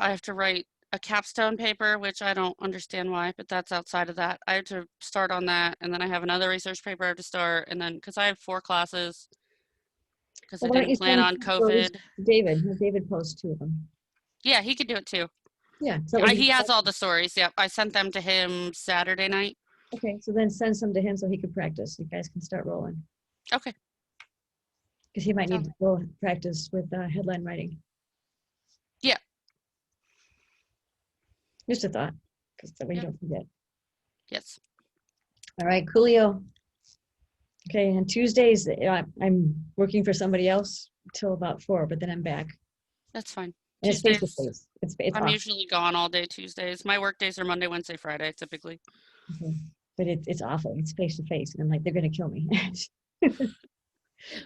have to write a capstone paper, which I don't understand why, but that's outside of that. I have to start on that. And then I have another research paper I have to start. And then because I have 4 classes, because I Why don't you didn't plan send on those COVID. to David? Have David post 2 of them. Yeah, he could do it too. Yeah. So He has all the stories. Yep. I sent them to him Saturday night. Okay, so then send some to him so he can practice. You guys can start rolling. Okay. Because he might need to go practice with headline writing. Yeah. Just a thought, because that way you Yep. don't forget. Yes. All right, coolio. Okay, and Tuesdays, I'm working for somebody else till about 4, but then I'm back. That's fine. And it's face to Tuesdays, face. It's I'm off. usually gone all day Tuesdays. My work days are Monday, Wednesday, Friday, typically. Okay. But it's awful. It's face to face, and I'm like, they're gonna kill me.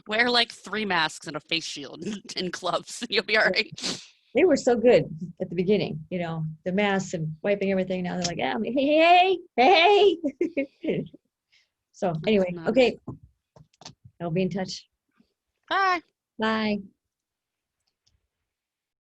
Wear like 3 masks and a face shield and gloves, and you'll be all right. They were so good at the beginning, the masks and wiping everything. Now they're like, yeah, hey. So anyway, nuts. okay. I'll be in touch. Bye. Bye.